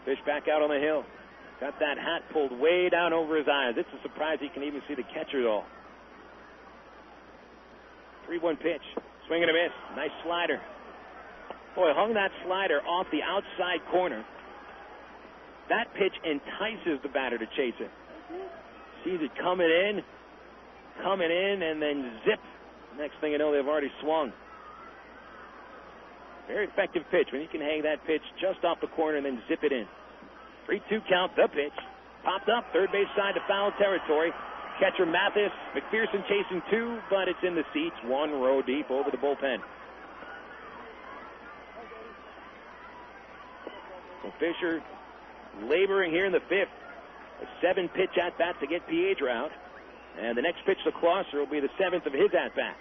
Fish back out on the hill. Got that hat pulled way down over his eyes. It's a surprise he can even see the catcher at all. 3-1 pitch. Swing and a miss. Nice slider. Boy, hung that slider off the outside corner. That pitch entices the batter to chase it. Sees it coming in, and then zip. Next thing you know, they've already swung. Very effective pitch when you can hang that pitch just off the corner and then zip it in. 3-2 count, the pitch. Popped up, third base side to foul territory. Catcher Mathis, McPherson chasing 2, but it's in the seats, 1 row deep over the bullpen. So Fisher laboring here in the 5th. A 7-pitch at-bat to get Piedra out. And the next pitch to Closser will be the 7th of his at-bat.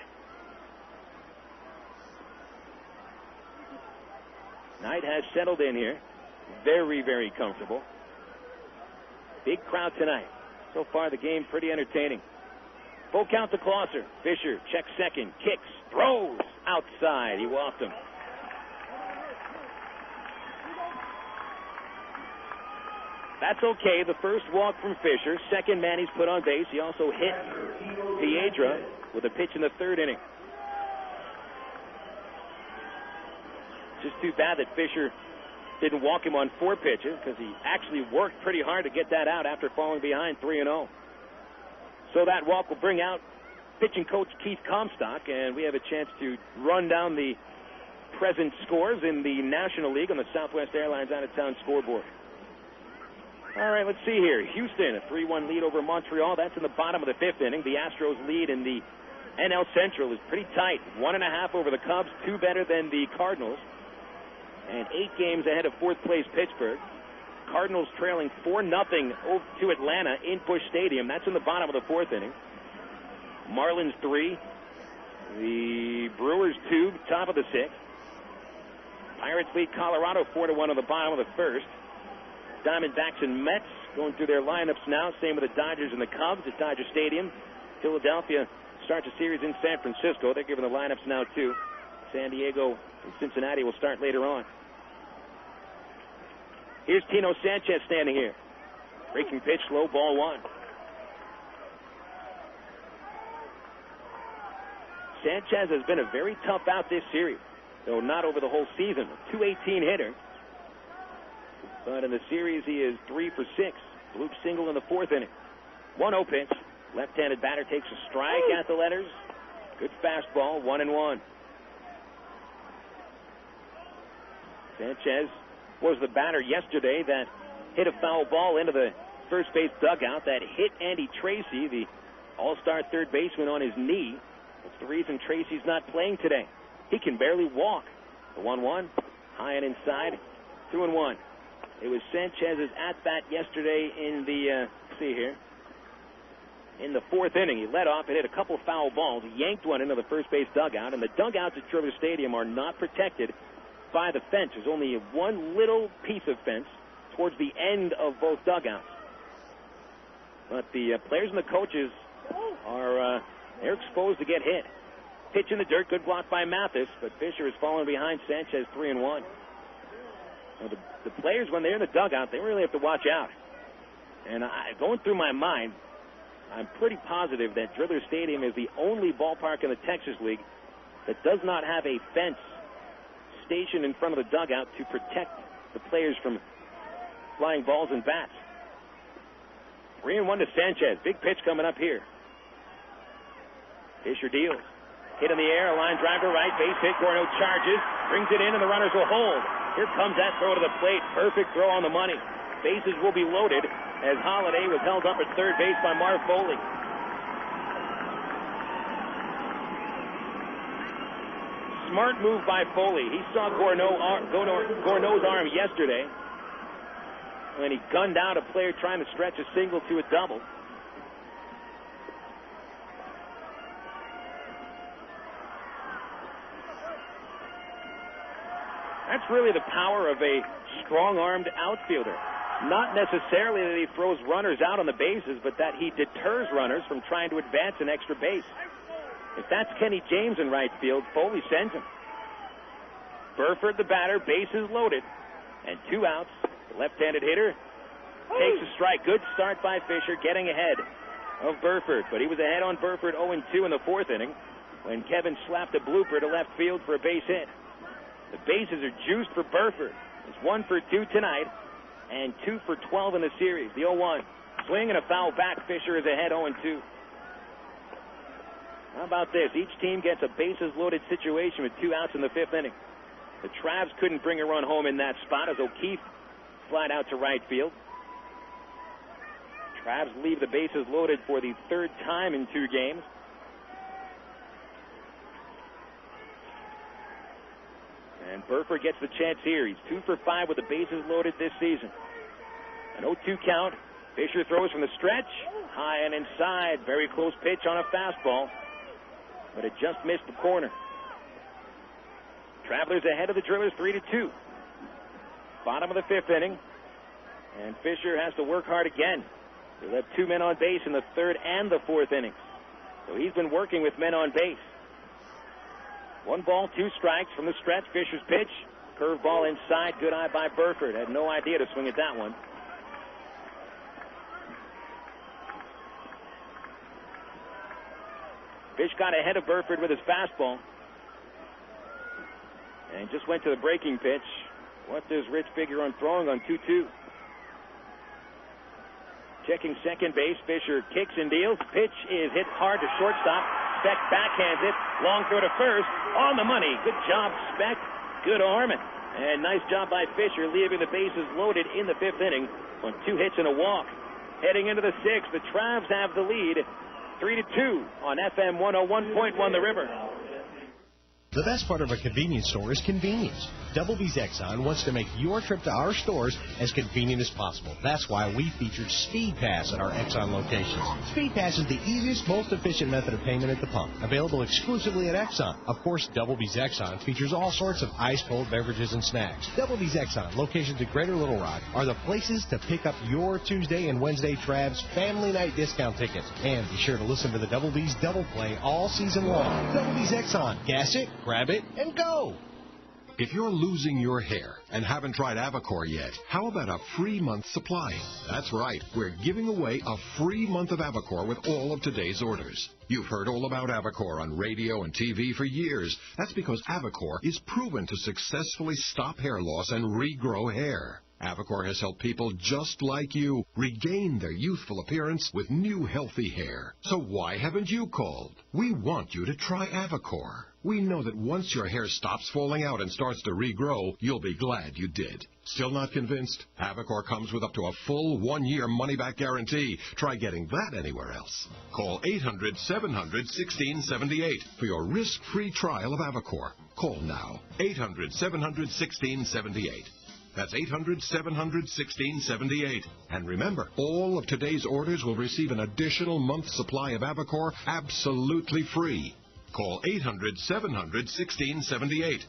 Knight has settled in here. Very, very comfortable. Big crowd tonight. So far, the game pretty entertaining. Full count to Closser. Fisher checks second, kicks, throws outside. He walked him. That's okay. The first walk from Fisher. Second man he's put on base. He also hit Piedra with a pitch in the 3rd inning. Just too bad that Fisher didn't walk him on 4 pitches because he actually worked pretty hard to get that out after falling behind 3-0. So that walk will bring out pitching coach Keith Comstock, and we have a chance to run down the present scores in the National League on the Southwest Airlines out-of-town scoreboard. All right, let's see here. Houston, a 3-1 lead over Montreal. That's in the bottom of the 5th inning. The Astros lead in the NL Central is pretty tight. 1.5 over the Cubs, 2 better than the Cardinals, and 8 games ahead of 4th place Pittsburgh. Cardinals trailing 4-0 to Atlanta in Busch Stadium. That's in the bottom of the 4th inning. Marlins 3. The Brewers 2, top of the 6th. Pirates lead Colorado 4-1 on the bottom of the 1st. Diamondbacks and Mets going through their lineups now. Same with the Dodgers and the Cubs at Dodger Stadium. Philadelphia starts a series in San Francisco. They're giving the lineups now, too. San Diego and Cincinnati will start later on. Here's Tino Sanchez standing here. Breaking pitch, low, ball 1. Sanchez has been a very tough out this series, though not over the whole season. A .218 hitter. But in the series, he is 3 for 6. Bloop single in the 4th inning. 1-0 pitch. Left-handed batter takes a strike at the letters. Good fastball, 1-1. Sanchez was the batter yesterday that hit a foul ball into the first base dugout that hit Andy Tracy, the all-star third baseman, on his knee. That's the reason Tracy's not playing today. He can barely walk. The 1-1, high and inside, 2-1. It was Sanchez's at-bat yesterday in the, in the 4th inning. He led off and hit a couple foul balls, yanked one into the first base dugout, and the dugouts at Triller Stadium are not protected by the fence. There's only one little piece of fence towards the end of both dugouts. But the players and the coaches are they're exposed to get hit. Pitch in the dirt, good block by Mathis, but Fisher is falling behind Sanchez 3-1. Well, the players, when they're in the dugout, they really have to watch out. And going through my mind, I'm pretty positive that Triller Stadium is the only ballpark in the Texas League that does not have a fence station in front of the dugout to protect the players from flying balls and bats. 3-1 to Sanchez. Big pitch coming up here. Fisher deals. Hit in the air, a line drive to right, base hit. Gorno charges, brings it in, and the runners will hold. Here comes that throw to the plate. Perfect throw on the money. Bases will be loaded as Holliday was held up at third base by Marv Foley. smart move by Foley. He saw Gourneau's arm yesterday when he gunned out a player trying to stretch a single to a double. That's really the power of a strong-armed outfielder. Not necessarily that he throws runners out on the bases, but that he deters runners from trying to advance an extra base. If that's Kenny James in right field, Foley sends him. Burford, the batter, bases loaded, and 2 outs. The left-handed hitter takes a strike. Good start by Fisher, getting ahead of Burford, but he was ahead on Burford 0-2 in the 4th inning when Kevin slapped a blooper to left field for a base hit. The bases are juiced for Burford. He's 1 for 2 tonight and 2 for 12 in the series. The 0-1. Swing and a foul back. Fisher is ahead 0-2. How about this? Each team gets a bases-loaded situation with 2 outs in the 5th inning. The Travs couldn't bring a run home in that spot as O'Keefe flied out to right field. Travs leave the bases loaded for the 3rd time in 2 games. And Burford gets the chance here. He's 2 for 5 with the bases loaded this season. An 0-2 count. Fisher throws from the stretch. High and inside. Very close pitch on a fastball. But it just missed the corner. Travelers ahead of the Drillers 3-2. Bottom of the 5th inning. And Fisher has to work hard again. He'll have 2 men on base in the 3rd and the 4th innings. So he's been working with men on base. 1 ball, 2 strikes from the stretch. Fisher's pitch. Curveball inside. Good eye by Burford. Had no idea to swing at that one. Fish got ahead of Burford with his fastball. And just went to the breaking pitch. What does Rich figure on throwing on 2-2? Checking second base. Fisher kicks and deals. Pitch is hit hard to shortstop. Speck backhands it. Long throw to first. On the money. Good job, Speck. Good arming. And nice job by Fisher, leaving the bases loaded in the 5th inning on 2 hits and a walk. Heading into the 6th, the Travs have the lead. 3-2 on FM 101.1 The River. The best part of a convenience store is convenience. Double B's Exxon wants to make your trip to our stores as convenient as possible. That's why we featured Speed Pass at our Exxon locations. Speed Pass is the easiest, most efficient method of payment at the pump, available exclusively at Exxon. Of course, Double B's Exxon features all sorts of ice-cold beverages and snacks. Double B's Exxon, locations at Greater Little Rock, are the places to pick up your Tuesday and Wednesday Travs Family Night discount tickets. And be sure to listen to the Double B's Double Play all season long. Double B's Exxon. Gas it, grab it, and go. If you're losing your hair and haven't tried Avacor yet, how about a free month supply? That's right. We're giving away a free month of Avacor with all of today's orders. You've heard all about Avacor on radio and TV for years. That's because Avacor is proven to successfully stop hair loss and regrow hair. Avacor has helped people just like you regain their youthful appearance with new healthy hair. So why haven't you called? We want you to try Avacor. We know that once your hair stops falling out and starts to regrow, you'll be glad you did. Still not convinced? Avacor comes with up to a full 1-year money-back guarantee. Try getting that anywhere else. Call 800-700-1678 for your risk-free trial of Avacor. Call now. 800-700-1678. That's 800-700-1678. And remember, all of today's orders will receive an additional month's supply of Avacor absolutely free. Call 800-700-1678.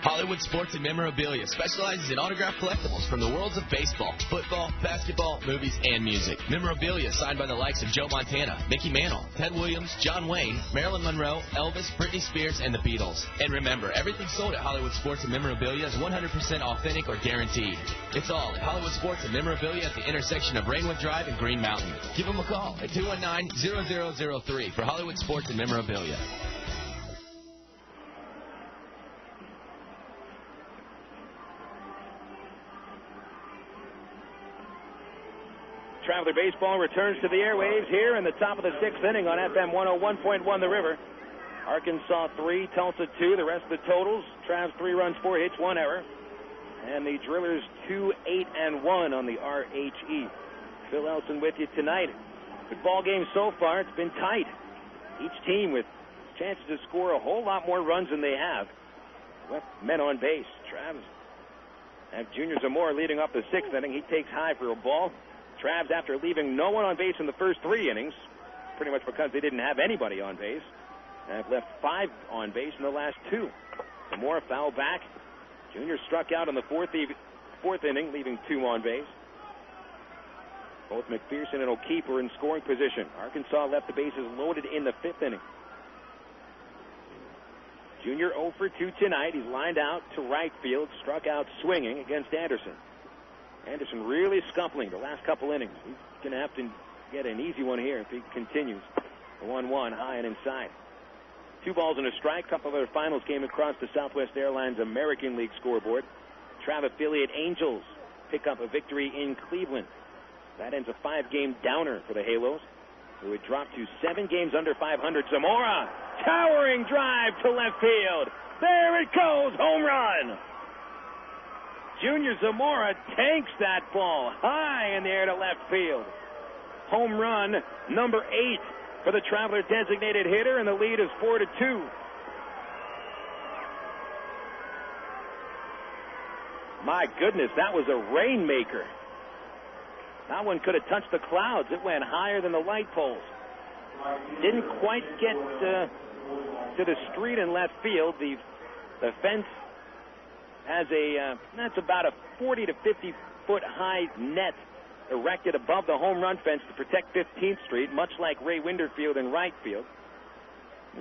Hollywood Sports and Memorabilia specializes in autographed collectibles from the worlds of baseball, football, basketball, movies, and music. Memorabilia signed by the likes of Joe Montana, Mickey Mantle, Ted Williams, John Wayne, Marilyn Monroe, Elvis, Britney Spears, and the Beatles. And remember, everything sold at Hollywood Sports and Memorabilia is 100% authentic or guaranteed. It's all at Hollywood Sports and Memorabilia at the intersection of Rainwood Drive and Green Mountain. Give them a call at 219-0003 for Hollywood Sports and Memorabilia. Traveler Baseball returns to the airwaves here in the top of the 6th inning on FM 101.1 The River. Arkansas 3, Tulsa 2. The rest of the totals: Travs 3 runs, 4 hits, 1 error. And the Drillers 2, 8, and 1 on the RHE. Phil Elson with you tonight. Good ball game so far. It's been tight. Each team with chances to score a whole lot more runs than they have. With men on base. Travs have Junior Zamora leading up the 6th inning. He takes high for a ball. Travs, after leaving no one on base in the first 3 innings, pretty much because they didn't have anybody on base, have left 5 on base in the last 2. Zamora foul back. Junior struck out in the 4th inning, leaving 2 on base. Both McPherson and O'Keefe were in scoring position. Arkansas left the bases loaded in the 5th inning. Junior 0 for 2 tonight. He's lined out to right field, struck out swinging against Anderson. Anderson really scuffling the last couple innings. He's going to have to get an easy one here if he continues. The 1-1 high and inside. 2 balls and a strike. A couple of other finals came across the Southwest Airlines American League scoreboard. Trav affiliate Angels pick up a victory in Cleveland. That ends a 5-game downer for the Halos, who would drop to 7 games under 500. Zamora, towering drive to left field. There it goes, home run. Junior Zamora tanks that ball high in the air to left field. Home run number 8 for the Traveler designated hitter, and the lead is 4-2. My goodness, that was a rainmaker. That one could have touched the clouds. It went higher than the light poles. Didn't quite get to the street in left field. The fence has that's about a 40 to 50 foot high net erected above the home run fence to protect 15th Street, much like Ray Winderfield in right field.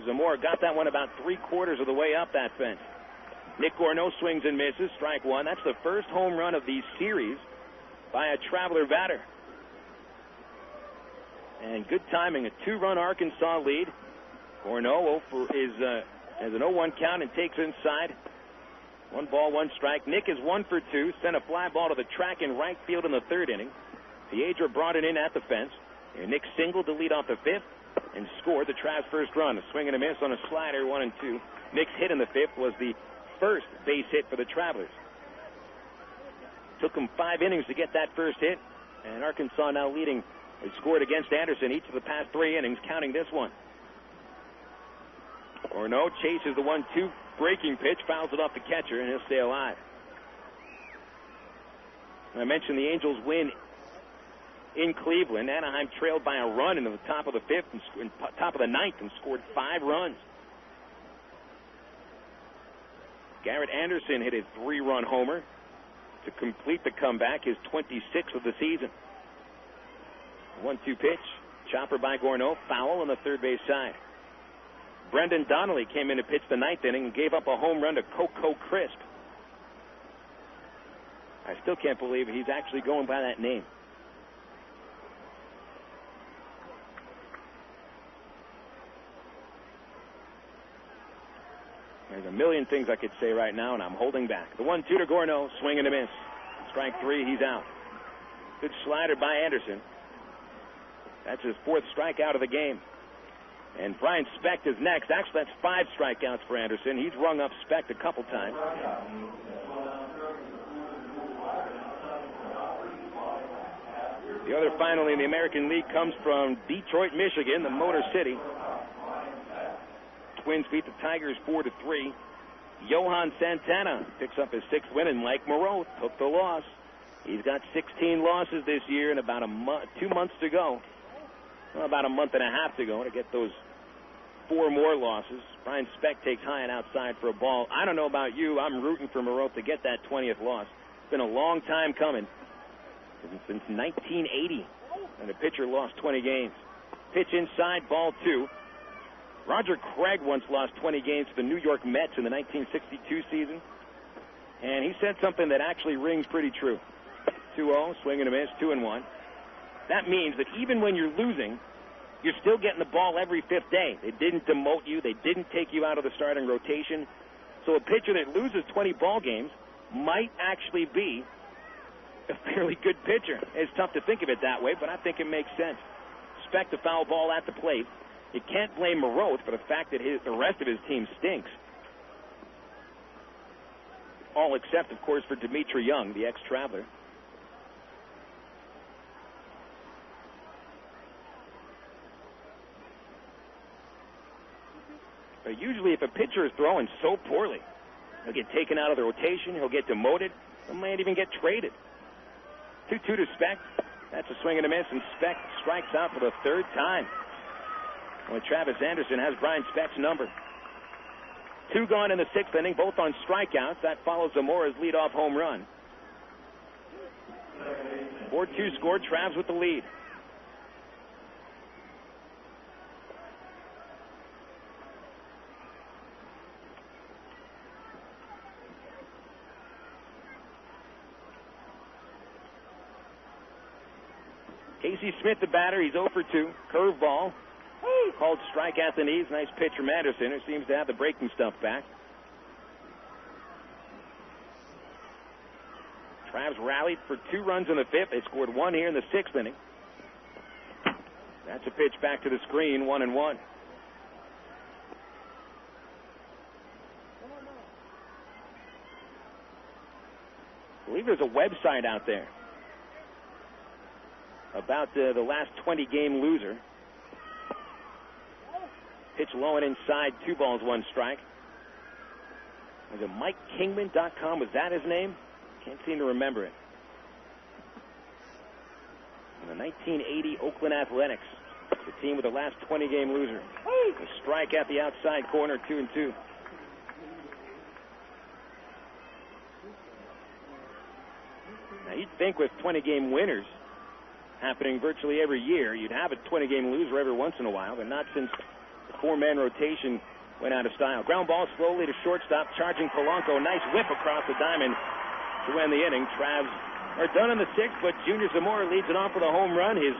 Zamora got that one about 3/4 of the way up that fence. Nick Gorno swings and misses, strike 1. That's the first home run of the series by a Traveler batter. And good timing, a 2-run Arkansas lead. Gorno has an 0-1 count and takes inside. 1 ball, 1 strike. Nick is 1 for 2. Sent a fly ball to the track in right field in the 3rd inning. Piedra brought it in at the fence. And Nick singled to lead off the 5th and scored the Trav's first run. A swing and a miss on a slider, 1-2. Nick's hit in the 5th was the first base hit for the Travelers. Took them 5 innings to get that first hit, and Arkansas now leading. They scored against Anderson each of the past 3 innings, counting this one. Orno chases the 1-2 breaking pitch, fouls it off the catcher, and he'll stay alive. I mentioned the Angels win in Cleveland. Anaheim trailed by a run into the top of the 5th and top of the 9th and scored 5 runs. Garrett Anderson hit a 3-run homer to complete the comeback, his 26th of the season. 1-2 pitch, chopper by Gorno, foul on the 3rd base side. Brendan Donnelly came in to pitch the 9th inning and gave up a home run to Coco Crisp. I still can't believe he's actually going by that name. There's a million things I could say right now, and I'm holding back. The 1-2 to Gorno, swing and a miss. Strike 3, he's out. Good slider by Anderson. That's his 4th strikeout of the game. And Brian Specht is next. Actually, that's 5 strikeouts for Anderson. He's rung up Specht a couple times. The other final in the American League comes from Detroit, Michigan, the Motor City. Twins beat the Tigers 4-3. Johan Santana picks up his 6th win, and Mike Moreau took the loss. He's got 16 losses this year and about 2 months to go. Well, about a month and a half to go to get those 4 more losses. Brian Specht takes high and outside for a ball. I don't know about you. I'm rooting for Moreau to get that 20th loss. It's been a long time coming. Since 1980, and a pitcher lost 20 games. Pitch inside, ball 2. Roger Craig once lost 20 games to the New York Mets in the 1962 season. And he said something that actually rings pretty true. 2-0, swing and a miss, 2-1. That means that even when you're losing, you're still getting the ball every 5th day. They didn't demote you. They didn't take you out of the starting rotation. So a pitcher that loses 20 ball games might actually be a fairly good pitcher. It's tough to think of it that way, but I think it makes sense. Specht a foul ball at the plate. You can't blame Moreau for the fact that the rest of his team stinks. All except, of course, for Dimitri Young, the ex-Traveler. But usually if a pitcher is throwing so poorly, he'll get taken out of the rotation, he'll get demoted, he might even get traded. 2-2 to Speck. That's a swing and a miss, and Speck strikes out for the third time. Well, Travis Anderson has Brian Speck's number. 2 gone in the 6th inning, both on strikeouts. That follows Zamora's leadoff home run. 4-2 scored, Travs with the lead. Casey Smith, the batter. He's 0 for 2. Curveball. Called strike at the knees. Nice pitch from Anderson, who seems to have the breaking stuff back. Travs rallied for 2 runs in the 5th. They scored 1 here in the 6th inning. That's a pitch back to the screen, 1-1. I believe there's a website out there about the last 20-game loser. Pitch low and inside, 2 balls, 1 strike. Was it MikeKingman.com? Was that his name? Can't seem to remember it. And the 1980 Oakland Athletics, the team with the last 20-game loser. A strike at the outside corner, 2-2. Now you'd think with 20-game winners happening virtually every year, you'd have a 20-game loser every once in a while, but not since the 4-man rotation went out of style. Ground ball slowly to shortstop, charging Polanco. Nice whip across the diamond to end the inning. Travs are done in the 6th, but Junior Zamora leads it off with a home run, his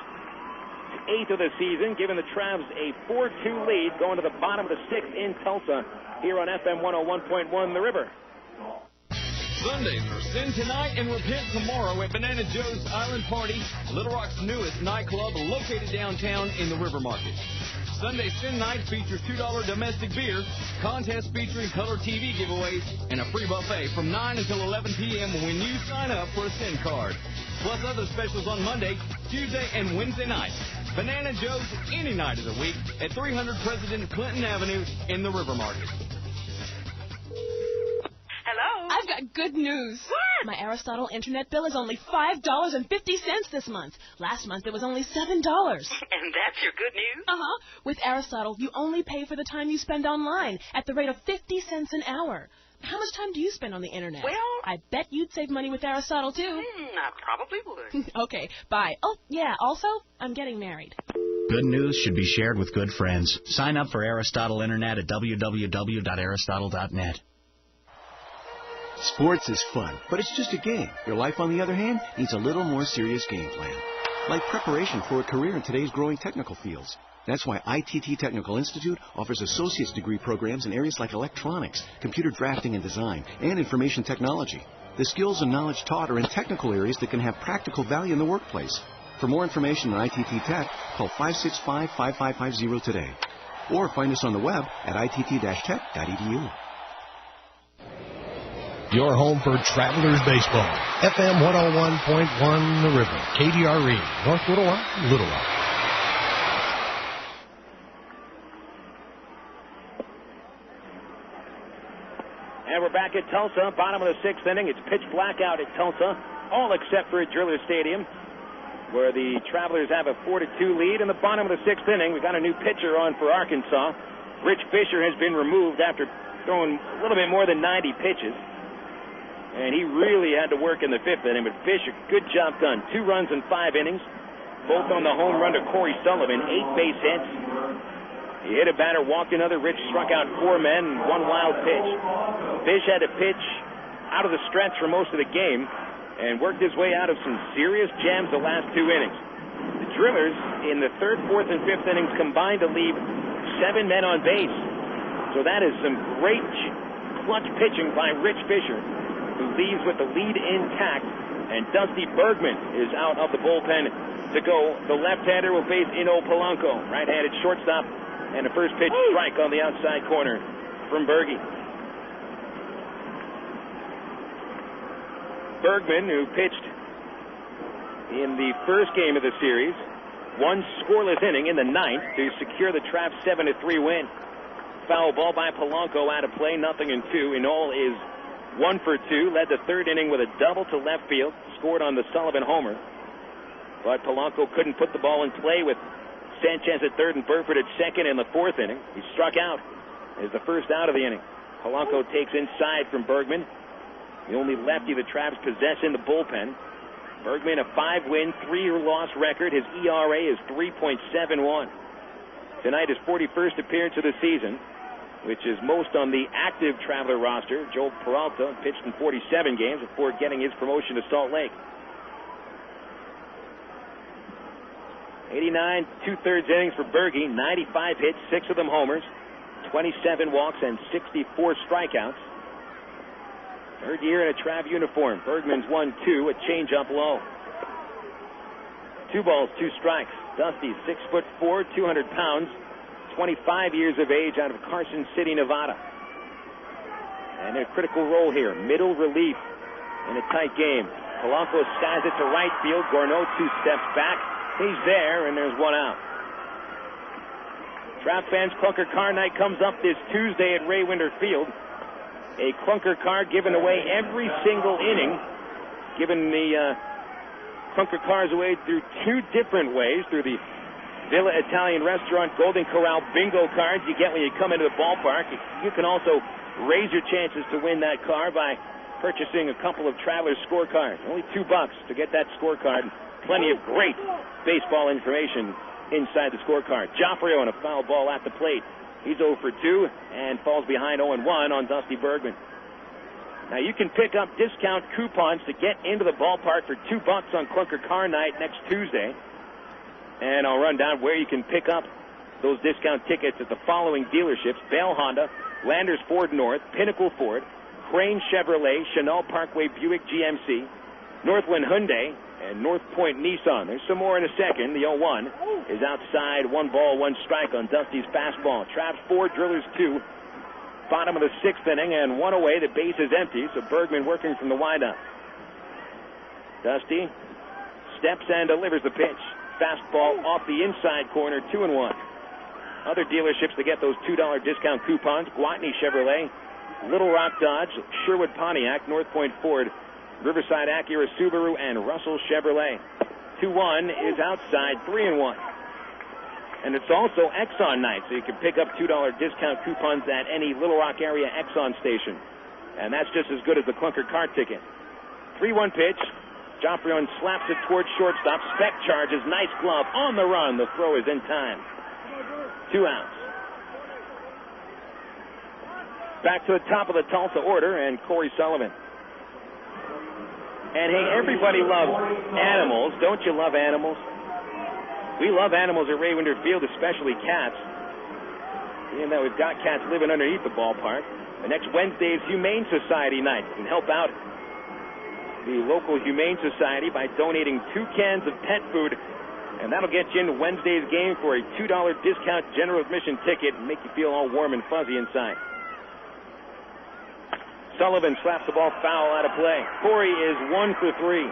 8th of the season, giving the Travs a 4-2 lead going to the bottom of the 6th in Tulsa here on FM 101.1 The River. Sundays are sin tonight and repent tomorrow at Banana Joe's Island Party, Little Rock's newest nightclub located downtown in the River Market. Sunday Sin Night features $2 domestic beer, contests featuring color TV giveaways, and a free buffet from 9 until 11 p.m. when you sign up for a Sin card. Plus other specials on Monday, Tuesday, and Wednesday nights. Banana Joe's any night of the week at 300 President Clinton Avenue in the River Market. Hello? I've got good news. What? My Aristotle internet bill is only $5.50 this month. Last month it was only $7. And that's your good news? Uh-huh. With Aristotle, you only pay for the time you spend online at the rate of 50 cents an hour. How much time do you spend on the internet? Well, I bet you'd save money with Aristotle, too. I probably would. Okay, bye. Oh, yeah, also, I'm getting married. Good news should be shared with good friends. Sign up for Aristotle Internet at www.aristotle.net. Sports is fun, but it's just a game. Your life, on the other hand, needs a little more serious game plan. Like preparation for a career in today's growing technical fields. That's why ITT Technical Institute offers associate's degree programs in areas like electronics, computer drafting and design, and information technology. The skills and knowledge taught are in technical areas that can have practical value in the workplace. For more information on ITT Tech, call 565-5550 today. Or find us on the web at itt-tech.edu. Your home for Travelers Baseball. FM 101.1 The River. KDRE. North Little Rock, Little Rock. And we're back at Tulsa, bottom of the 6th inning. It's pitch black out at Tulsa, all except for at Driller Stadium, where the Travelers have a 4-2 lead. In the bottom of the 6th inning, we got a new pitcher on for Arkansas. Rich Fisher has been removed after throwing a little bit more than 90 pitches. And he really had to work in the 5th inning, but Fisher, good job done. 2 runs in 5 innings, both on the home run to Cory Sullivan, 8 base hits. He hit a batter, walked another. Rich struck out 4 men, 1 wild pitch. Fish had to pitch out of the stretch for most of the game and worked his way out of some serious jams the last 2 innings. The Drillers in the 3rd, 4th, and 5th innings combined to leave 7 men on base. So that is some great clutch pitching by Rich Fisher, who leaves with the lead intact, and Dusty Bergman is out of the bullpen to go. The left-hander will face Ino Polanco, right-handed shortstop, and a first pitch strike on the outside corner from Berge. Bergman, who pitched in the first game of the series, 1 scoreless inning in the 9th to secure the Travs 7-3 win. foul ball by Polanco out of play, 0-2. Enoll is 1 for 2. Led the third inning with a double to left field. Scored on the Sullivan homer. But Polanco couldn't put the ball in play with Sanchez at third and Burford at second in the fourth inning. He struck out as the first out of the inning. Polanco takes inside from Bergman, the only lefty the Traps possess in the bullpen. Bergman, a 5-win, 3-loss record. His ERA is 3.71. Tonight, his 41st appearance of the season, which is most on the active Traveler roster. Joe Peralta pitched in 47 games before getting his promotion to Salt Lake. 89 2/3 innings for Berge, 95 hits, 6 of them homers, 27 walks, and 64 strikeouts. Third year in a Trav uniform. Bergman's 1-2, a changeup low. 2 balls, 2 strikes. Dusty, 6'4", 200 pounds, 25 years of age, out of Carson City, Nevada. And a critical role here, middle relief in a tight game. Polanco skies it to right field. Gorneau 2 steps back. He's there, and there's 1 out. Trap fans, Clunker Car Night comes up this Tuesday at Ray Winder Field. A Clunker car given away every single inning. Given the Clunker cars away through 2 different ways. Through the Villa Italian Restaurant Golden Corral bingo cards you get when you come into the ballpark. You can also raise your chances to win that car by purchasing a couple of Travelers scorecards. Only $2 to get that scorecard. Plenty of great baseball information inside the scorecard. Joffrio on a foul ball at the plate. He's 0 for 2 and falls behind 0-1 on Dusty Bergman. Now you can pick up discount coupons to get into the ballpark for $2 on Clunker Car Night next Tuesday. And I'll run down where you can pick up those discount tickets at the following dealerships: Bale Honda, Landers Ford North, Pinnacle Ford, Crane Chevrolet, Chenal Parkway Buick GMC, Northland Hyundai, and North Point Nissan. There's some more in a second. The 0-1 is outside, 1 ball, 1 strike on Dusty's fastball. Traps 4, Drillers 2. Bottom of the 6th inning, and 1 away. The base is empty, so Bergman working from the windup. Dusty steps and delivers the pitch. Fastball off the inside corner, 2-1. Other dealerships to get those $2 discount coupons: Guatney Chevrolet, Little Rock Dodge, Sherwood Pontiac, North Point Ford, Riverside Acura Subaru, and Russell Chevrolet. 2-1 is outside, 3-1. And it's also Exxon night, so you can pick up $2 discount coupons at any Little Rock area Exxon station. And that's just as good as the Clunker car ticket. 3-1 pitch. Joffrion slaps it towards shortstop. Speck charges. Nice glove on the run. The throw is in time. 2 outs. Back to the top of the Tulsa order, and Cory Sullivan. And hey, everybody loves animals. Don't you love animals? We love animals at Ray Winder Field, especially cats. Being that we've got cats living underneath the ballpark. The next Wednesday is Humane Society night. You can help out the local Humane Society by donating 2 cans of pet food, and that'll get you into Wednesday's game for a $2 discount general admission ticket and make you feel all warm and fuzzy inside. Sullivan slaps the ball foul out of play. Cory is 1 for 3.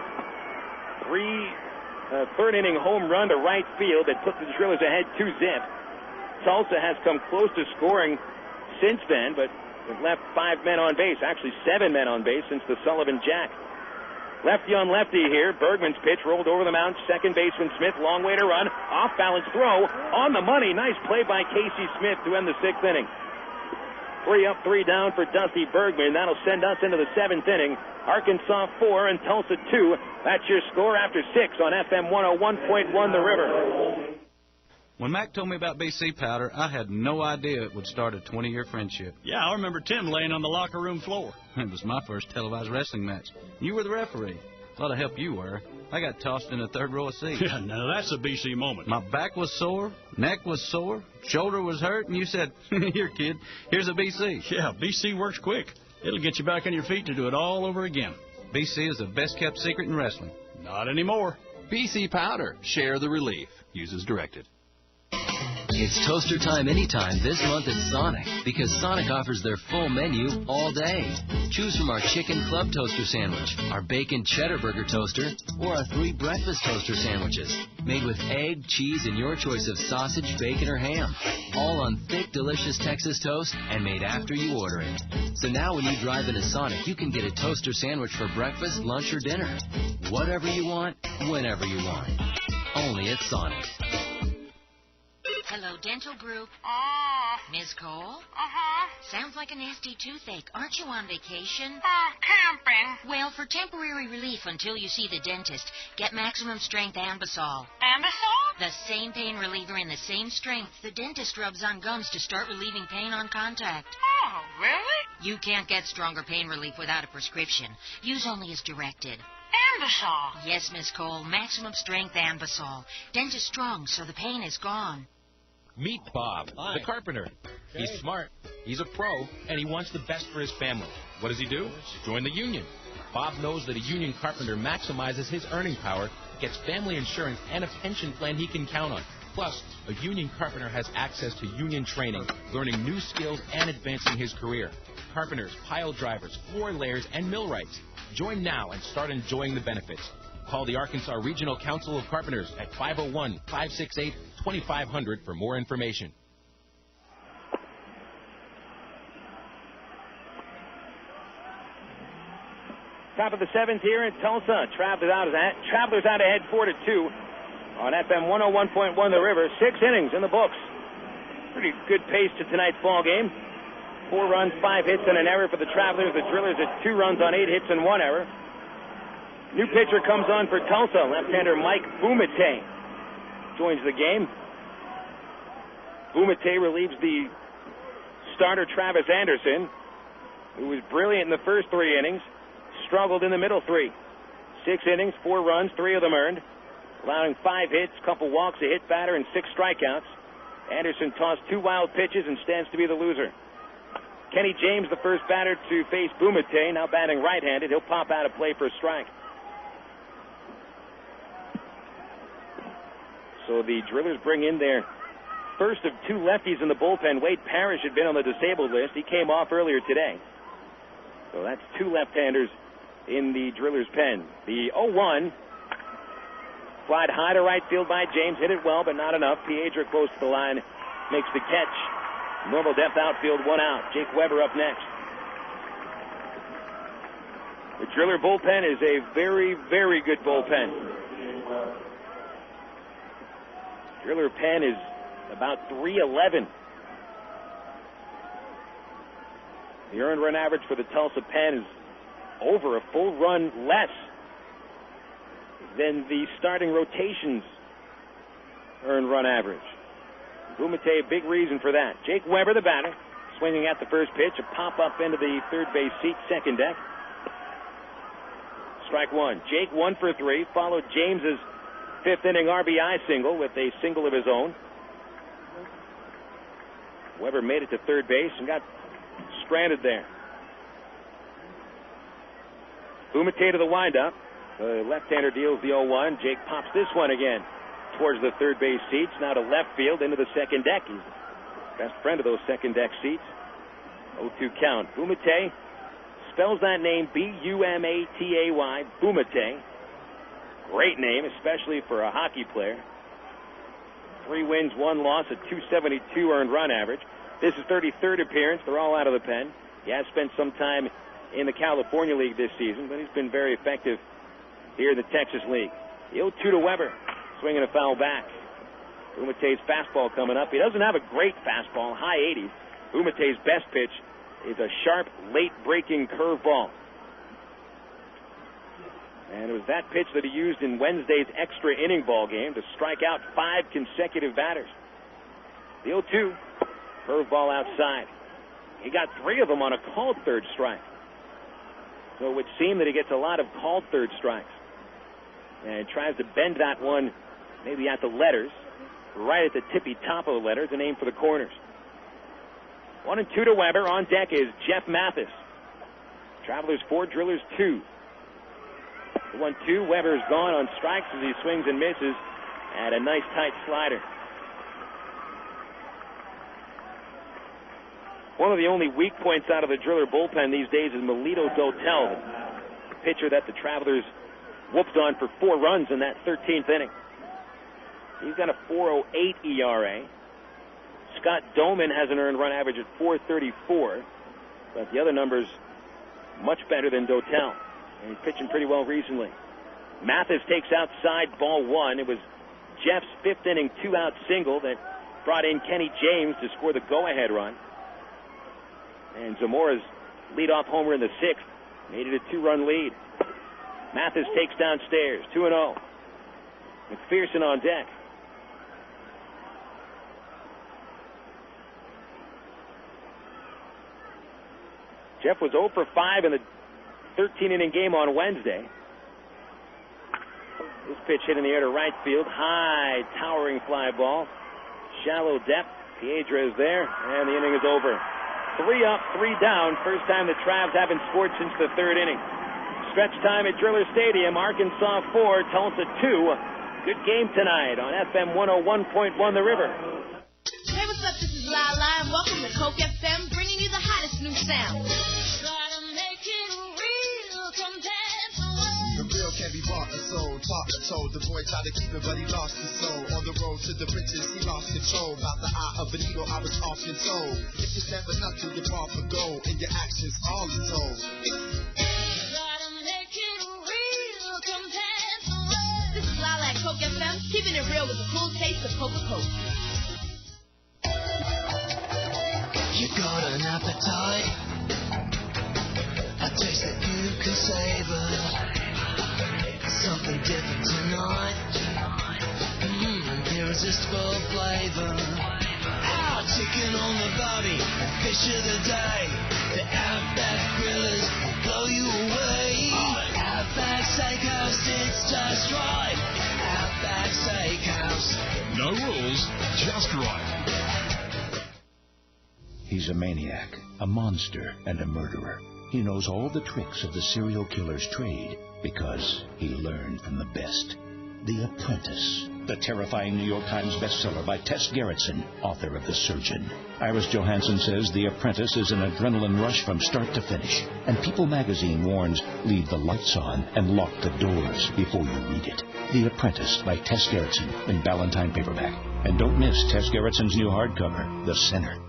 Third inning home run to right field that puts the Drillers ahead 2-zip. Tulsa has come close to scoring since then, but they've left 5 men on base, actually 7 men on base since the Sullivan jack. Lefty on lefty here. Bergman's pitch rolled over the mound. Second baseman Smith, long way to run. Off balance throw on the money. Nice play by Casey Smith to end the 6th inning. 3 up, 3 down for Dusty Bergman. That'll send us into the 7th inning. Arkansas 4 and Tulsa 2. That's your score after 6 on FM 101.1 The River. When Mac told me about BC Powder, I had no idea it would start a 20-year friendship. Yeah, I remember Tim laying on the locker room floor. It was my first televised wrestling match. You were the referee. A lot of help you were. I got tossed in the 3rd row of seats. Yeah, now that's a BC moment. My back was sore, neck was sore, shoulder was hurt, and you said, "Here, kid, here's a BC." Yeah, BC works quick. It'll get you back on your feet to do it all over again. BC is the best-kept secret in wrestling. Not anymore. BC Powder. Share the relief. Use as directed. It's toaster time anytime this month at Sonic, because Sonic offers their full menu all day. Choose from our Chicken Club Toaster Sandwich, our Bacon Cheddar Burger Toaster, or our 3 Breakfast Toaster Sandwiches. Made with egg, cheese, and your choice of sausage, bacon, or ham. All on thick, delicious Texas toast and made after you order it. So now when you drive into Sonic, you can get a toaster sandwich for breakfast, lunch, or dinner. Whatever you want, whenever you want. Only at Sonic. Hello, Dental Group. Ms. Cole? Sounds like a nasty toothache. Aren't you on vacation? Camping. Well, for temporary relief until you see the dentist, get Maximum Strength Ambisol. Ambisol? The same pain reliever in the same strength the dentist rubs on gums to start relieving pain on contact. Oh, really? You can't get stronger pain relief without a prescription. Use only as directed. Ambisol? Yes, Miss Cole. Maximum Strength Ambisol. Dentist strong, so the pain is gone. Meet Bob, the carpenter. He's smart, he's a pro, and he wants the best for his family. What does he do? Join the union. Bob knows that a union carpenter maximizes his earning power, gets family insurance, and a pension plan he can count on. Plus, a union carpenter has access to union training, learning new skills, and advancing his career. Carpenters, pile drivers, floor layers, and millwrights. Join now and start enjoying the benefits. Call the Arkansas Regional Council of Carpenters at 501-568-2500 for more information. Top of the 7th here in Tulsa. Travelers out ahead 4-2 on FM 101.1 The River. 6 innings in the books. Pretty good pace to tonight's ball game. 4 runs, 5 hits, and an error for the Travelers. The Drillers at 2 runs on 8 hits and 1 error. New pitcher comes on for Tulsa. Left-hander Mike Bumate joins the game. Bumate relieves the starter Travis Anderson, who was brilliant in the first 3 innings, struggled in the middle 3. 6 innings, 4 runs, 3 of them earned, allowing 5 hits, couple walks, a hit batter, and 6 strikeouts. Anderson tossed 2 wild pitches and stands to be the loser. Kenny James, the first batter to face Bumate, now batting right-handed. He'll pop out of play for a strike. So the Drillers bring in their first of 2 lefties in the bullpen. Wade Parrish had been on the disabled list. He came off earlier today. So that's 2 left-handers in the Drillers' pen. The 0-1, flied high to right field by James. Hit it well, but not enough. Piedra close to the line makes the catch. Normal depth outfield, 1 out. Jake Weber up next. The Driller bullpen is a very, very good bullpen. Driller pen is about 311. The earned run average for the Tulsa pen is over a full run less than the starting rotation's earned run average. Bumate, a big reason for that. Jake Weber, the batter, swinging at the first pitch, a pop up into the third base seat, second deck. Strike 1. Jake 1 for 3, followed James's 5th inning RBI single with a single of his own. Weber made it to third base and got stranded there. Bumate to the windup. The left-hander deals the 0-1. Jake pops this one again towards the third base seats. Now to left field into the second deck. He's best friend of those second deck seats. 0-2 count. Bumate spells that name B-U-M-A-T-A-Y. Bumate. Great name, especially for a hockey player. 3 wins, 1 loss, a .272 earned run average. This is 33rd appearance. They're all out of the pen. He has spent some time in the California League this season, but he's been very effective here in the Texas League. The 0-2 to Weber, swinging a foul back. Bumate's fastball coming up. He doesn't have a great fastball, high 80s. Bumate's best pitch is a sharp, late-breaking curveball. And it was that pitch that he used in Wednesday's extra inning ball game to strike out 5 consecutive batters. The 0-2, curveball outside. He got 3 of them on a called third strike. So it would seem that he gets a lot of called third strikes. And tries to bend that one maybe at the letters, right at the tippy top of the letters, and aim for the corners. 1-2 to Weber. On deck is Jeff Mathis. Travelers 4, Drillers 2. The 1-2, Weber's gone on strikes as he swings and misses at a nice tight slider. One of the only weak points out of the Driller bullpen these days is Melito Dotel, the pitcher that the Travelers whooped on for 4 runs in that 13th inning. He's got a 4.08 ERA. Scott Doman has an earned run average at 4.34, but the other numbers much better than Dotel. And he's pitching pretty well recently. Mathis takes outside, ball 1. It was Jeff's 5th inning 2-out single that brought in Kenny James to score the go-ahead run. And Zamora's leadoff homer in the 6th made it a 2-run lead. Mathis takes downstairs, 2-0. McPherson on deck. Jeff was 0 for 5 in the 13-inning game on Wednesday. This pitch hit in the air to right field. High, towering fly ball. Shallow depth. Piedra is there, and the inning is over. 3 up, 3 down. First time the Travs haven't scored since the 3rd inning. Stretch time at Driller Stadium. Arkansas 4, Tulsa 2. Good game tonight on FM 101.1 The River. Hey, what's up? This is Lala, and welcome to Coke FM, bringing you the hottest new sound. The real can be bought and sold, taught and told. The boy tried to keep it, but he lost his soul. On the road to the riches, he lost control. About the eye of a needle, I was often told. If you stand for nothing, you're far from gold. And your actions all is told. This is Lala at Coke FM, keeping it real with the cool taste of Coca-Cola. You got an appetite, a taste that you can savor. Something different tonight, irresistible flavor. Our chicken on the barbie, fish of the day. The Outback Grillers will blow you away. Outback Steakhouse, it's just right. Outback Steakhouse. No rules, just right. He's a maniac, a monster, and a murderer. He knows all the tricks of the serial killer's trade because he learned from the best. The Apprentice, the terrifying New York Times bestseller by Tess Gerritsen, author of The Surgeon. Iris Johansson says The Apprentice is an adrenaline rush from start to finish. And People magazine warns, leave the lights on and lock the doors before you read it. The Apprentice by Tess Gerritsen in Ballantine paperback. And don't miss Tess Gerritsen's new hardcover, The Sinner.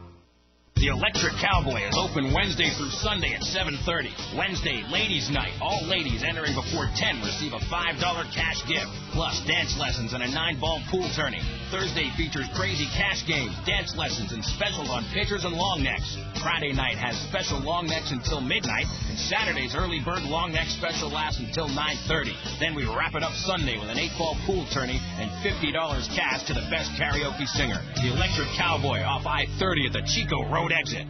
The Electric Cowboy is open Wednesday through Sunday at 7:30. Wednesday, Ladies' Night. All ladies entering before 10 receive a $5 cash gift, plus dance lessons and a 9-ball pool tourney. Thursday features crazy cash games, dance lessons, and specials on pitchers and long necks. Friday night has special long necks until midnight, and Saturday's early bird long neck special lasts until 9:30. Then we wrap it up Sunday with an 8-ball pool tourney and $50 cash to the best karaoke singer. The Electric Cowboy off I-30 at the Chico Road exit.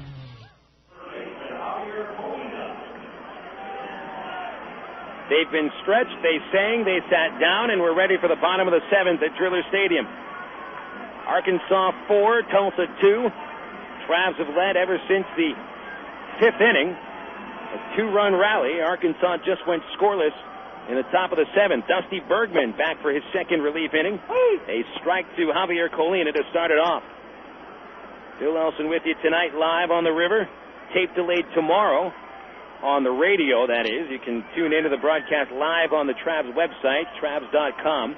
They've been stretched, they sang, they sat down, and we're ready for the bottom of the 7th at Driller Stadium. Arkansas 4, Tulsa 2. Travs have led ever since the 5th inning. A 2-run rally. Arkansas just went scoreless in the top of the 7th. Dusty Bergman back for his 2nd relief inning. A strike to Javier Colina to start it off. Bill Elson with you tonight live on the River. Tape delayed tomorrow on the radio, that is. You can tune into the broadcast live on the Travs website, Travs.com.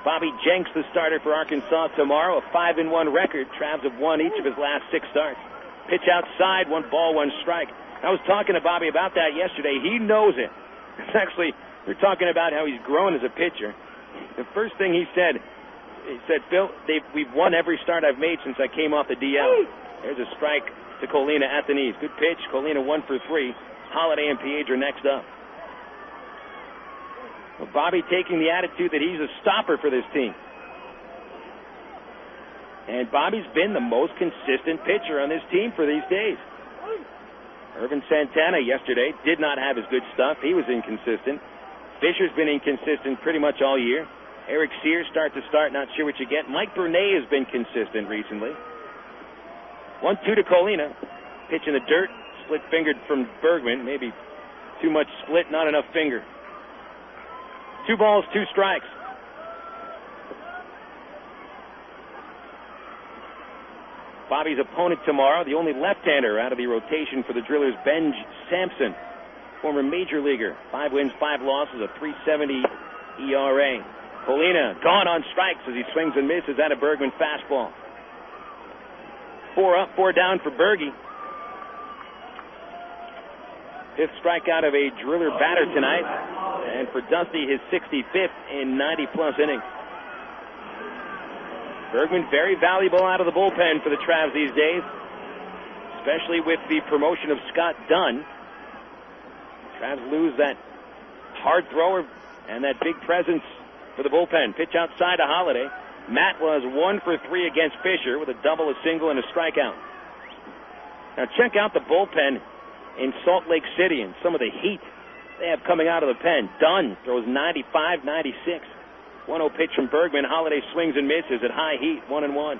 Bobby Jenks, the starter for Arkansas tomorrow, a 5-1 record. Travs have won each of his last 6 starts. Pitch outside, 1 ball, 1 strike. I was talking to Bobby about that yesterday. He knows it. It's actually, we're talking about how he's grown as a pitcher. The first thing he said, Phil, we've won every start I've made since I came off the DL. There's a strike to Colina at the knees. Good pitch. Colina 1 for 3. Holliday and Piedra next up. Well, Bobby taking the attitude that he's a stopper for this team. And Bobby's been the most consistent pitcher on this team for these days. Irvin Santana yesterday did not have his good stuff. He was inconsistent. Fisher's been inconsistent pretty much all year. Eric Sears start to start, not sure what you get. Mike Burnett has been consistent recently. 1-2 to Colina. Pitch in the dirt. Split-fingered from Bergman. Maybe too much split, not enough finger. 2 balls, 2 strikes. Bobby's opponent tomorrow, the only left-hander out of the rotation for the Drillers, Ben Sampson, former major leaguer. 5 wins, 5 losses, a .370 ERA. Polina gone on strikes as he swings and misses at a Bergman fastball. 4 up, 4 down for Berge. 5th strikeout of a Driller batter tonight. And for Dusty, his 65th in 90-plus innings. Bergman very valuable out of the bullpen for the Travs these days, especially with the promotion of Scott Dunn. Travs lose that hard thrower and that big presence for the bullpen. Pitch outside to Holliday. Matt was 1 for 3 against Fisher with a double, a single, and a strikeout. Now check out the bullpen in Salt Lake City and some of the heat they have coming out of the pen. Dunn throws 95, 96. 1-0 pitch from Bergman. Holliday swings and misses at high heat, 1-1.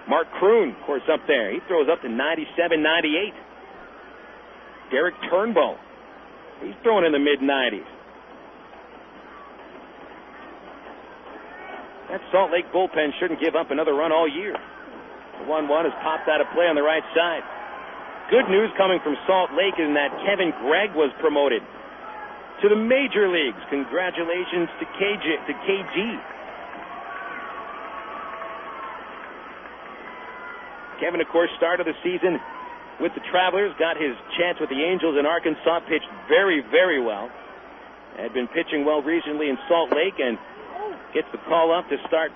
Mark Kroon, of course, up there. He throws up to 97, 98. Derek Turnbull, he's throwing in the mid-90s. That Salt Lake bullpen shouldn't give up another run all year. The 1-1 has popped out of play on the right side. Good news coming from Salt Lake in that Kevin Gregg was promoted to the major leagues. Congratulations to KG. Kevin, of course, started the season with the Travelers, got his chance with the Angels in Arkansas, pitched very, very well. Had been pitching well recently in Salt Lake and gets the call up to start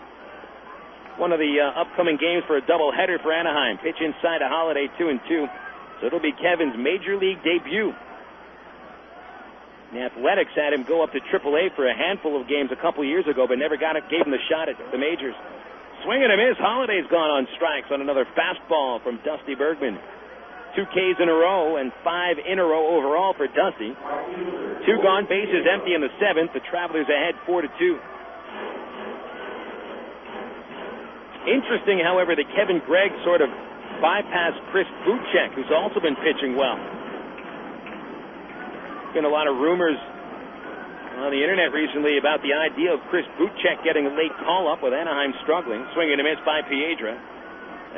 one of the upcoming games for a doubleheader for Anaheim. Pitch inside a Holliday, 2-2. So it'll be Kevin's major league debut. The Athletics had him go up to AAA for a handful of games a couple years ago, but never gave him the shot at the majors. Swing and a miss. Holliday's gone on strikes on another fastball from Dusty Bergman. 2 Ks in a row and 5 in a row overall for Dusty. 2 gone, bases empty in the 7th. The Travelers ahead 4-2. Interesting, however, that Kevin Gregg sort of bypassed Chris Buchek, who's also been pitching well. Been a lot of rumors on the internet recently about the idea of Chris Buchek getting a late call-up with Anaheim struggling. Swing and a miss by Piedra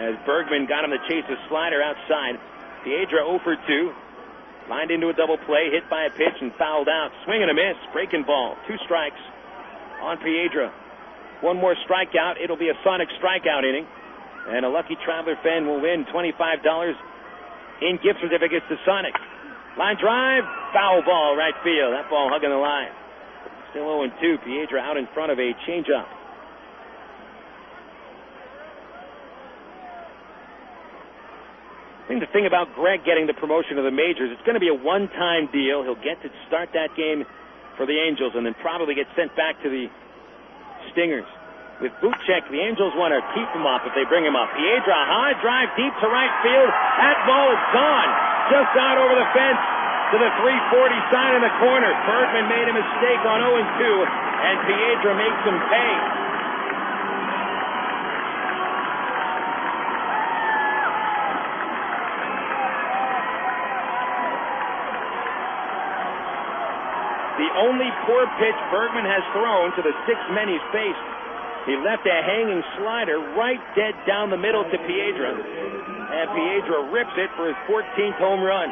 as Bergman got him to chase a slider outside. Piedra 0 for 2. Lined into a double play, hit by a pitch and fouled out. Swing and a miss, breaking ball. 2 strikes on Piedra. 1 more strikeout. It'll be a sonic strikeout inning. And a lucky Traveler fan will win $25 in gift certificates to Sonic. Line drive, foul ball, right field. That ball hugging the line. Still 0-2. Piedra out in front of a changeup. I think the thing about Gregg getting the promotion of the majors, it's going to be a one-time deal. He'll get to start that game for the Angels and then probably get sent back to the Stingers. With Buchek, the Angels want to keep him up if they bring him up. Piedra, high drive deep to right field. That ball is gone. Just out over the fence to the 340 sign in the corner. Bergman made a mistake on 0-2, and Piedra makes him pay. The only poor pitch Bergman has thrown to the 6 men he's faced. He left a hanging slider right dead down the middle to Piedra. And Piedra rips it for his 14th home run.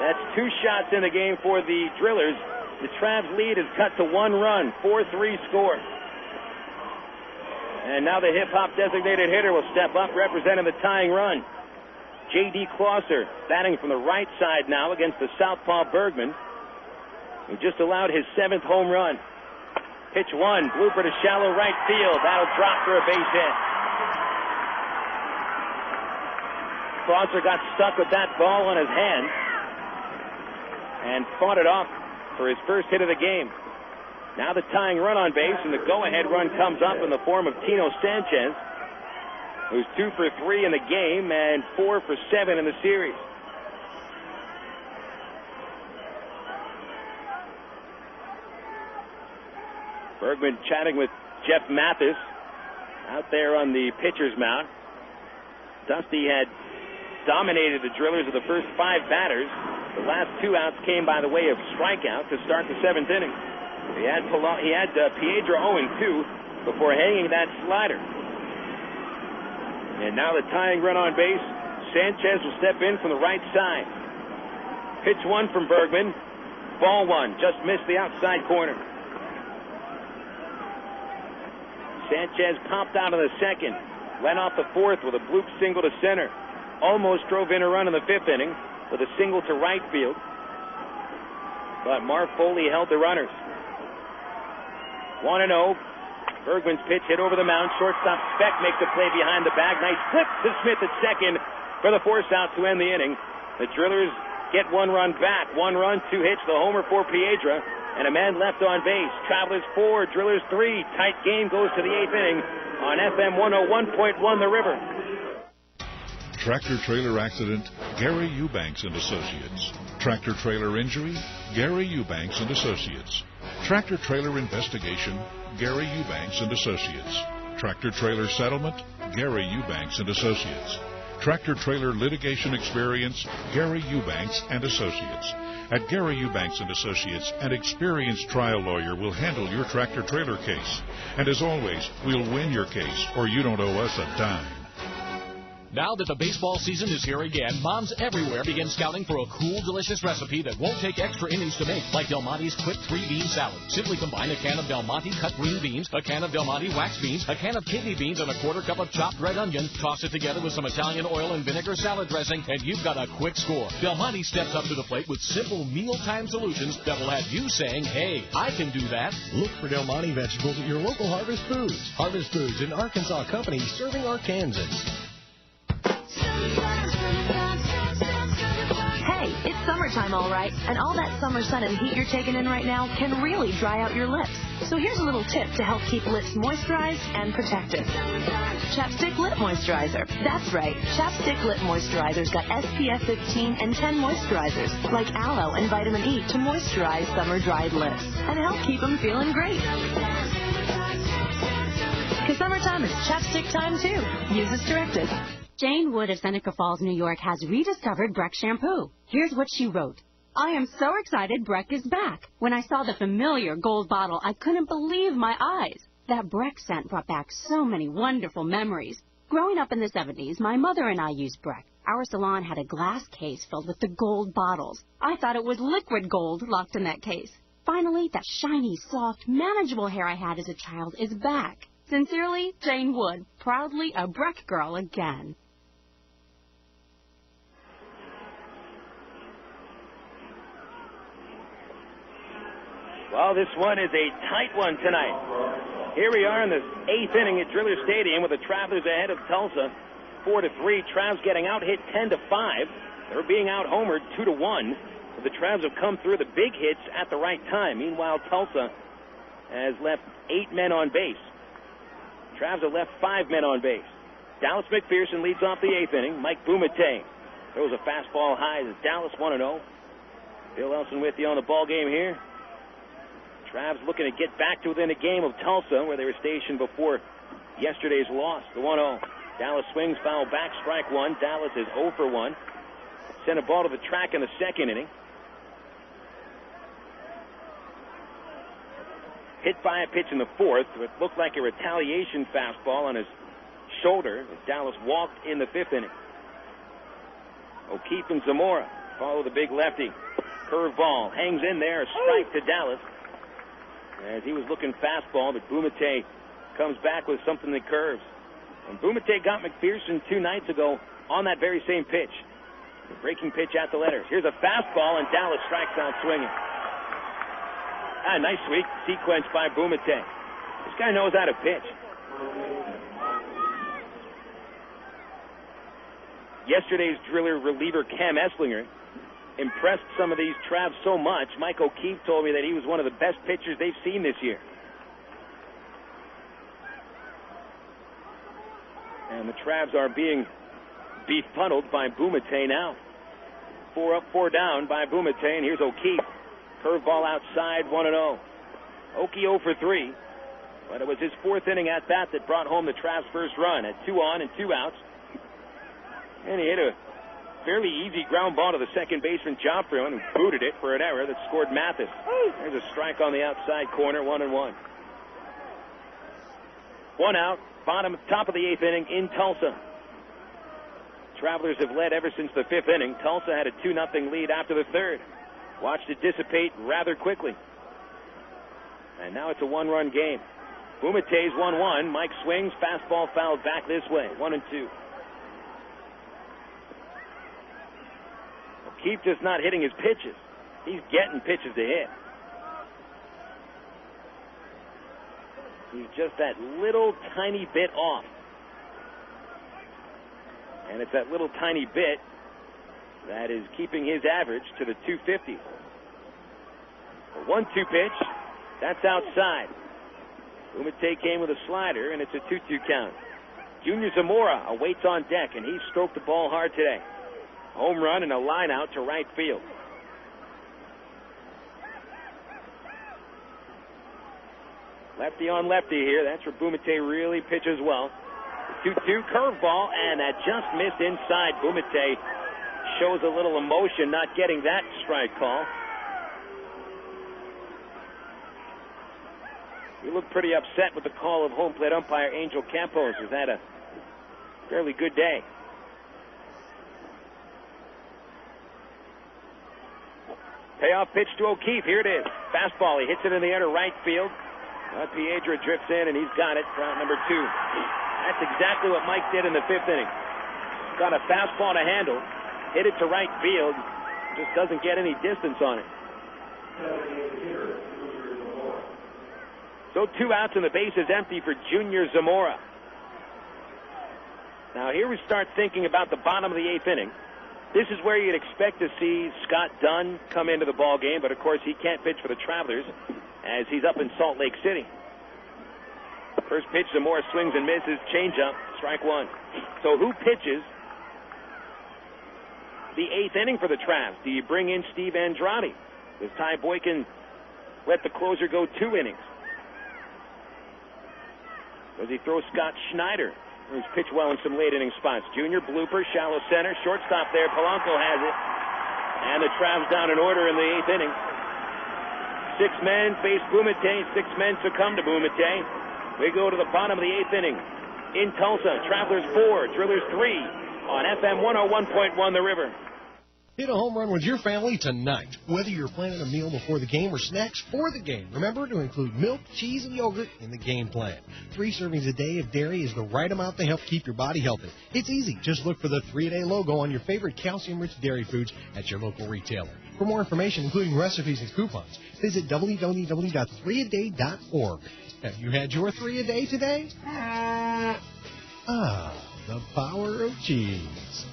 That's 2 shots in the game for the Drillers. The Travs lead is cut to 1 run, 4-3 score. And now the hip-hop designated hitter will step up representing the tying run. J.D. Clauser batting from the right side now against the southpaw Bergman, who just allowed his 7th home run. Pitch 1, blooper to shallow right field. That'll drop for a base hit. Clauser got stuck with that ball on his hand and fought it off for his first hit of the game. Now the tying run on base, and the go-ahead run comes up in the form of Tino Sanchez, who's 2 for 3 in the game and 4 for 7 in the series. Bergman chatting with Jeff Mathis out there on the pitcher's mound. Dusty had dominated the Drillers of the first 5 batters. The last 2 outs came by the way of strikeout to start the 7th inning. He had Piedra 0-2 before hanging that slider. And now the tying run on base. Sanchez will step in from the right side. Pitch one from Bergman. Ball one. Just missed the outside corner. Sanchez popped out of the second. Went off the fourth with a bloop single to center. Almost drove in a run in the fifth inning with a single to right field. But Marv Foley held the runners. 1-0. Bergman's pitch hit over the mound. Shortstop Speck makes a play behind the bag. Nice flip to Smith at second for the force out to end the inning. The Drillers get one run back. 1 run, 2 hits. The homer for Piedra. And a man left on base. Travelers 4, Drillers 3. Tight game goes to the 8th inning on FM 101.1 The River. Tractor trailer accident, Gary Eubanks and Associates. Tractor trailer injury, Gary Eubanks and Associates. Tractor trailer investigation, Gary Eubanks and Associates. Tractor trailer settlement, Gary Eubanks and Associates. Tractor trailer litigation experience, Gary Eubanks and Associates. At Gary Eubanks and Associates, an experienced trial lawyer will handle your tractor trailer case. And as always, we'll win your case, or you don't owe us a dime. Now that the baseball season is here again, moms everywhere begin scouting for a cool, delicious recipe that won't take extra innings to make, like Del Monte's Quick 3-Bean Salad. Simply combine a can of Del Monte cut green beans, a can of Del Monte wax beans, a can of kidney beans, and a 1/4 cup of chopped red onion. Toss it together with some Italian oil and vinegar salad dressing, and you've got a quick score. Del Monte steps up to the plate with simple mealtime solutions that will have you saying, hey, I can do that. Look for Del Monte vegetables at your local Harvest Foods. Harvest Foods, an Arkansas company serving Arkansans. Hey, it's summertime, all right, and all that summer sun and heat you're taking in right now can really dry out your lips. So here's a little tip to help keep lips moisturized and protected. Chapstick Lip Moisturizer. That's right, Chapstick Lip Moisturizer's got SPF 15 and 10 moisturizers, like aloe and vitamin E, to moisturize summer-dried lips and help keep them feeling great. Because summertime is chapstick time, too. Use as directed. Jane Wood of Seneca Falls, New York, has rediscovered Breck shampoo. Here's what she wrote. I am so excited Breck is back. When I saw the familiar gold bottle, I couldn't believe my eyes. That Breck scent brought back so many wonderful memories. Growing up in the 70s, my mother and I used Breck. Our salon had a glass case filled with the gold bottles. I thought it was liquid gold locked in that case. Finally, that shiny, soft, manageable hair I had as a child is back. Sincerely, Jane Wood, proudly a Breck girl again. Well, this one is a tight one tonight. Here we are in the 8th inning at Driller Stadium with the Travelers ahead of Tulsa 4-3. Travs getting out hit 10-5. They're being out homered 2-1. The Travs have come through the big hits at the right time. Meanwhile, Tulsa has left 8 men on base. Travs have left 5 men on base. Dallas McPherson leads off the 8th inning. Mike Bumate throws a fastball high as Dallas 1-0. Bill Elson with you on the ball game here. Travs looking to get back to within a game of Tulsa, where they were stationed before yesterday's loss, the 1-0. Dallas swings, foul back, strike one. Dallas is 0 for 1. Sent a ball to the track in the 2nd inning. Hit by a pitch in the 4th. It looked like a retaliation fastball on his shoulder as Dallas walked in the 5th inning. O'Keefe and Zamora follow the big lefty. Curveball hangs in there, a strike to Dallas. As he was looking fastball, but Bumate comes back with something that curves. And Bumate got McPherson 2 nights ago on that very same pitch. The breaking pitch at the letters. Here's a fastball, and Dallas strikes out swinging. Nice sweep sequence by Bumate. This guy knows how to pitch. Yesterday's Driller reliever Cam Esslinger impressed some of these Travs so much. Mike O'Keefe told me that he was one of the best pitchers they've seen this year. And the Travs are being befuddled by Bumate now. 4 up, 4 down by Bumate, and here's O'Keefe. Curveball outside, 1-0. Okie 0 for 3, but it was his 4th inning at bat that brought home the Travs' first run at 2 on and 2 outs. And he hit a fairly easy ground ball to the second baseman, Joffrion, who booted it for an error that scored Mathis. There's a strike on the outside corner, 1-1. 1 out, top of the 8th inning in Tulsa. Travelers have led ever since the 5th inning. Tulsa had a 2-0 lead after the 3rd. Watched it dissipate rather quickly. And now it's a 1-run game. Bumate's 1-1. Mike swings. Fastball fouled back this way. 1-2. Keith just not hitting his pitches. He's getting pitches to hit. He's just that little tiny bit off. And it's that little tiny bit that is keeping his average to the 250. A 1-2 pitch. That's outside. Bumate came with a slider, and it's a 2-2 count. Junior Zamora awaits on deck, and he stroked the ball hard today. Home run and a line out to right field. Lefty on lefty here. That's where Bumate really pitches well. 2-2 curveball, and that just missed inside. Bumate shows a little emotion not getting that strike call. He looked pretty upset with the call of home plate umpire Angel Campos, who's had a fairly good day. Payoff pitch to O'Keefe. Here it is. Fastball. He hits it in the air to right field. Piedra drifts in, and he's got it for out number 2. That's exactly what Mike did in the 5th inning. Got a fastball to handle, hit it to right field, just doesn't get any distance on it. So 2 outs and the base is empty for Junior Zamora. Now here we start thinking about the bottom of the 8th inning. This is where you'd expect to see Scott Dunn come into the ball game, but of course he can't pitch for the Travelers as he's up in Salt Lake City. First pitch, Zamora swings and misses, changeup, strike 1. So who pitches the 8th inning for the Travs? Do you bring in Steve Andrade? Does Ty Boykin let the closer go 2 innings? Does he throw Scott Schneider, who's pitched well in some late inning spots? Junior blooper, shallow center, shortstop there. Polanco has it. And the Travs down in order in the 8th inning. 6 men face Bumate. 6 men succumb to Bumate. We go to the bottom of the 8th inning. In Tulsa, Travelers 4, Drillers 3 on FM 101.1 The River. Hit a home run with your family tonight. Whether you're planning a meal before the game or snacks for the game, remember to include milk, cheese, and yogurt in the game plan. 3 servings a day of dairy is the right amount to help keep your body healthy. It's easy. Just look for the 3-a-day logo on your favorite calcium-rich dairy foods at your local retailer. For more information, including recipes and coupons, visit www.3aday.org. Have you had your 3-a-day today? The power of cheese.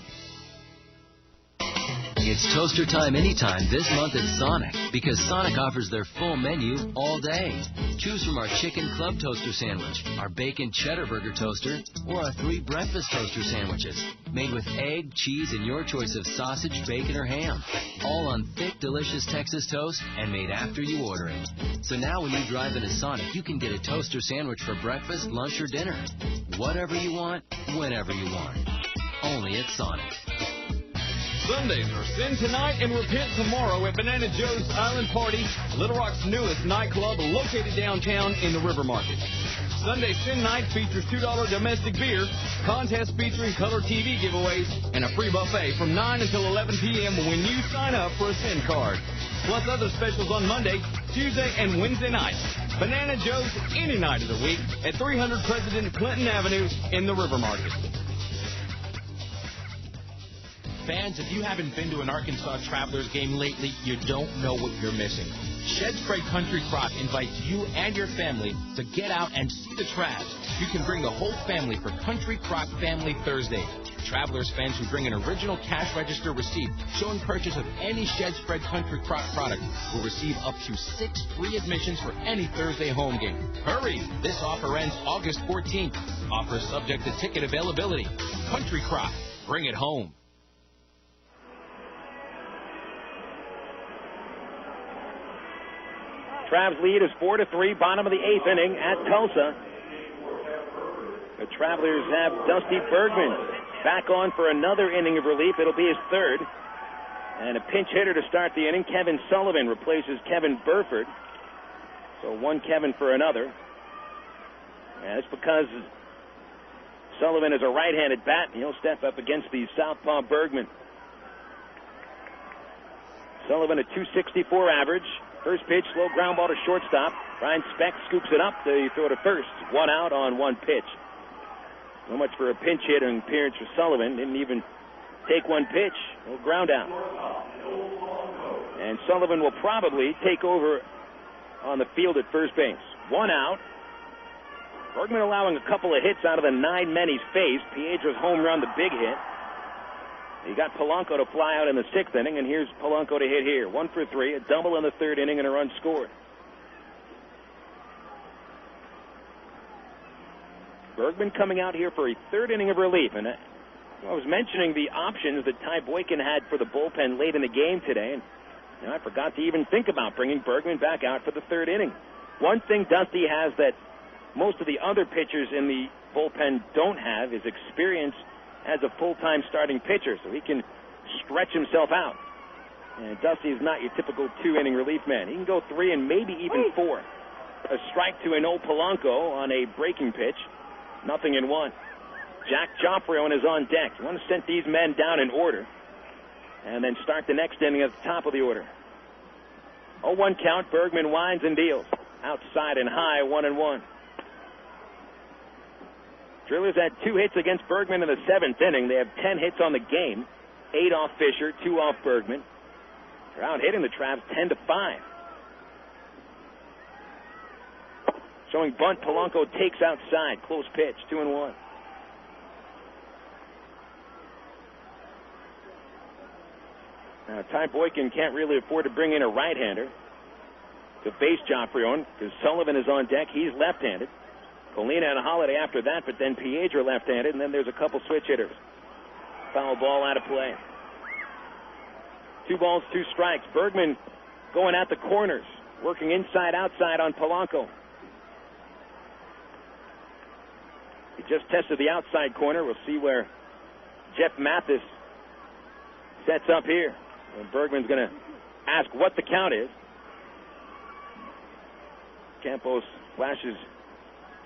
It's toaster time anytime this month at Sonic, because Sonic offers their full menu all day. Choose from our chicken club toaster sandwich, our bacon cheddar burger toaster, or our 3 breakfast toaster sandwiches, made with egg, cheese, and your choice of sausage, bacon, or ham. All on thick, delicious Texas toast and made after you order it. So now when you drive into Sonic, you can get a toaster sandwich for breakfast, lunch, or dinner. Whatever you want, whenever you want. Only at Sonic. Sundays are sin tonight and repent tomorrow at Banana Joe's Island Party, Little Rock's newest nightclub located downtown in the River Market. Sunday Sin Night features $2 domestic beer, contest featuring color TV giveaways, and a free buffet from 9 until 11 p.m. when you sign up for a Sin card. Plus other specials on Monday, Tuesday, and Wednesday nights. Banana Joe's any night of the week at 300 President Clinton Avenue in the River Market. Fans, if you haven't been to an Arkansas Travelers game lately, you don't know what you're missing. Shed Spray Country Crock invites you and your family to get out and see the Travs. You can bring the whole family for Country Crock Family Thursday. Travelers fans who bring an original cash register receipt showing purchase of any Shed Spread Country Crock product will receive up to 6 free admissions for any Thursday home game. Hurry! This offer ends August 14th. Offer subject to ticket availability. Country Crock. Bring it home. Travs lead is 4-3, bottom of the 8th inning at Tulsa. The Travelers have Dusty Bergman back on for another inning of relief. It'll be his 3rd. And a pinch hitter to start the inning. Kevin Sullivan replaces Kevin Burford. So one Kevin for another. And it's because Sullivan is a right-handed bat, and he'll step up against the southpaw Bergman. Sullivan a .264 average. First pitch, slow ground ball to shortstop. Brian Speck scoops it up. They throw to first. 1 out on 1 pitch. So much for a pinch hitting appearance for Sullivan. Didn't even take 1 pitch. No ground out. And Sullivan will probably take over on the field at first base. 1 out. Bergman allowing a couple of hits out of the 9 men he's faced. Piedra's home run, the big hit. He got Polanco to fly out in the 6th inning, and here's Polanco to hit here. 1 for 3, a double in the 3rd inning, and a run scored. Bergman coming out here for a 3rd inning of relief. And I was mentioning the options that Ty Boykin had for the bullpen late in the game today, and I forgot to even think about bringing Bergman back out for the 3rd inning. One thing Dusty has that most of the other pitchers in the bullpen don't have is experience as a full-time starting pitcher, so he can stretch himself out. And Dusty is not your typical 2-inning relief man. He can go 3 and maybe even 4. A strike to an old Polanco on a breaking pitch. 0-1. Jack Joffrion is on deck. You want to send these men down in order and then start the next inning at the top of the order. 0-1 count. Bergman winds and deals. Outside and high, 1-1. Drillers had 2 hits against Bergman in the 7th inning. They have 10 hits on the game. 8 off Fisher, 2 off Bergman. They're out hitting the Traps 10-5. Showing bunt, Polanco takes outside. Close pitch, 2-1. Now, Ty Boykin can't really afford to bring in a right-hander to face Joffrion because Sullivan is on deck. He's left-handed. Colina and Holliday after that, but then Piedra left-handed, and then there's a couple switch hitters. Foul ball out of play. 2 balls, 2 strikes. Bergman going at the corners, working inside-outside on Polanco. He just tested the outside corner. We'll see where Jeff Mathis sets up here. And Bergman's going to ask what the count is. Campos flashes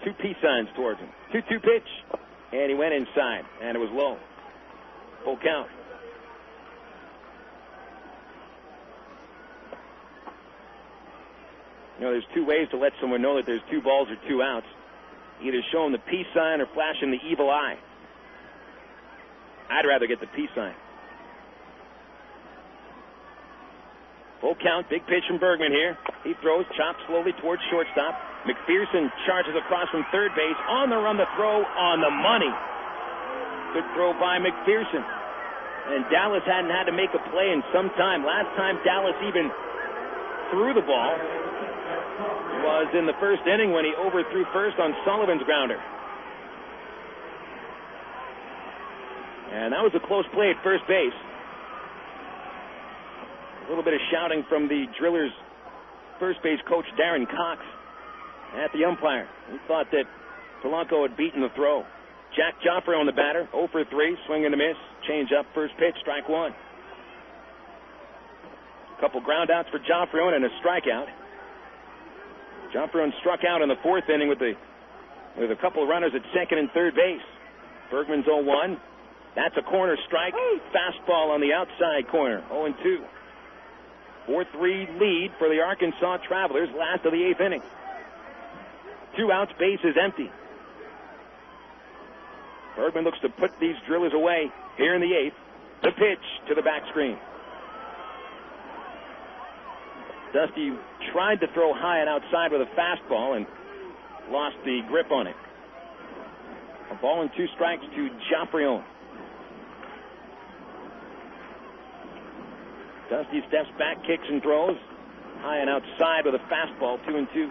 2 peace signs towards him. 2-2 pitch. And he went inside. And it was low. Full count. You know, there's 2 ways to let someone know that there's 2 balls or 2 outs. Either show him the peace sign or flash him the evil eye. I'd rather get the peace sign. Full count, big pitch from Bergman here. He throws, chops slowly towards shortstop. McPherson charges across from third base. On the run, the throw on the money. Good throw by McPherson. And Dallas hadn't had to make a play in some time. Last time Dallas even threw the ball was in the 1st inning when he overthrew first on Sullivan's grounder. And that was a close play at first base. A little bit of shouting from the Drillers' first base coach, Darren Cox, at the umpire. He thought that Polanco had beaten the throw. Jack Joffrey on the batter, 0 for 3, swing and a miss. Change up, first pitch, strike 1. A couple ground outs for Joffrey and a strikeout. Joffrey struck out in the 4th inning with a couple of runners at 2nd and 3rd base. Bergman's 0-1. That's a corner strike. Fastball on the outside corner, 0-2. 4-3 lead for the Arkansas Travelers, last of the 8th inning. 2 outs, base is empty. Bergman looks to put these Drillers away here in the 8th. The pitch to the back screen. Dusty tried to throw high and outside with a fastball and lost the grip on it. A ball and 2 strikes to Joffrion. Dusty steps back, kicks and throws. High and outside with a fastball, 2-2.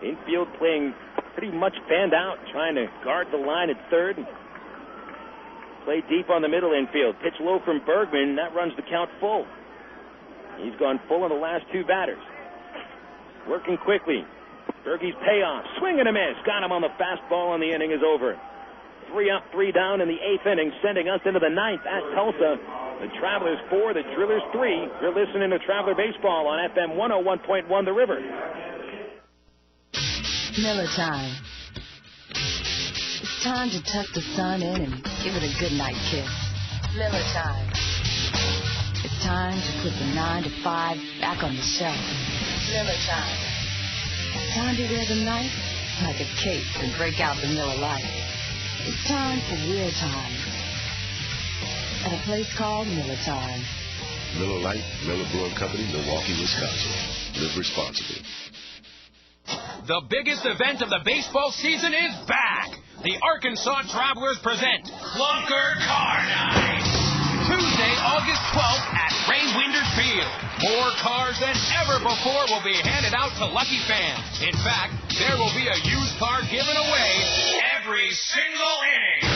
Infield playing pretty much fanned out, trying to guard the line at 3rd. Play deep on the middle infield. Pitch low from Bergman. That runs the count full. He's gone full on the last 2 batters. Working quickly. Bergie's payoff. Swing and a miss. Got him on the fastball, and the inning is over. 3 up, 3 down in the 8th inning, sending us into the 9th at Tulsa. The Travelers 4, the Drillers 3. You're listening to Traveler Baseball on FM 101.1 The River. Miller time. It's time to tuck the sun in and give it a goodnight kiss. Miller time. It's time to put the 9 to 5 back on the shelf. Miller time. It's time to wear the night like a cape and break out the Miller Lite. It's time for real time. At a place called Miller Time. Miller Lite, Miller Brewing Company, Milwaukee, Wisconsin. Live responsibly. The biggest event of the baseball season is back. The Arkansas Travelers present Clunker Car Night. Tuesday, August 12th at Ray Winder Field. More cars than ever before will be handed out to lucky fans. In fact, there will be a used car given away every single inning.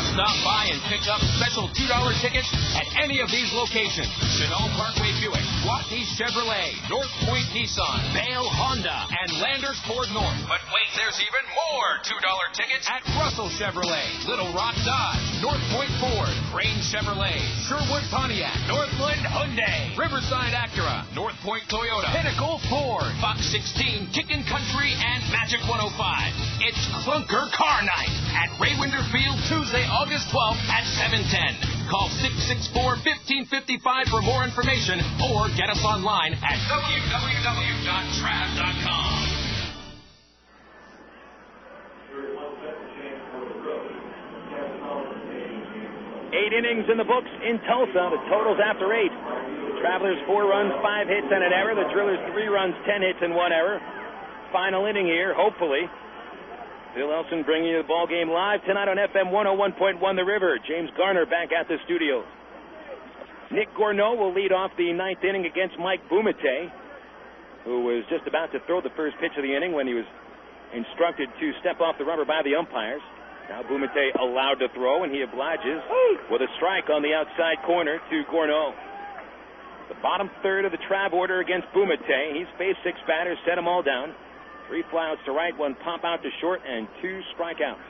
Stop by and pick up special $2 tickets at any of these locations. Chenal Parkway Buick, Waukee Chevrolet, North Point Nissan, Vail Honda, and Landers Ford North. But wait, there's even more $2 tickets at Russell Chevrolet, Little Rock Dodge, North Point Ford, Crane Chevrolet, Sherwood Pontiac, Northland Hyundai, Riverside Acura, North Point Toyota, Pinnacle Ford, Fox 16, Kickin' Country, and Magic 105. It's Clunker Car Night at Ray Winder Field, Tuesday, August 12th at 7:10. Call 664-1555 for more information or get us online at www.trav.com. 8 innings in the books in Tulsa. The total's after 8. Travelers 4 runs, 5 hits, and an error. The Drillers 3 runs, 10 hits, and 1 error. Final inning here, hopefully. Bill Elson bringing you the ball game live tonight on FM 101.1 The River. James Garner back at the studio. Nick Gourneau will lead off the 9th inning against Mike Bumate, who was just about to throw the first pitch of the inning when he was instructed to step off the rubber by the umpires. Now Bumate allowed to throw, and he obliges with a strike on the outside corner to Gourneau. The bottom third of the Trav order against Bumate. He's faced 6 batters, set them all down. 3 flyouts to right, 1 pop out to short, and 2 strikeouts.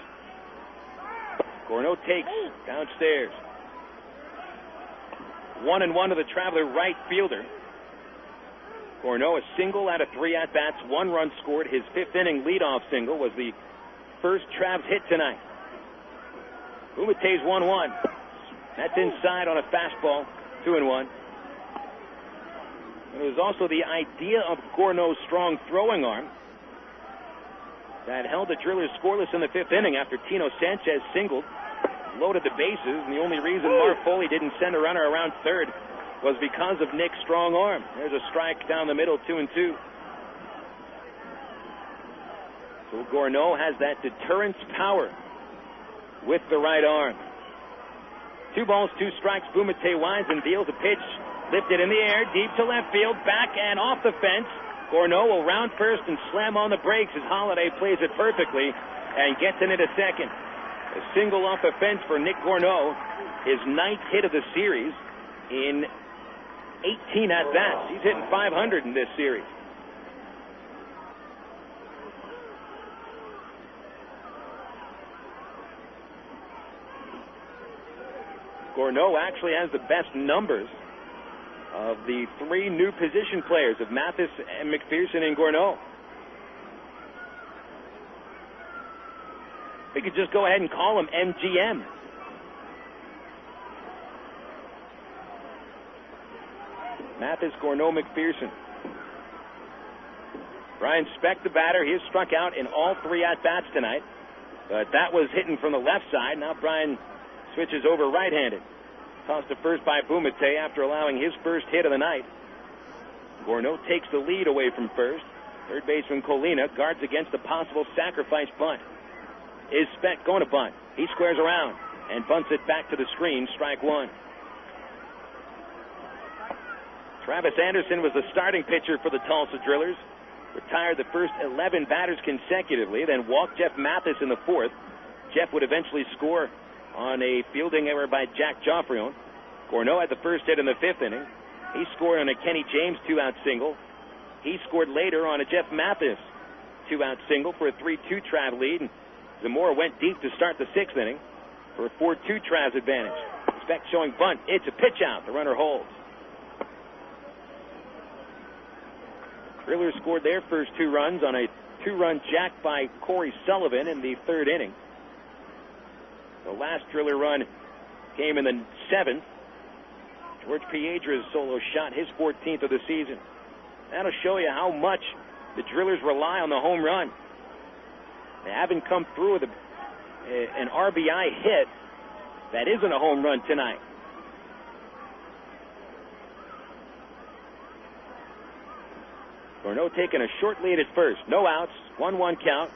Gourneau takes downstairs. 1-1 to the Traveler right fielder. Gourneau a single out of 3 at-bats, 1 run scored. His 5th inning leadoff single was the first Trav's hit tonight. Bumate's 1-1. That's inside on a fastball, 2-1. It was also the idea of Gourneau's strong throwing arm that held the Drillers scoreless in the 5th inning after Tino Sanchez singled, loaded the bases, and the only reason Marv Foley didn't send a runner around third was because of Nick's strong arm. There's a strike down the middle, 2-2. So Gourneau has that deterrence power with the right arm. 2 balls, 2 strikes. Bumate winds and deals a pitch. Lifted in the air, deep to left field, back and off the fence. Gourneau will round first and slam on the brakes as Holliday plays it perfectly and gets in at a second. A single off the fence for Nick Gourneau, his 9th hit of the series in 18 at-bats. He's hitting .500 in this series. Gourneau actually has the best numbers of the 3 new position players of Mathis and McPherson and Gourneau. We could just go ahead and call him MGM. Mathis, Gourneau, McPherson. Brian Speck, the batter, he has struck out in all 3 at-bats tonight. But that was hitting from the left side. Now Brian switches over right-handed. Tossed to first by Bumate after allowing his first hit of the night. Gourneau takes the lead away from first. Third baseman Colina guards against a possible sacrifice bunt. Is Speck going to bunt? He squares around and bunts it back to the screen, strike 1. Travis Anderson was the starting pitcher for the Tulsa Drillers. Retired the first 11 batters consecutively, then walked Jeff Mathis in the 4th. Jeff would eventually score on a fielding error by Jack Joffrion. Gourneau had the first hit in the 5th inning. He scored on a Kenny James 2-out single. He scored later on a Jeff Mathis 2-out single for a 3-2 Trav lead. And Zamora went deep to start the 6th inning for a 4-2 Trav's advantage. Speck showing bunt. It's a pitch out. The runner holds. Drillers scored their first 2 runs on a 2-run jack by Cory Sullivan in the 3rd inning. The last Driller run came in the 7th. George Piedra's solo shot, his 14th of the season. That'll show you how much the Drillers rely on the home run. They haven't come through with an RBI hit that isn't a home run tonight. Gorneau taking a short lead at first. No outs, 1-1 count.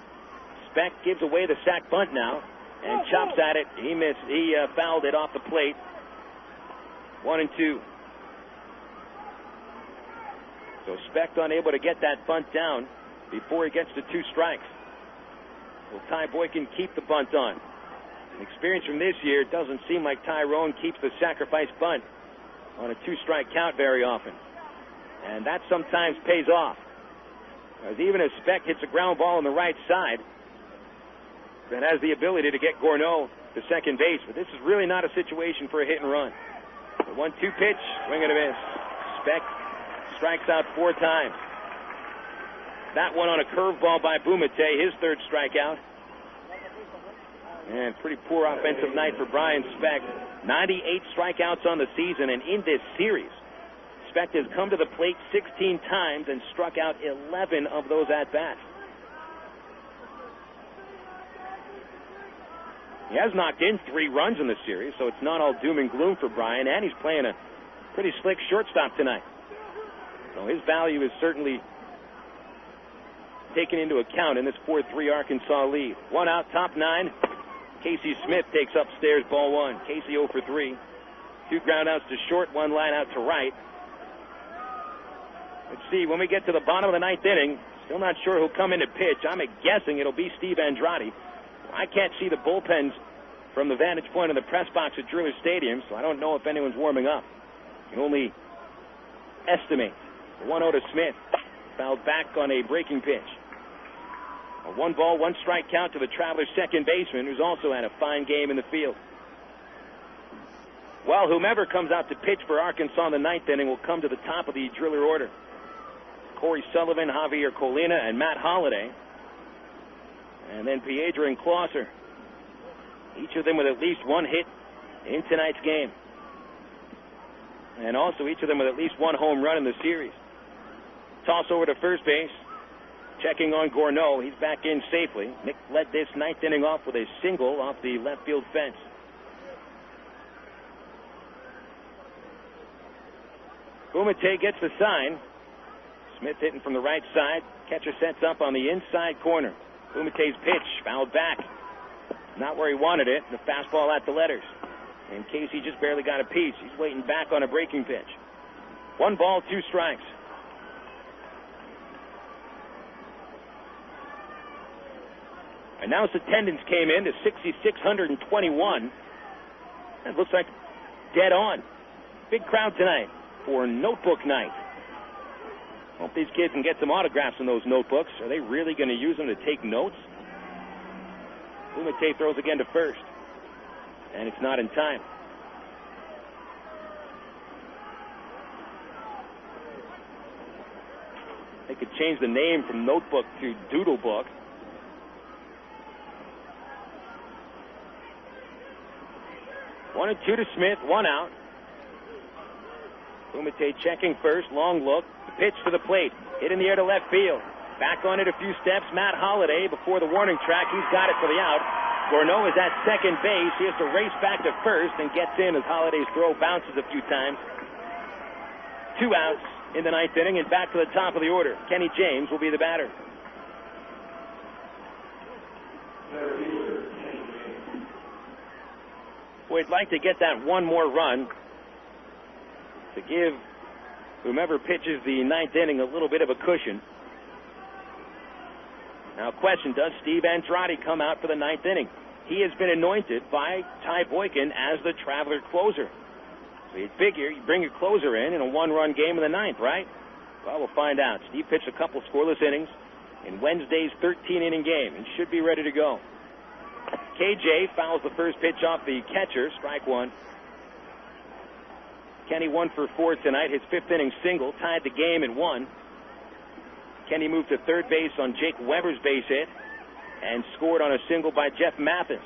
Speck gives away the sac bunt now and chops at it. He missed. He fouled it off the plate. 1-2. So Speck unable to get that bunt down before he gets to 2 strikes. Will Ty Boykin keep the bunt on? An experience from this year, it doesn't seem like Tyrone keeps the sacrifice bunt on a 2-strike count very often. And that sometimes pays off. As even if Speck hits a ground ball on the right side, that has the ability to get Gorneau to second base. But this is really not a situation for a hit and run. The 1-2 pitch, swing and a miss. Speck strikes out 4 times. That one on a curveball by Bumate, his 3rd strikeout. And pretty poor offensive night for Brian Speck. 98 strikeouts on the season, and in this series, Speck has come to the plate 16 times and struck out 11 of those at-bats. He has knocked in 3 runs in the series, so it's not all doom and gloom for Brian, and he's playing a pretty slick shortstop tonight. So his value is certainly taken into account in this 4-3 Arkansas lead. 1 out, top 9. Casey Smith takes upstairs, ball 1. Casey 0 for 3. 2 ground outs to short, 1 line out to right. Let's see, when we get to the bottom of the 9th inning, still not sure who'll come in to pitch. I'm guessing it'll be Steve Andrade. I can't see the bullpens from the vantage point of the press box at Driller Stadium, so I don't know if anyone's warming up. You can only estimate. The 1-0 to Smith. Fouled back on a breaking pitch. A 1-ball, 1-strike count to the Travelers' second baseman, who's also had a fine game in the field. Well, whomever comes out to pitch for Arkansas in the 9th inning will come to the top of the Driller order. Cory Sullivan, Javier Colina, and Matt Holliday. And then Piedra and Clauser. Each of them with at least 1 hit in tonight's game. And also each of them with at least 1 home run in the series. Toss over to first base. Checking on Gorneau. He's back in safely. Nick led this 9th inning off with a single off the left field fence. Bumate gets the sign. Smith hitting from the right side. Catcher sets up on the inside corner. Bumate's pitch fouled back. Not where he wanted it. The fastball at the letters. And Casey just barely got a piece. He's waiting back on a breaking pitch. 1 ball, 2 strikes. Announced attendance came in to 6,621. That looks like dead on. Big crowd tonight for Notebook Night. Hope these kids can get some autographs in those notebooks. Are they really going to use them to take notes? Bumate throws again to first. And it's not in time. They could change the name from Notebook to Doodle Book. One and 2 to Smith, 1 out. Bumate checking first, long look. The pitch to the plate, hit in the air to left field. Back on it a few steps, Matt Holliday before the warning track. He's got it for the out. Gorneau is at second base. He has to race back to first and gets in as Holliday's throw bounces a few times. 2 outs in the 9th inning, and back to the top of the order. Kenny James will be the batter. We'd like to get that 1 more run to give whomever pitches the 9th inning a little bit of a cushion. Now, question, does Steve Andrade come out for the 9th inning? He has been anointed by Ty Boykin as the Traveler closer. So you'd figure you bring your closer in a 1-run game in the 9th, right? Well, we'll find out. Steve pitched a couple scoreless innings in Wednesday's 13-inning game and should be ready to go. KJ fouls the first pitch off the catcher, strike 1. Kenny 1 for 4 tonight. His 5th inning single tied the game at 1. Kenny moved to third base on Jake Weber's base hit and scored on a single by Jeff Mathis.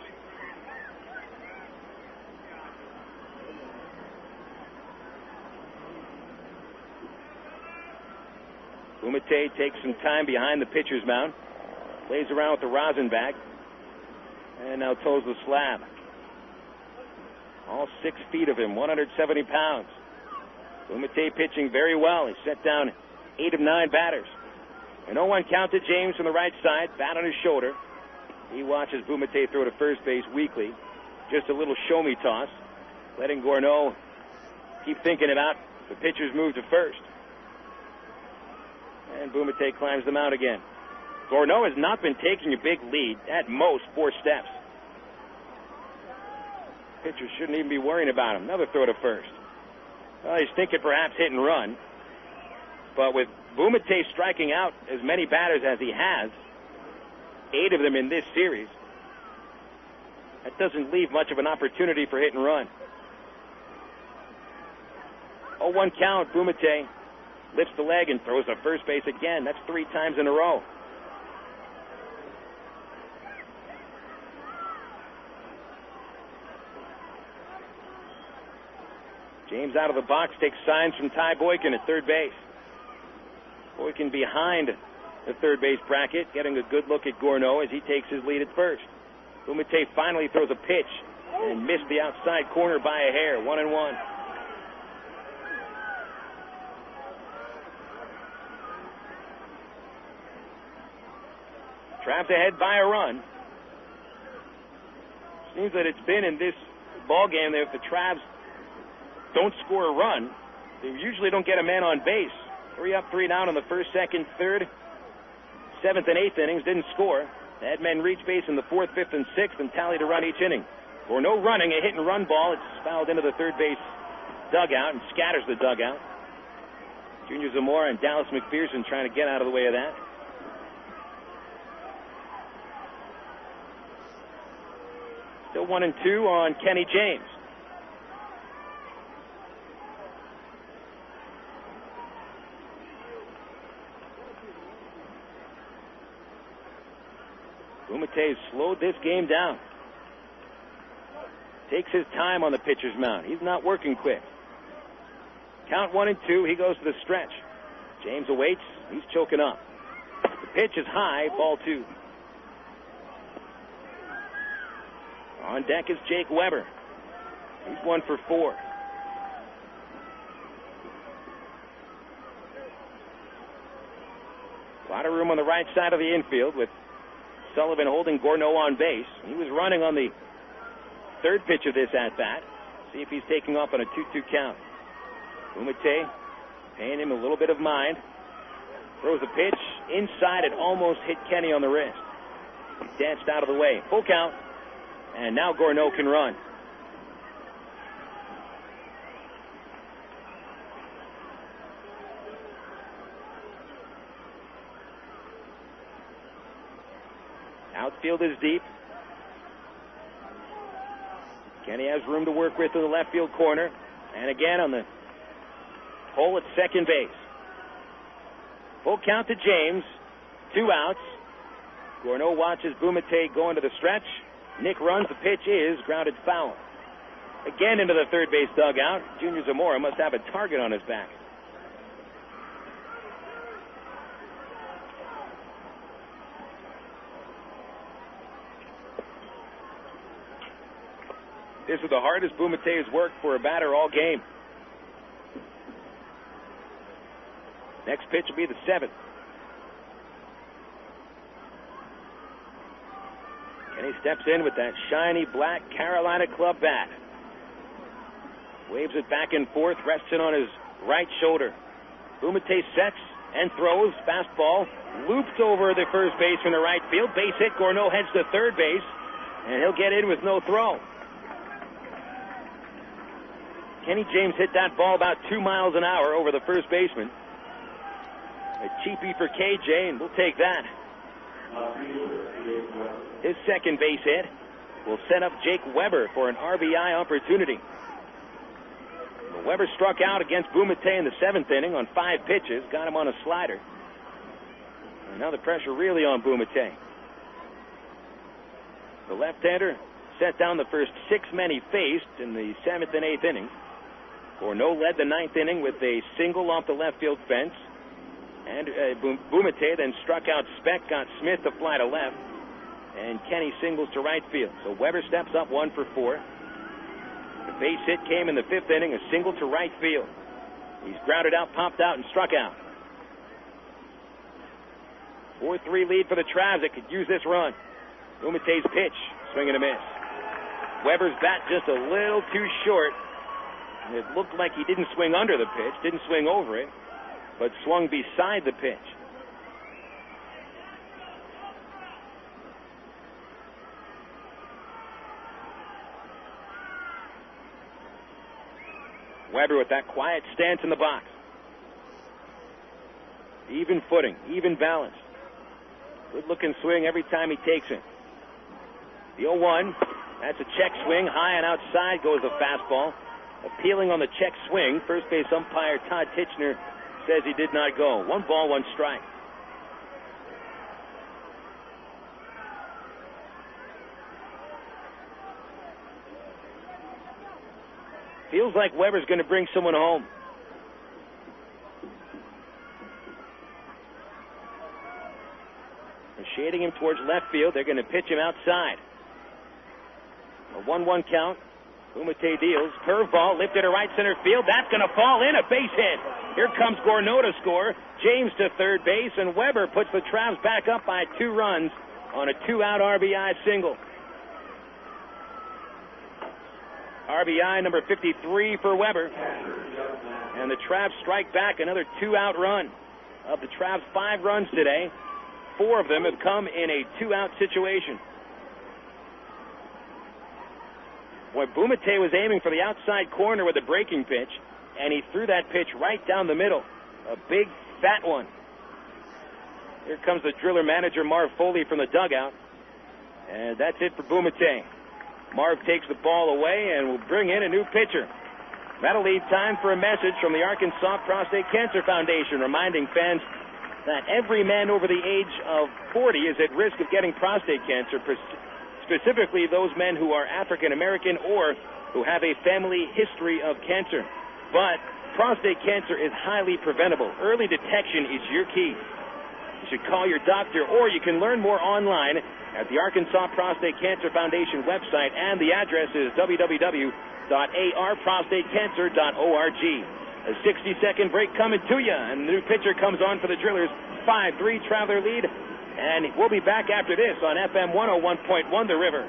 Bumate takes some time behind the pitcher's mound. Plays around with the rosin bag. And now toes the slab. All 6 feet of him, 170 pounds. Bumate pitching very well. He set down 8 of 9 batters. An 0-1 count to James from the right side, bat on his shoulder. He watches Bumate throw to first base weekly. Just a little show-me toss, letting Gourneau keep thinking about the pitcher's move to first. And Bumate climbs the mound again. Gourneau has not been taking a big lead, at most 4 steps. Pitcher shouldn't even be worrying about him. Another throw to first. Well, he's thinking perhaps hit and run. But with Bumate striking out as many batters as he has, 8 of them in this series, that doesn't leave much of an opportunity for hit and run. 0-1 count. Bumate lifts the leg and throws to first base again. That's 3 times in a row. James out of the box takes signs from Ty Boykin at third base. Boykin behind the third base bracket, getting a good look at Gourneau as he takes his lead at first. Bumate finally throws a pitch and missed the outside corner by a hair. 1-1. Trapped ahead by a run. Seems that it's been in this ball game that if the Travs don't score a run, they usually don't get a man on base. 3 up, 3 down in the first, second, third, 7th, and 8th innings. Didn't score. They had men reach base in the 4th, 5th, and 6th and tallied a run each inning. Gourneau running, a hit and run ball. It's fouled into the third base dugout and scatters the dugout. Junior Zamora and Dallas McPherson trying to get out of the way of that. Still 1-2 on Kenny James. Bumate slowed this game down. Takes his time on the pitcher's mound. He's not working quick. Count 1-2. He goes to the stretch. James awaits. He's choking up. The pitch is high. Ball 2. On deck is Jake Weber. He's 1 for 4. A lot of room on the right side of the infield with Sullivan holding Gourneau on base. He was running on the third pitch of this at-bat. See if he's taking off on a 2-2 count. Bumate paying him a little bit of mind. Throws a pitch inside. It almost hit Kenny on the wrist. He danced out of the way. Full count. And now Gourneau can run. Outfield is deep. Kenny has room to work with in the left field corner. And again on the hole at second base. Full count to James. 2 outs. Gourneau watches Bumate go into the stretch. Nick runs. The pitch is grounded foul. Again into the third base dugout. Junior Zamora must have a target on his back. This is the hardest Bumate has worked for a batter all game. Next pitch will be the 7th. And he steps in with that shiny black Carolina Club bat. Waves it back and forth, rests it on his right shoulder. Bumate sets and throws. Fastball loops over the first base from the right field. Base hit. Gourneau heads to third base, and he'll get in with no throw. Kenny James hit that ball about 2 miles an hour over the first baseman. A cheapie for KJ, and we'll take that. His second base hit will set up Jake Weber for an RBI opportunity. Well, Weber struck out against Bumate in the 7th inning on 5 pitches, got him on a slider. And now the pressure really on Bumate. The left-hander set down the first 6 men he faced in the 7th and 8th innings. Corneau led the 9th inning with a single off the left field fence. And Bumate then struck out Speck, got Smith to fly to left. And Kenny singles to right field. So Weber steps up 1 for 4. The base hit came in the 5th inning, a single to right field. He's grounded out, popped out, and struck out. 4-3 lead for the Travs that could use this run. Bumate's pitch, swing and a miss. Weber's bat just a little too short. It looked like he didn't swing under the pitch, didn't swing over it, but swung beside the pitch. Weber with that quiet stance in the box. Even footing, even balance. Good-looking swing every time he takes it. The 0-1, that's a check swing. High and outside goes the fastball. Appealing on the check swing, first base umpire Todd Titchener says he did not go. 1 ball, 1 strike. Feels like Weber's going to bring someone home. They're shading him towards left field. They're going to pitch him outside. A 1-1 count. Bumate deals. Curveball lifted to right center field. That's going to fall in. A base hit. Here comes Corneau to score. James to third base. And Weber puts the Travs back up by 2 runs on a 2-out RBI single. RBI number 53 for Weber. And the Travs strike back another 2-out run. Of the Travs' 5 runs today, 4 of them have come in a 2-out situation. Boy, Bumate was aiming for the outside corner with a breaking pitch, and he threw that pitch right down the middle. A big, fat one. Here comes the Driller manager, Marv Foley, from the dugout. And that's it for Bumate. Marv takes the ball away and will bring in a new pitcher. That'll leave time for a message from the Arkansas Prostate Cancer Foundation, reminding fans that every man over the age of 40 is at risk of getting prostate cancer, specifically those men who are African American or who have a family history of cancer. But prostate cancer is highly preventable. Early detection is your key. You should call your doctor, or you can learn more online at the Arkansas Prostate Cancer Foundation website, and the address is www.arprostatecancer.org. A 60-second break coming to you, and the new pitcher comes on for the Drillers. 5-3 Traveler lead, and we'll be back after this on FM 101.1 The River.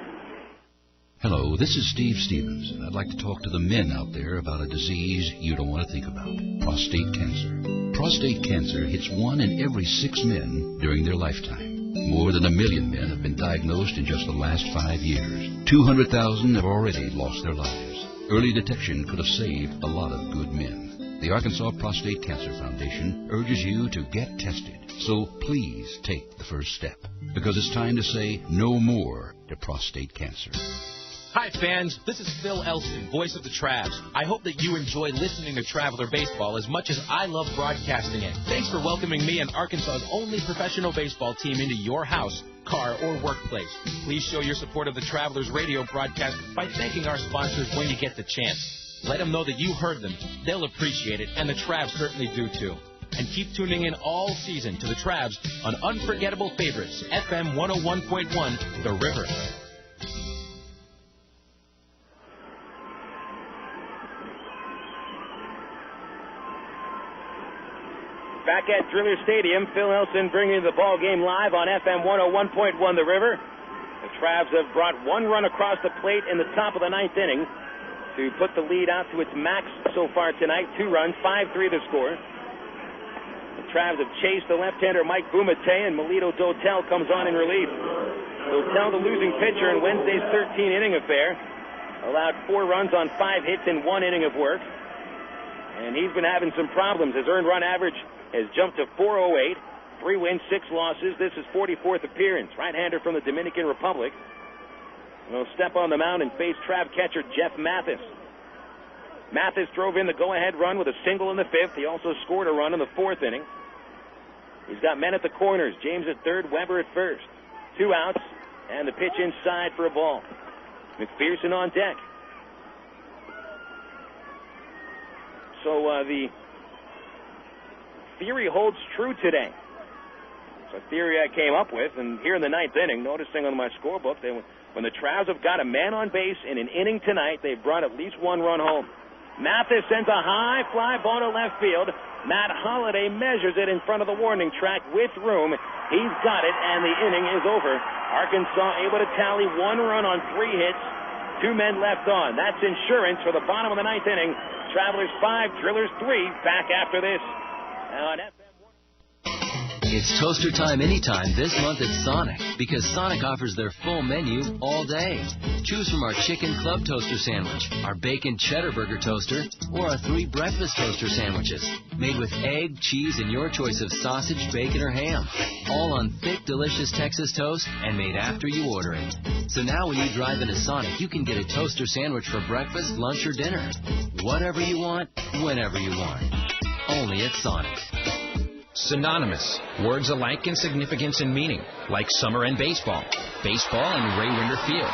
Hello, this is Steve Stevens, and I'd like to talk to the men out there about a disease you don't want to think about: prostate cancer. Prostate cancer hits 1 in every 6 men during their lifetime. More than 1 million men have been diagnosed in just the last 5 years. 200,000 have already lost their lives. Early detection could have saved a lot of good men. The Arkansas Prostate Cancer Foundation urges you to get tested. So please take the first step, because it's time to say no more to prostate cancer. Hi, fans. This is Phil Elston, voice of the Travs. I hope that you enjoy listening to Traveler Baseball as much as I love broadcasting it. Thanks for welcoming me and Arkansas's only professional baseball team into your house, car, or workplace. Please show your support of the Travelers radio broadcast by thanking our sponsors when you get the chance. Let them know that you heard them. They'll appreciate it, and the Travs certainly do, too. And keep tuning in all season to the Travs on Unforgettable Favorites, FM 101.1, The River. Back at Driller Stadium, Phil Elson bringing the ball game live on FM 101.1 The River. The Travs have brought 1 run across the plate in the top of the 9th inning to put the lead out to its max so far tonight. 2 runs, 5-3 the score. The Travs have chased the left-hander Mike Bumate, and Melito Dotel comes on in relief. Dotel, the losing pitcher in Wednesday's 13-inning affair, allowed 4 runs on 5 hits in 1 inning of work. And he's been having some problems. His earned run average has jumped to .408, 3 wins, 6 losses. This is 44th appearance. Right-hander from the Dominican Republic. Will step on the mound and face Trav catcher Jeff Mathis. Mathis drove in the go-ahead run with a single in the 5th. He also scored a run in the 4th inning. He's got men at the corners. James at 3rd, Weber at 1st. 2 outs, and the pitch inside for a ball. McPherson on deck. So the theory holds true today. It's a theory I came up with, and here in the 9th inning, noticing on my scorebook, when the Travs have got a man on base in an inning tonight, they've brought at least 1 run home. Mathis sends a high fly ball to left field. Matt Holliday measures it in front of the warning track with room. He's got it, and the inning is over. Arkansas able to tally 1 run on 3 hits. 2 men left on. That's insurance for the bottom of the 9th inning. Travelers 5, Drillers 3. Back after this on FM. It's toaster time anytime this month at Sonic, because Sonic offers their full menu all day. Choose from our chicken club toaster sandwich, our bacon cheddar burger toaster, or our 3 breakfast toaster sandwiches, made with egg, cheese, and your choice of sausage, bacon, or ham. All on thick, delicious Texas toast and made after you order it. So now when you drive into Sonic, you can get a toaster sandwich for breakfast, lunch, or dinner. Whatever you want, whenever you want. Only at Sonic. Synonymous. Words alike in significance and meaning, like summer and baseball. Baseball and Ray Winder Field.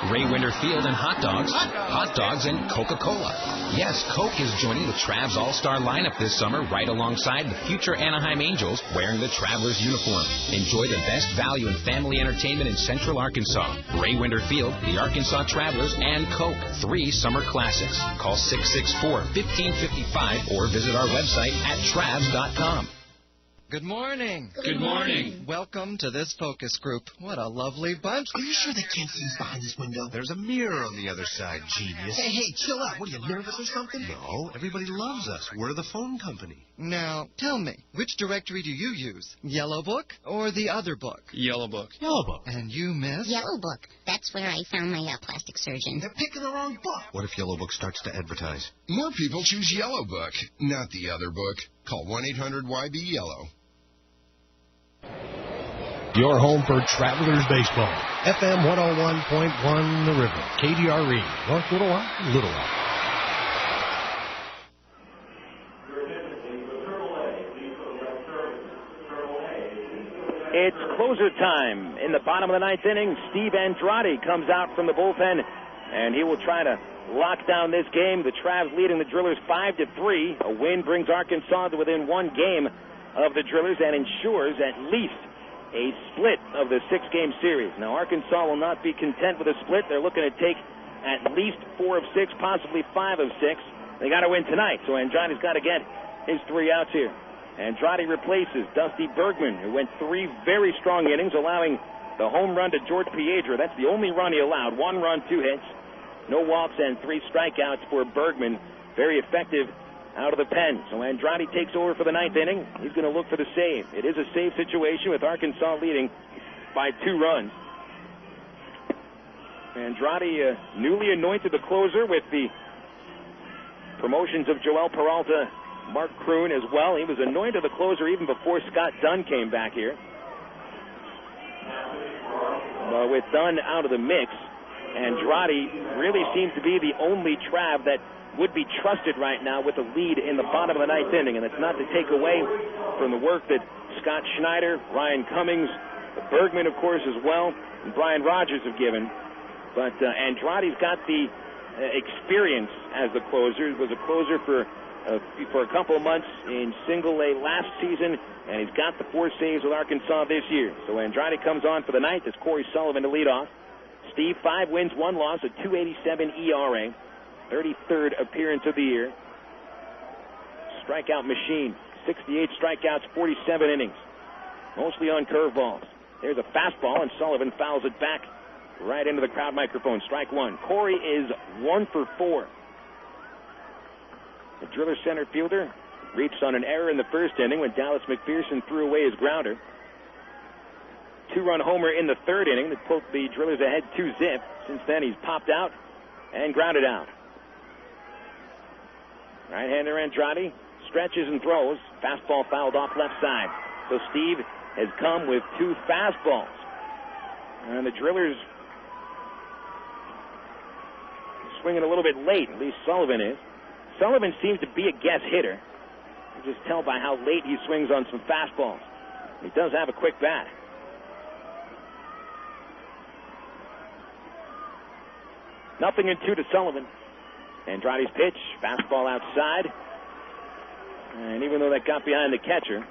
Ray Winder Field and hot dogs. Hot dogs and Coca-Cola. Yes, Coke is joining the Travs All-Star lineup this summer right alongside the future Anaheim Angels wearing the Travelers uniform. Enjoy the best value in family entertainment in Central Arkansas. Ray Winder Field, the Arkansas Travelers, and Coke. 3 summer classics. Call 664-1555 or visit our website at travs.com. Good morning. Good morning. Welcome to this focus group. What a lovely bunch. Are you sure they can't see us behind this window? There's a mirror on the other side, genius. Hey, chill out. What, are you nervous or something? No, everybody loves us. We're the phone company. Now, tell me, which directory do you use? Yellow Book or the other book? Yellow Book. Yellow Book. And you, miss? Yellow Book. That's where I found my plastic surgeon. They're picking the wrong book. What if Yellow Book starts to advertise? More people choose Yellow Book, not the other book. Call 1-800-YB-YELLOW. Your home for Travelers Baseball. FM 101.1 The River. KDRE. North Little Rock, Little Rock. It's closer time. In the bottom of the 9th inning, Steve Andrade comes out from the bullpen, and he will try to lock down this game. The Travs leading the Drillers 5-3. A win brings Arkansas to within 1 game of the Drillers and ensures at least a split of the 6-game series. Now, Arkansas will not be content with a split. They're looking to take at least 4 of 6, possibly 5 of 6. They got to win tonight, so Andrade's got to get his 3 outs here. Andrade replaces Dusty Bergman, who went 3 very strong innings, allowing the home run to George Piedra. That's the only run he allowed. 1 run, 2 hits, no walks, and 3 strikeouts for Bergman. Very effective out of the pen. So Andrade takes over for the 9th inning. He's going to look for the save. It is a save situation with Arkansas leading by 2 runs. Andrade newly anointed the closer with the promotions of Joel Peralta, Mark Kroon as well. He was anointed the closer even before Scott Dunn came back here. With Dunn out of the mix, Andrade really seems to be the only Trav that would be trusted right now with a lead in the bottom of the 9th inning, and it's not to take away from the work that Scott Schneider, Ryan Cummings, Bergman, of course, as well, and Brian Rogers have given. But Andrade's got the experience as the closer. He was a closer for a couple of months in Single A last season, and he's got the 4 saves with Arkansas this year. So Andrade comes on for the 9th. It's Cory Sullivan to lead off. Steve, 5 wins, 1 loss, a 2.87 ERA. 33rd appearance of the year. Strikeout machine. 68 strikeouts, 47 innings. Mostly on curveballs. There's a fastball, and Sullivan fouls it back right into the crowd microphone. Strike 1. Cory is 1 for 4. The Driller center fielder reached on an error in the 1st inning when Dallas McPherson threw away his grounder. 2-run homer in the 3rd inning that put the Drillers ahead 2-zip. Since then, he's popped out and grounded out. Right-hander Andrade stretches and throws. Fastball fouled off left side. So Steve has come with 2 fastballs. And the Drillers swinging a little bit late. At least Sullivan is. Sullivan seems to be a guess hitter. You can just tell by how late he swings on some fastballs. He does have a quick bat. Nothing in 2 to Sullivan. Andrade's pitch, fastball outside. And even though that got behind the catcher,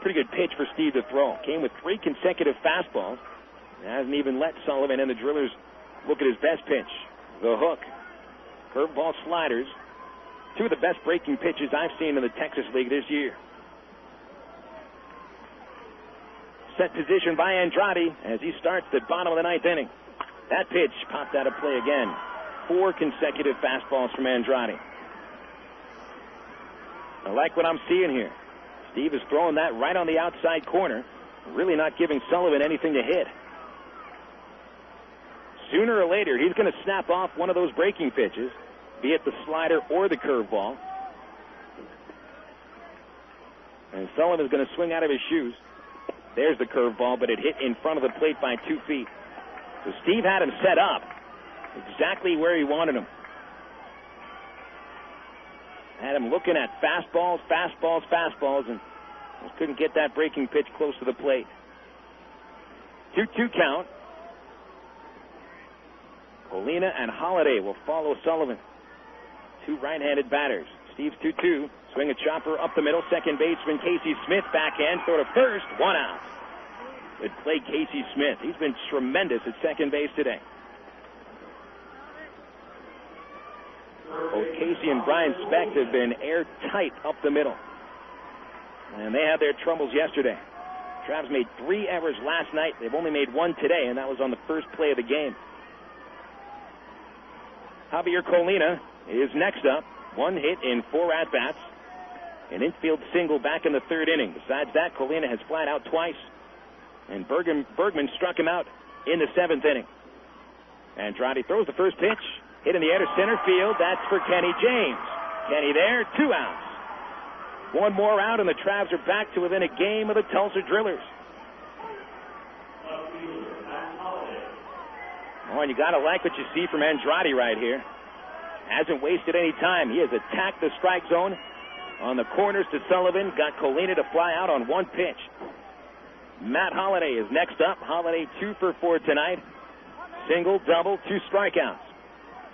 pretty good pitch for Steve to throw. Came with 3 consecutive fastballs. Hasn't even let Sullivan and the Drillers look at his best pitch. The hook. Curveball, sliders. 2 of the best breaking pitches I've seen in the Texas League this year. Set position by Andrade as he starts the bottom of the 9th inning. That pitch popped out of play again. 4 consecutive fastballs from Andrade. I like what I'm seeing here. Steve is throwing that right on the outside corner, really not giving Sullivan anything to hit. Sooner or later, he's going to snap off one of those breaking pitches, be it the slider or the curveball. And Sullivan's going to swing out of his shoes. There's the curveball, but it hit in front of the plate by 2 feet. So Steve had him set up exactly where he wanted him. Had him looking at fastballs, and just couldn't get that breaking pitch close to the plate. 2-2 count. Colina and Holliday will follow Sullivan. 2 right-handed batters. Steve's 2-2. Swing a chopper up the middle. Second baseman Casey Smith backhand. Throw to first. 1 out. Good play, Casey Smith. He's been tremendous at second base today. Both Casey and Brian Specht have been airtight up the middle. And they had their troubles yesterday. Travs made 3 errors last night. They've only made 1 today, and that was on the first play of the game. Javier Colina is next up. 1 hit in 4 at-bats. An infield single back in the 3rd inning. Besides that, Colina has flat out twice. And Bergman struck him out in the 7th inning. Andrade throws the first pitch. Hit in the air to center field. That's for Kenny James. Kenny there, 2 outs. 1 more out, and the Travs are back to within a game of the Tulsa Drillers. Oh, and you got to like what you see from Andrade right here. Hasn't wasted any time. He has attacked the strike zone on the corners to Sullivan. Got Colina to fly out on 1 pitch. Matt Holliday is next up. Holliday 2 for 4 tonight. Single, double, 2 strikeouts.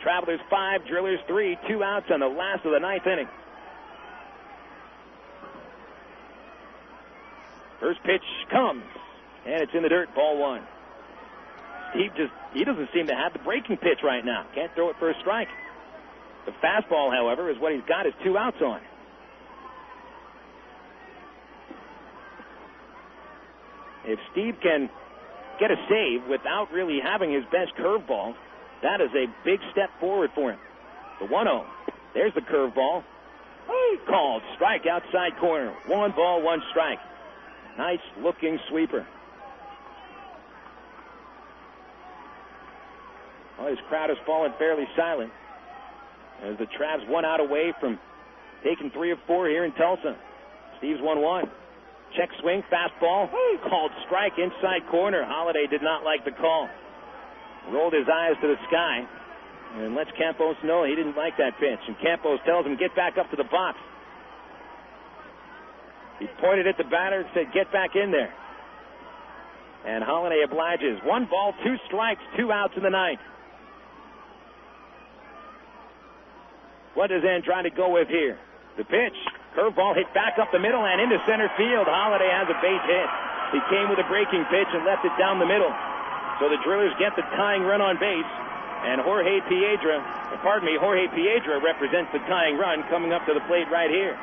Travelers 5, Drillers 3, 2 outs on the last of the 9th inning. First pitch comes, and it's in the dirt, ball 1. He doesn't seem to have the breaking pitch right now. Can't throw it for a strike. The fastball, however, is what he's got his 2 outs on. If Steve can get a save without really having his best curveball, that is a big step forward for him. The 1-0. There's the curveball. Called. Strike outside corner. 1 ball, 1 strike. Nice looking sweeper. Well, his crowd has fallen fairly silent as the Travs 1 out away from taking 3 of 4 here in Tulsa. Steve's 1-1. Check swing, fastball. Called strike inside corner. Holliday did not like the call. Rolled his eyes to the sky and lets Campos know he didn't like that pitch. And Campos tells him, get back up to the box. He pointed at the batter and said, get back in there. And Holliday obliges. 1 ball, 2 strikes, 2 outs in the 9th. What does Andrade go with here? The pitch. Curveball hit back up the middle and into center field. Holliday has a base hit. He came with a breaking pitch and left it down the middle. So the Drillers get the tying run on base. And Jorge Piedra represents the tying run coming up to the plate right here.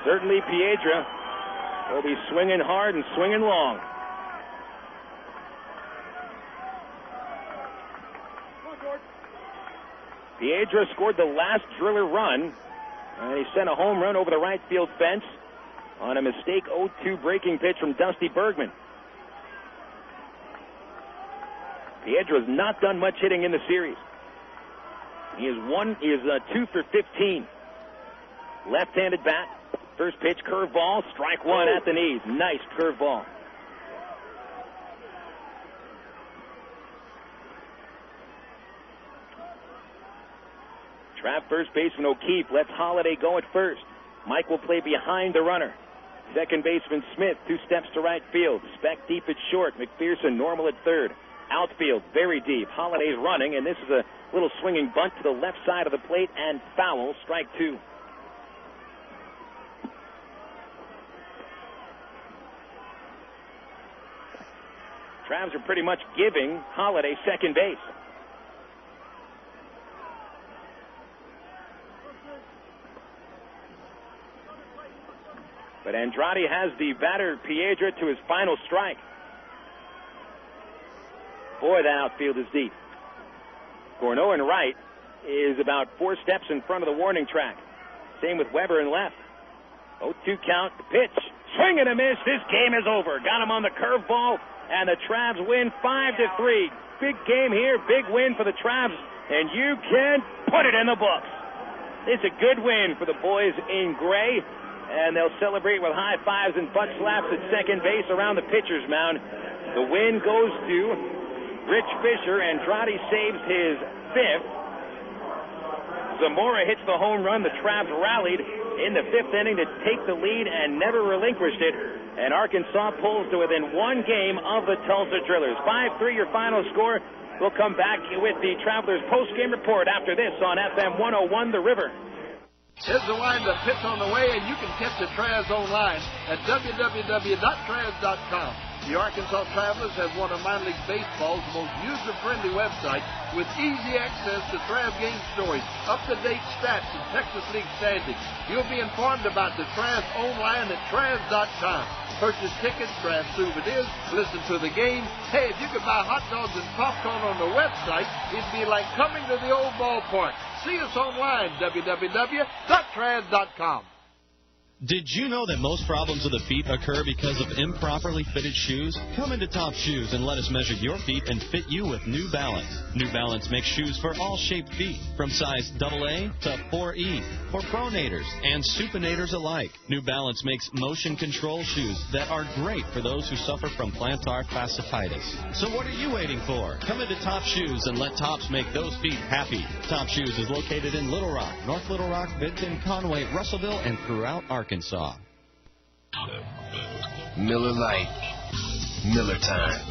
Certainly Piedra will be swinging hard and swinging long. Piedra scored the last Driller run, and he sent a home run over the right field fence on a mistake 0-2 breaking pitch from Dusty Bergman. Piedra's not done much hitting in the series. He is 2 for 15. Left-handed bat. First pitch, curveball, strike 1 at the knees. Nice curveball. Trap first baseman O'Keefe lets Holliday go at first. Mike will play behind the runner. Second baseman Smith, 2 steps to right field. Speck deep at short. McPherson normal at third. Outfield very deep. Holliday's running, and this is a little swinging bunt to the left side of the plate and foul. Strike 2. Travs are pretty much giving Holliday second base. But Andrade has the batter Piedra to his final strike. Boy, that outfield is deep. Gorneau in right is about 4 steps in front of the warning track. Same with Weber in left. 0-2 count, the pitch. Swing and a miss. This game is over. Got him on the curveball, and the Travs win 5-3. Big game here, big win for the Travs, and you can put it in the books. It's a good win for the boys in gray, and they'll celebrate with high fives and butt slaps at second base around the pitcher's mound. The win goes to Rich Fisher. Andrade saves his 5th. Zamora hits the home run. The Travs rallied in the 5th inning to take the lead and never relinquished it. And Arkansas pulls to within 1 game of the Tulsa Drillers. 5-3 your final score. We'll come back with the Travelers post-game report after this on FM 101 The River. Here's the wind-up pitch on the way, and you can catch the Travs online at www.travs.com. The Arkansas Travelers have one of minor league baseball's most user-friendly websites with easy access to Travs game stories, up-to-date stats, and Texas League standings. You'll be informed about the Travs online at Travs.com. Purchase tickets, grab souvenirs, listen to the game. Hey, if you could buy hot dogs and popcorn on the website, it'd be like coming to the old ballpark. See us online, www.travs.com. Did you know that most problems of the feet occur because of improperly fitted shoes? Come into Top Shoes and let us measure your feet and fit you with New Balance. New Balance makes shoes for all shaped feet, from size AA to 4E, for pronators and supinators alike. New Balance makes motion control shoes that are great for those who suffer from plantar fasciitis. So what are you waiting for? Come into Top Shoes and let Tops make those feet happy. Top Shoes is located in Little Rock, North Little Rock, Benton, Conway, Russellville, and throughout Arkansas. Miller Lite. Miller time.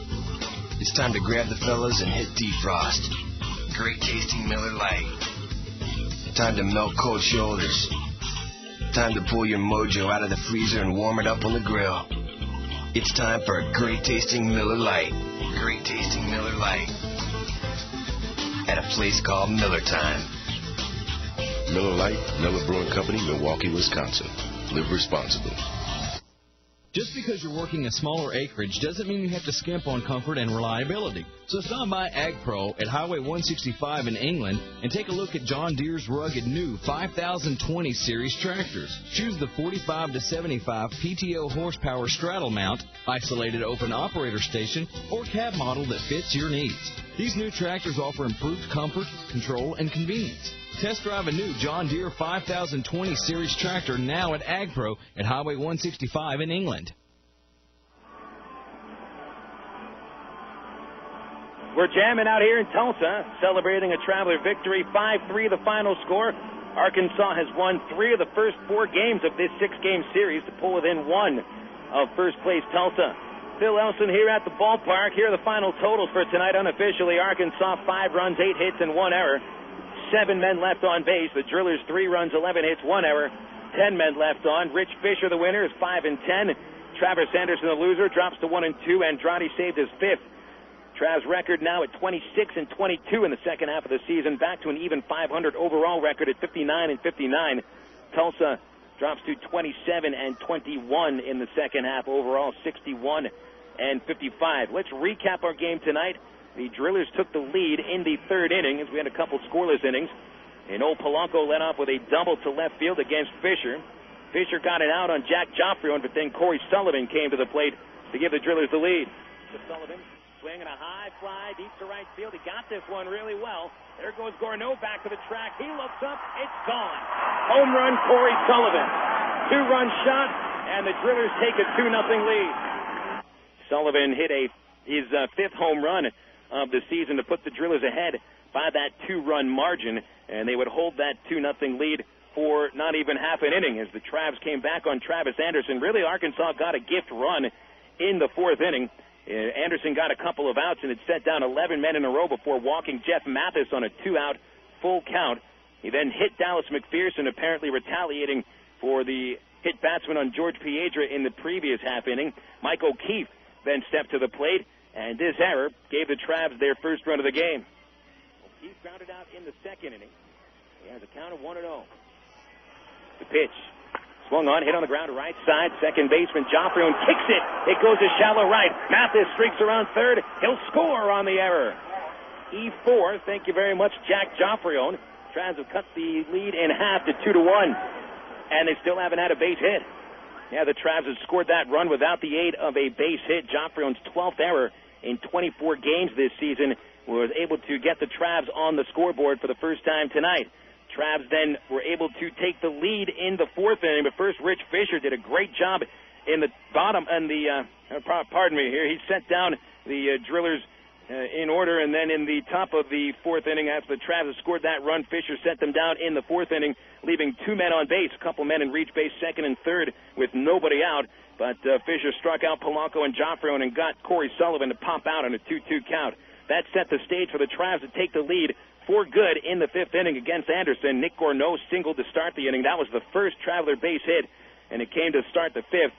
It's time to grab the fellas and hit defrost. Great tasting Miller Lite. Time to melt cold shoulders. Time to pull your mojo out of the freezer and warm it up on the grill. It's time for a great tasting Miller Lite. Great tasting Miller Lite. At a place called Miller Time. Miller Lite, Miller Brewing Company, Milwaukee, Wisconsin. Live responsibly. Just because you're working a smaller acreage doesn't mean you have to skimp on comfort and reliability. So stop by Ag Pro at Highway 165 in England and take a look at John Deere's rugged new 5020 series tractors. Choose the 45 to 75 PTO horsepower straddle mount, isolated open operator station, or cab model that fits your needs. These new tractors offer improved comfort, control, and convenience. Test drive a new John Deere 5020 series tractor now at Ag Pro at Highway 165 in England. We're jamming out here in Tulsa, celebrating a Traveler victory, 5-3 the final score. Arkansas has won 3 of the first 4 games of this 6-game series to pull within 1 of first place Tulsa. Phil Elson here at the ballpark. Here are the final totals for tonight unofficially. Arkansas 5 runs, 8 hits, and 1 error. 7 men left on base. The Drillers 3 runs, 11 hits, 1 error. 10 men left on. Rich Fisher, the winner, is 5-10. Travis Anderson, the loser, drops to 1-2. Andrade saved his 5th. Trav's record now at 26-22 in the second half of the season, back to an even 500 overall record at 59-59. Tulsa drops to 27-21 in the second half overall, 61-55. Let's recap our game tonight. The Drillers took the lead in the 3rd inning as we had a couple scoreless innings. And old Polanco led off with a double to left field against Fisher. Fisher got it out on Jack Joffrion, but then Cory Sullivan came to the plate to give the Drillers the lead. Sullivan swinging a high fly deep to right field. He got this one really well. There goes Gorneau back to the track. He looks up. It's gone. Home run, Cory Sullivan. 2-run shot, and the Drillers take a 2-0 lead. Sullivan hit his 5th home run of the season to put the Drillers ahead by that 2-run margin, and they would hold that 2-0 lead for not even half an inning as the Travs came back on Travis Anderson. Really, Arkansas got a gift run in the 4th inning. Anderson got a couple of outs and had set down 11 men in a row before walking Jeff Mathis on a 2-out full count. He then hit Dallas McPherson, apparently retaliating for the hit batsman on George Piedra in the previous half inning. Mike O'Keefe then stepped to the plate, and this error gave the Travs their first run of the game. O'Keefe grounded out in the 2nd inning. He has a count of 1-0. The pitch. Swung on, hit on the ground, right side. Second baseman Joffrion kicks it. It goes to shallow right. Mathis streaks around third. He'll score on the error. E4, thank you very much, Jack Joffrion. Travs have cut the lead in half to 2-1. And they still haven't had a base hit. Yeah, the Travs have scored that run without the aid of a base hit. Joffrion's 12th error in 24 games this season was able to get the Travs on the scoreboard for the first time tonight. Travs then were able to take the lead in the 4th inning, but first Rich Fisher did a great job in the bottom, and pardon me here, he set down the Drillers in order, and then in the top of the 4th inning, after the Travs scored that run, Fisher set them down in the 4th inning, leaving 2 men on base, a couple men in reach base, 2nd and 3rd, with nobody out, but Fisher struck out Polanco and Joffrion and got Cory Sullivan to pop out on a 2-2 count. That set the stage for the Travs to take the lead for good in the 5th inning against Anderson. Nick Gourneau singled to start the inning. That was the first Traveler base hit, and it came to start the 5th.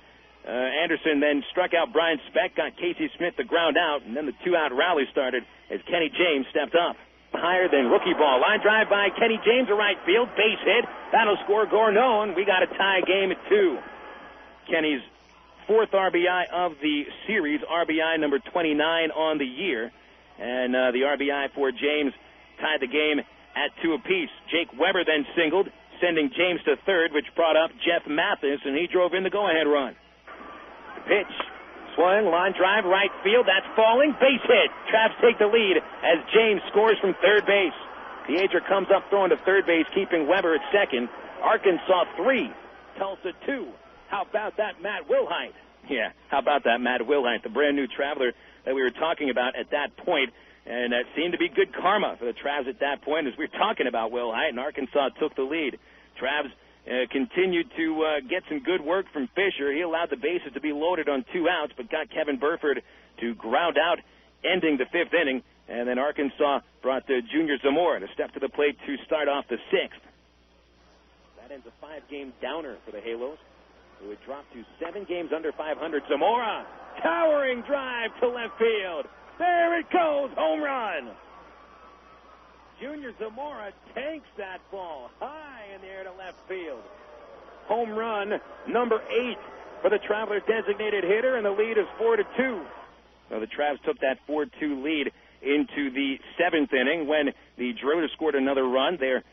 Anderson then struck out Brian Speck, got Casey Smith the ground out, and then the 2-out rally started as Kenny James stepped up. Higher than rookie ball. Line drive by Kenny James to right field. Base hit. That'll score Gourneau, and we got a tie game at 2. Kenny's 4th RBI of the series, RBI number 29 on the year. And the RBI for James tied the game at 2 apiece. Jake Weber then singled, sending James to 3rd, which brought up Jeff Mathis, and he drove in the go-ahead run. The pitch. Swung, line drive, right field. That's falling. Base hit. Travs take the lead as James scores from 3rd base. Piedra comes up throwing to 3rd base, keeping Weber at 2nd. Arkansas 3, Tulsa 2. How about that, Matt Wilhite? Yeah, how about that, Matt Wilhite, the brand-new Traveler that we were talking about at that point. And that seemed to be good karma for the Travs at that point as we were talking about Wilhite, and Arkansas took the lead. Travs continued to get some good work from Fisher. He allowed the bases to be loaded on 2 outs, but got Kevin Burford to ground out, ending the 5th inning. And then Arkansas brought Junior Zamora to step to the plate to start off the 6th. That ends a 5-game downer for the Halos, who would drop to 7 games under 500. Zamora, towering drive to left field. There it goes, home run. Junior Zamora tanks that ball high in the air to left field. Home run number 8 for the Traveler designated hitter, and the lead is 4-2. So the Travs took that 4-2 lead into the 7th inning when the Drillers scored another run, their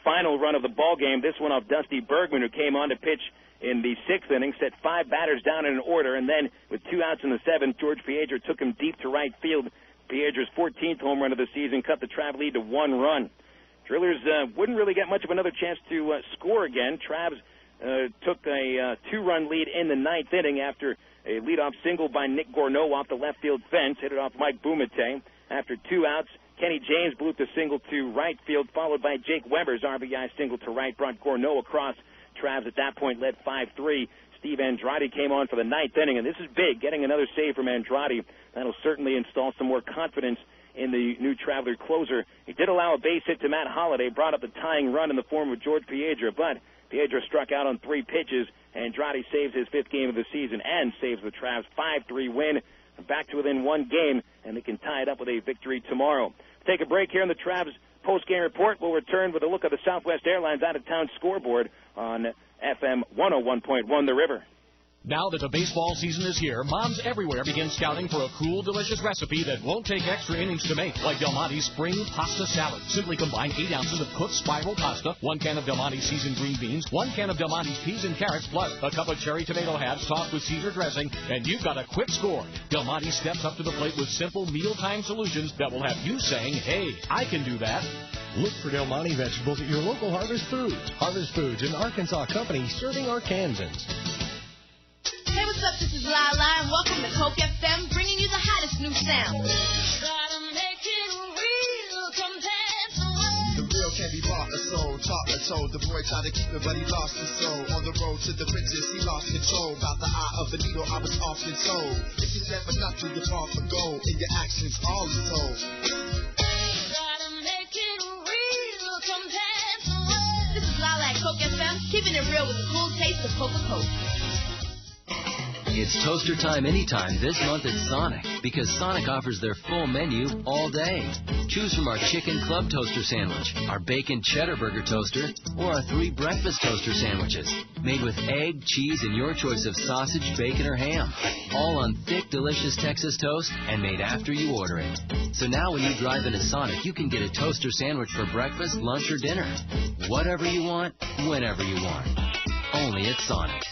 final run of the ball game. This one off Dusty Bergman, who came on to pitch in the 6th inning, set 5 batters down in an order, and then with 2 outs in the 7th, George Piedra took him deep to right field. Piedra's 14th home run of the season cut the Trav lead to 1 run. Drillers wouldn't really get much of another chance to score again. Travs took a 2-run lead in the 9th inning after a leadoff single by Nick Gourneau off the left field fence, hit it off Mike Bumate. After 2 outs, Kenny James blew the single to right field, followed by Jake Weber's RBI single to right, brought Gourneau across. Travs at that point led 5-3. Steve Andrade came on for the 9th inning, and this is big, getting another save from Andrade. That'll certainly install some more confidence in the new Traveler closer. He did allow a base hit to Matt Holliday, brought up the tying run in the form of George Piedra, but Piedra struck out on 3 pitches. Andrade saves his 5th game of the season and saves the Travs 5-3 win. Back to within 1 game, and they can tie it up with a victory tomorrow. Take a break here on the Travs post-game report. We'll return with a look at the Southwest Airlines out-of-town scoreboard on FM 101.1 The River. Now that the baseball season is here, moms everywhere begin scouting for a cool, delicious recipe that won't take extra innings to make, like Del Monte's Spring Pasta Salad. Simply combine 8 ounces of cooked spiral pasta, 1 can of Del Monte's seasoned green beans, 1 can of Del Monte's peas and carrots, plus a cup of cherry tomato halves topped with Caesar dressing, and you've got a quick score. Del Monte steps up to the plate with simple mealtime solutions that will have you saying, hey, I can do that. Look for Del Monte vegetables at your local Harvest Foods. Harvest Foods, an Arkansas company serving Arkansans. Hey, what's up? This is Lala, and welcome to Coke FM, bringing you the hottest new sound. toe. The boy tried to keep it, but he lost his soul. On the road to the riches, he lost control. About the eye of the needle, I was often told. If you never nothing, you're far from gold. In your actions, all is told. This is Lala at Coke FM, keeping it real with the cool taste of Coca-Cola. It's toaster time anytime this month at Sonic, because Sonic offers their full menu all day. Choose from our chicken club toaster sandwich, our bacon cheddar burger toaster, or our 3 breakfast toaster sandwiches. Made with egg, cheese, and your choice of sausage, bacon, or ham. All on thick, delicious Texas toast and made after you order it. So now when you drive into Sonic, you can get a toaster sandwich for breakfast, lunch, or dinner. Whatever you want, whenever you want. Only at Sonic.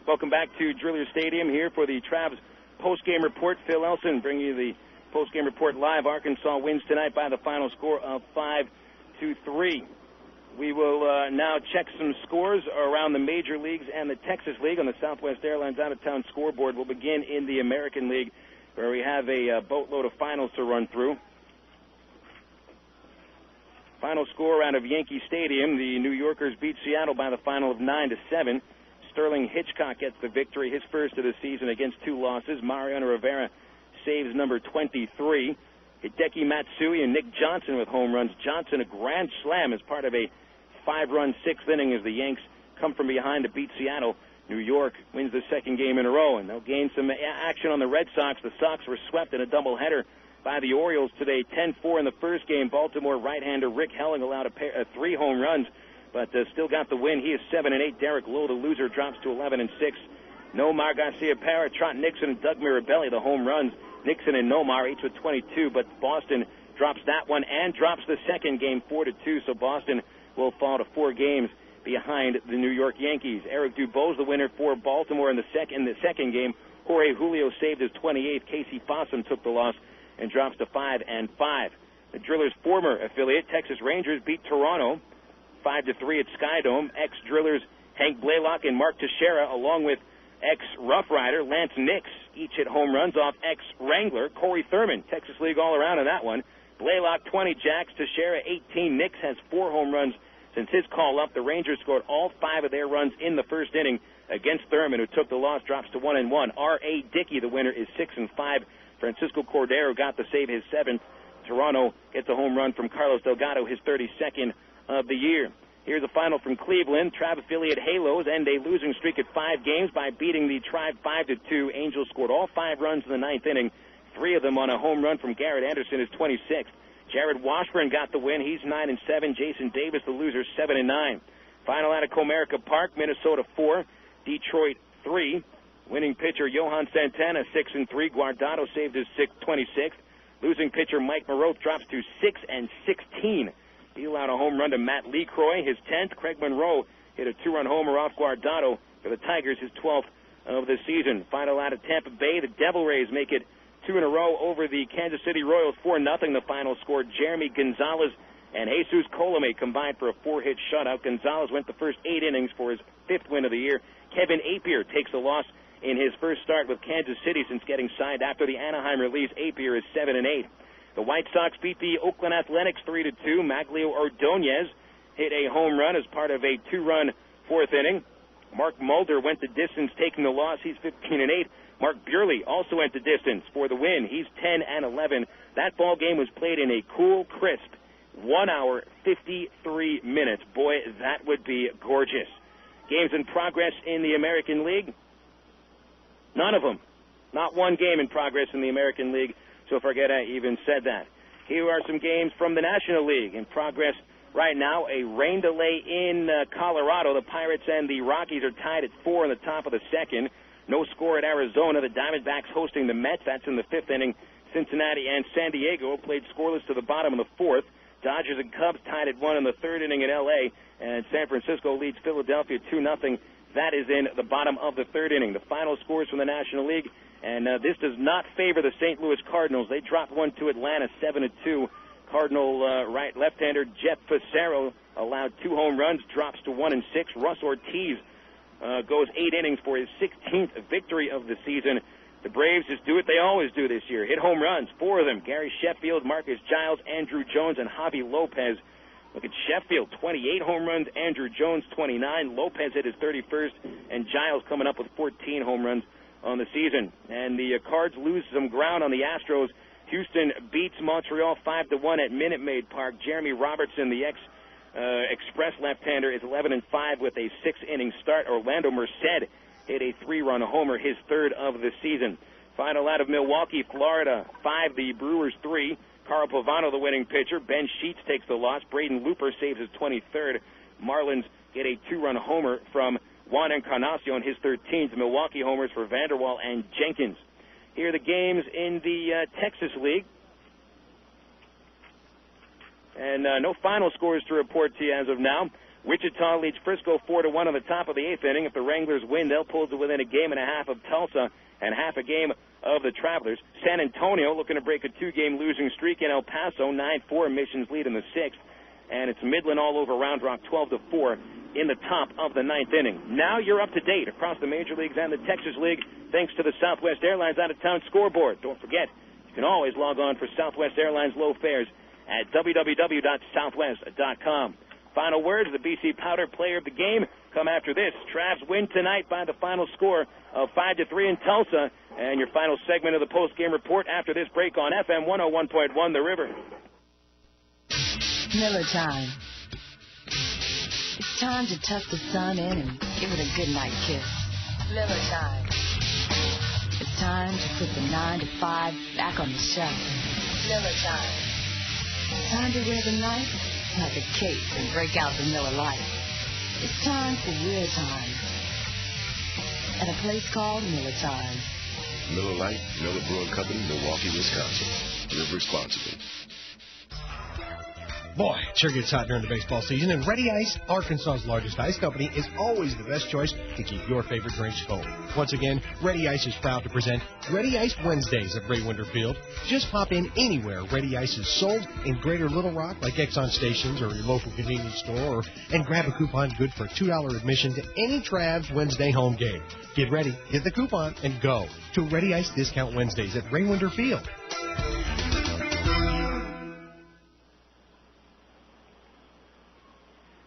Welcome back to Driller Stadium here for the Travs postgame report. Phil Elson bringing you the postgame report live. Arkansas wins tonight by the final score of 5-3. We will now check some scores around the major leagues and the Texas League on the Southwest Airlines out-of-town scoreboard. We'll begin in the American League, where we have a boatload of finals to run through. Final score out of Yankee Stadium. The New Yorkers beat Seattle by the final of 9-7. Sterling Hitchcock gets the victory, his first of the season against 2 losses. Mariano Rivera saves number 23. Hideki Matsui and Nick Johnson with home runs. Johnson a grand slam as part of a 5-run 6th inning as the Yanks come from behind to beat Seattle. New York wins the 2nd game in a row, and they'll gain some action on the Red Sox. The Sox were swept in a doubleheader by the Orioles today, 10-4 in the first game. Baltimore right-hander Rick Helling allowed 3 home runs, but still got the win. He is 7-8. Derek Lowe, the loser, drops to 11-6. Nomar Garcia-Parra, Trot Nixon, and Doug Mirabelli, the home runs. Nixon and Nomar each with 22, but Boston drops that one and drops the second game 4-2, so Boston will fall to 4 games behind the New York Yankees. Eric Dubose, the winner for Baltimore in the second game. Jorge Julio saved his 28th. Casey Fossum took the loss and drops to 5-5. The Drillers' former affiliate, Texas Rangers, beat Toronto 5-3 at Skydome. Ex-Drillers Hank Blaylock and Mark Teixeira, along with ex-Rough Rider Lance Nix, each hit home runs off ex-Wrangler Corey Thurman. Texas League all around in that one. Blaylock 20 jacks, Teixeira 18. Nix has 4 home runs since his call-up. The Rangers scored all 5 of their runs in the first inning against Thurman, who took the loss, drops to 1-1. R.A. Dickey, the winner, is 6-5. Francisco Cordero got to save his 7th. Toronto gets a home run from Carlos Delgado, his 32nd of the year. Here's a final from Cleveland. Trav affiliate Halos end a losing streak at 5 games by beating the Tribe 5-2. Angels scored all 5 runs in the 9th inning, 3 of them on a home run from Garrett Anderson, his 26th. Jared Washburn got the win. He's 9-7. Jason Davis, the loser, 7-9. Final out of Comerica Park, Minnesota 4, Detroit 3. Winning pitcher Johan Santana 6-3. Guardado saved his 26th. Losing pitcher Mike Maroth drops to 6-16. He allowed a home run to Matt Lecroy, his 10th. Craig Monroe hit a 2-run homer off Guardado for the Tigers, his 12th of the season. Final out of Tampa Bay, the Devil Rays make it 2 in a row over the Kansas City Royals, 4-0. The final score. Jeremy Gonzalez and Jesus Colome combined for a 4-hit shutout. Gonzalez went the first 8 innings for his 5th win of the year. Kevin Apier takes a loss in his first start with Kansas City since getting signed after the Anaheim release. Apier is 7-8. The White Sox beat the Oakland Athletics 3-2. Maglio Ordonez hit a home run as part of a 2-run 4th inning. Mark Mulder went the distance, taking the loss. He's 15-8. Mark Burley also went the distance for the win. He's 10-11. That ball game was played in a cool, crisp 1 hour, 53 minutes. Boy, that would be gorgeous. Games in progress in the American League? None of them. Not one game in progress in the American League, so forget I even said that. Here are some games from the National League in progress right now. A rain delay in Colorado. The Pirates and the Rockies are tied at 4 in the top of the 2nd. No score at Arizona. The Diamondbacks hosting the Mets. That's in the 5th inning. Cincinnati and San Diego played scoreless to the bottom of the 4th. Dodgers and Cubs tied at 1 in the 3rd inning in L.A. And San Francisco leads Philadelphia 2-0. That is in the bottom of the 3rd inning. The final scores from the National League. And this does not favor the St. Louis Cardinals. They dropped 1 to Atlanta, 7-2. Cardinal left-hander Jeff Fassero allowed 2 home runs, drops to 1-6. Russ Ortiz goes 8 innings for his 16th victory of the season. The Braves just do what they always do this year. Hit home runs, 4 of them. Gary Sheffield, Marcus Giles, Andrew Jones, and Javi Lopez. Look at Sheffield, 28 home runs. Andrew Jones, 29. Lopez hit his 31st. And Giles coming up with 14 home runs on the season. And the Cards lose some ground on the Astros. Houston beats Montreal 5-1 at Minute Maid Park. Jeremy Robertson, the Express left-hander, is 11-5 with a 6-inning start. Orlando Merced hit a 3-run homer, his 3rd of the season. Final out of Milwaukee, Florida, 5, the Brewers 3. Carl Pavano, the winning pitcher. Ben Sheets takes the loss. Braden Looper saves his 23rd. Marlins get a 2-run homer from Juan Encarnacion, his 13th. Milwaukee homers for Vanderwall and Jenkins. Here are the games in the Texas League. And no final scores to report to you as of now. Wichita leads Frisco 4-1 on the top of the 8th inning. If the Wranglers win, they'll pull to within a game and a half of Tulsa and half a game of the Travelers. San Antonio looking to break a 2-game losing streak in El Paso. 9-4, Mission's lead in the 6th. And it's Midland all over Round Rock, 12-4 in the top of the 9th inning. Now you're up to date across the Major Leagues and the Texas League thanks to the Southwest Airlines out-of-town scoreboard. Don't forget, you can always log on for Southwest Airlines low fares at www.southwest.com. Final words, the BC Powder player of the game come after this. Travs win tonight by the final score of 5-3 in Tulsa. And your final segment of the post-game report after this break on FM 101.1 The River. Miller time. It's time to tuck the sun in and give it a goodnight kiss. Miller time. It's time to put the 9 to 5 back on the shelf. Miller time. Time to wear the knife like a cape and break out the Miller Lite. It's time for real time. At a place called Miller Time. Miller Lite, Miller Brewing Company, Milwaukee, Wisconsin. Live responsibly. Boy, it sure gets hot during the baseball season, and Ready Ice, Arkansas's largest ice company, is always the best choice to keep your favorite drinks cold. Once again, Ready Ice is proud to present Ready Ice Wednesdays at Ray Winter Field. Just pop in anywhere Ready Ice is sold in Greater Little Rock, like Exxon stations or your local convenience store, and grab a coupon good for $2 admission to any Travs Wednesday home game. Get ready, get the coupon, and go to Ready Ice Discount Wednesdays at Ray Winter Field.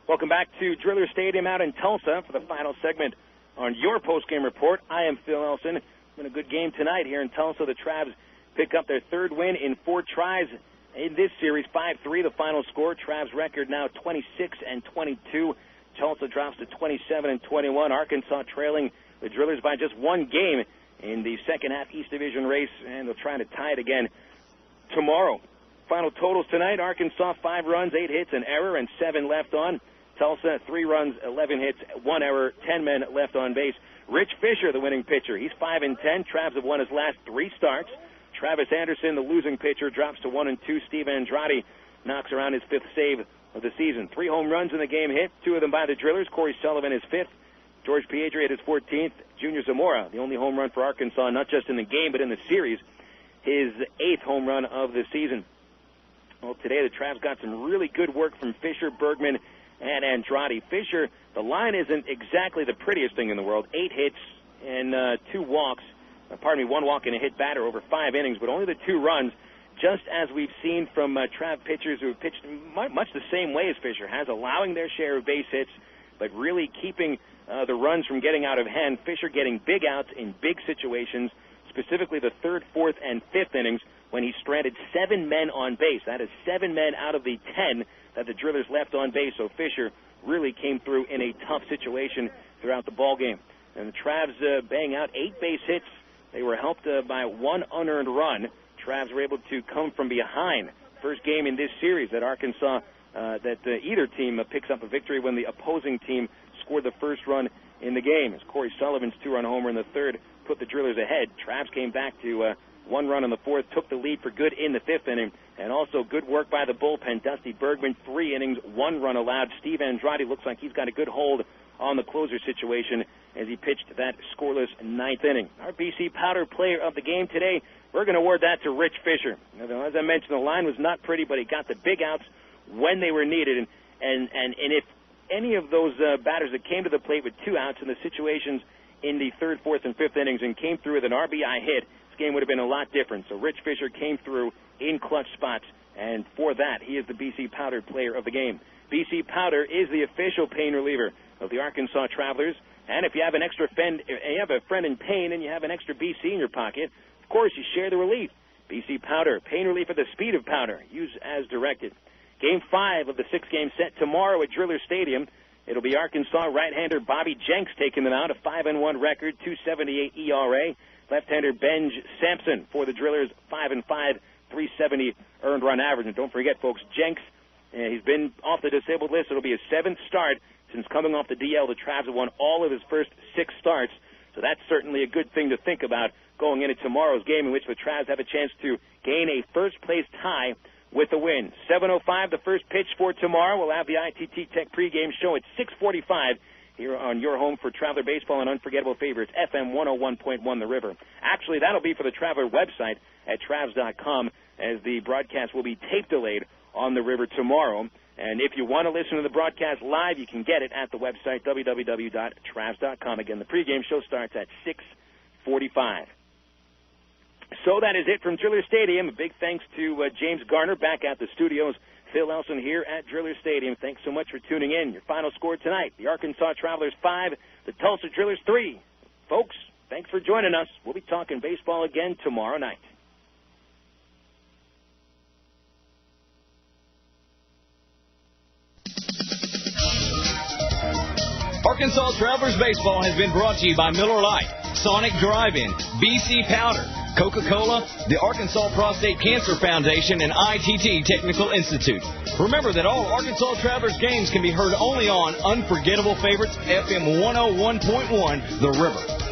Welcome back to Driller Stadium out in Tulsa for the final segment on your post-game report. I am Phil Elson. It's been a good game tonight here in Tulsa. The Travs pick up their 3rd win in 4 tries in this series, 5-3 the final score. Travs record now 26-22. Tulsa drops to 27-21. Arkansas trailing the Drillers by just 1 game in the second half East Division race, and they'll try to tie it again tomorrow. Final totals tonight: Arkansas 5 runs, 8 hits, an error, and 7 left on. Tulsa 3 runs, 11 hits, 1 error, 10 men left on base. Rich Fisher, the winning pitcher, he's 5-10. Travs have won his last 3 starts. Travis Anderson, the losing pitcher, drops to 1-2. Steve Andrade knocks around his 5th save of the season. 3 home runs in the game hit, 2 of them by the Drillers. Cory Sullivan his 5th. George Piedri at his 14th. Junior Zamora, the only home run for Arkansas, not just in the game but in the series, his 8th home run of the season. Well, today the Travs got some really good work from Fisher, Bergman, and Andrade. Fisher, the line isn't exactly the prettiest thing in the world. 8 hits and 2 walks. 1 walk and a hit batter over 5 innings, but only the 2 runs, just as we've seen from Trav pitchers who have pitched much the same way as Fisher has, allowing their share of base hits, but really keeping the runs from getting out of hand. Fisher getting big outs in big situations, specifically the 3rd, 4th, and 5th innings when he stranded 7 men on base. That is 7 men out of the 10 that the Drillers left on base. So Fisher really came through in a tough situation throughout the ballgame. And the Travs bang out 8 base hits. They were helped by 1 unearned run. Travs were able to come from behind. First game in this series that Arkansas, either team picks up a victory when the opposing team scored the first run in the game. As Cory Sullivan's 2-run homer in the 3rd put the Drillers ahead. Travs came back to 1 run in the 4th, took the lead for good in the 5th inning, and also good work by the bullpen. Dusty Bergman, 3 innings, 1 run allowed. Steve Andrade looks like he's got a good hold on the closer situation as he pitched that scoreless 9th inning. Our BC Powder player of the game today, we're going to award that to Rich Fisher. Now, as I mentioned, the line was not pretty, but he got the big outs when they were needed, and if any of those batters that came to the plate with 2 outs in the situations in the third, fourth, and fifth innings and came through with an RBI hit, this game would have been a lot different. So Rich Fisher came through in clutch spots, and for that, he is the BC Powder player of the game. BC Powder is the official pain reliever of the Arkansas Travelers. And if you have a friend in pain and you have an extra BC in your pocket, of course you share the relief. BC Powder, pain relief at the speed of powder. Use as directed. Game 5 of the 6-game set tomorrow at Driller Stadium. It'll be Arkansas right-hander Bobby Jenks taking them out, a 5-1 record, 2.78 ERA. Left-hander Benj Sampson for the Drillers, 5-5, 370 earned run average. And don't forget, folks, Jenks, he's been off the disabled list. It'll be his 7th start since coming off the DL. The Travs have won all of his first 6 starts, so that's certainly a good thing to think about going into tomorrow's game, in which the Travs have a chance to gain a first-place tie with a win. 7:05, the first pitch for tomorrow. We'll have the ITT Tech pregame show at 6:45 here on your home for Traveler Baseball and Unforgettable Favorites, FM 101.1 The River. Actually, that'll be for the Traveler website at Travs.com, as the broadcast will be tape delayed on the River tomorrow. And if you want to listen to the broadcast live, you can get it at the website, www.travs.com. Again, the pregame show starts at 6:45. So that is it from Driller Stadium. A big thanks to James Garner back at the studios. Phil Elson here at Driller Stadium. Thanks so much for tuning in. Your final score tonight, the Arkansas Travelers 5, the Tulsa Drillers 3. Folks, thanks for joining us. We'll be talking baseball again tomorrow night. Arkansas Travelers Baseball has been brought to you by Miller Lite, Sonic Drive-In, BC Powder, Coca-Cola, the Arkansas Prostate Cancer Foundation, and ITT Technical Institute. Remember that all Arkansas Travelers games can be heard only on Unforgettable Favorites, FM 101.1 The River.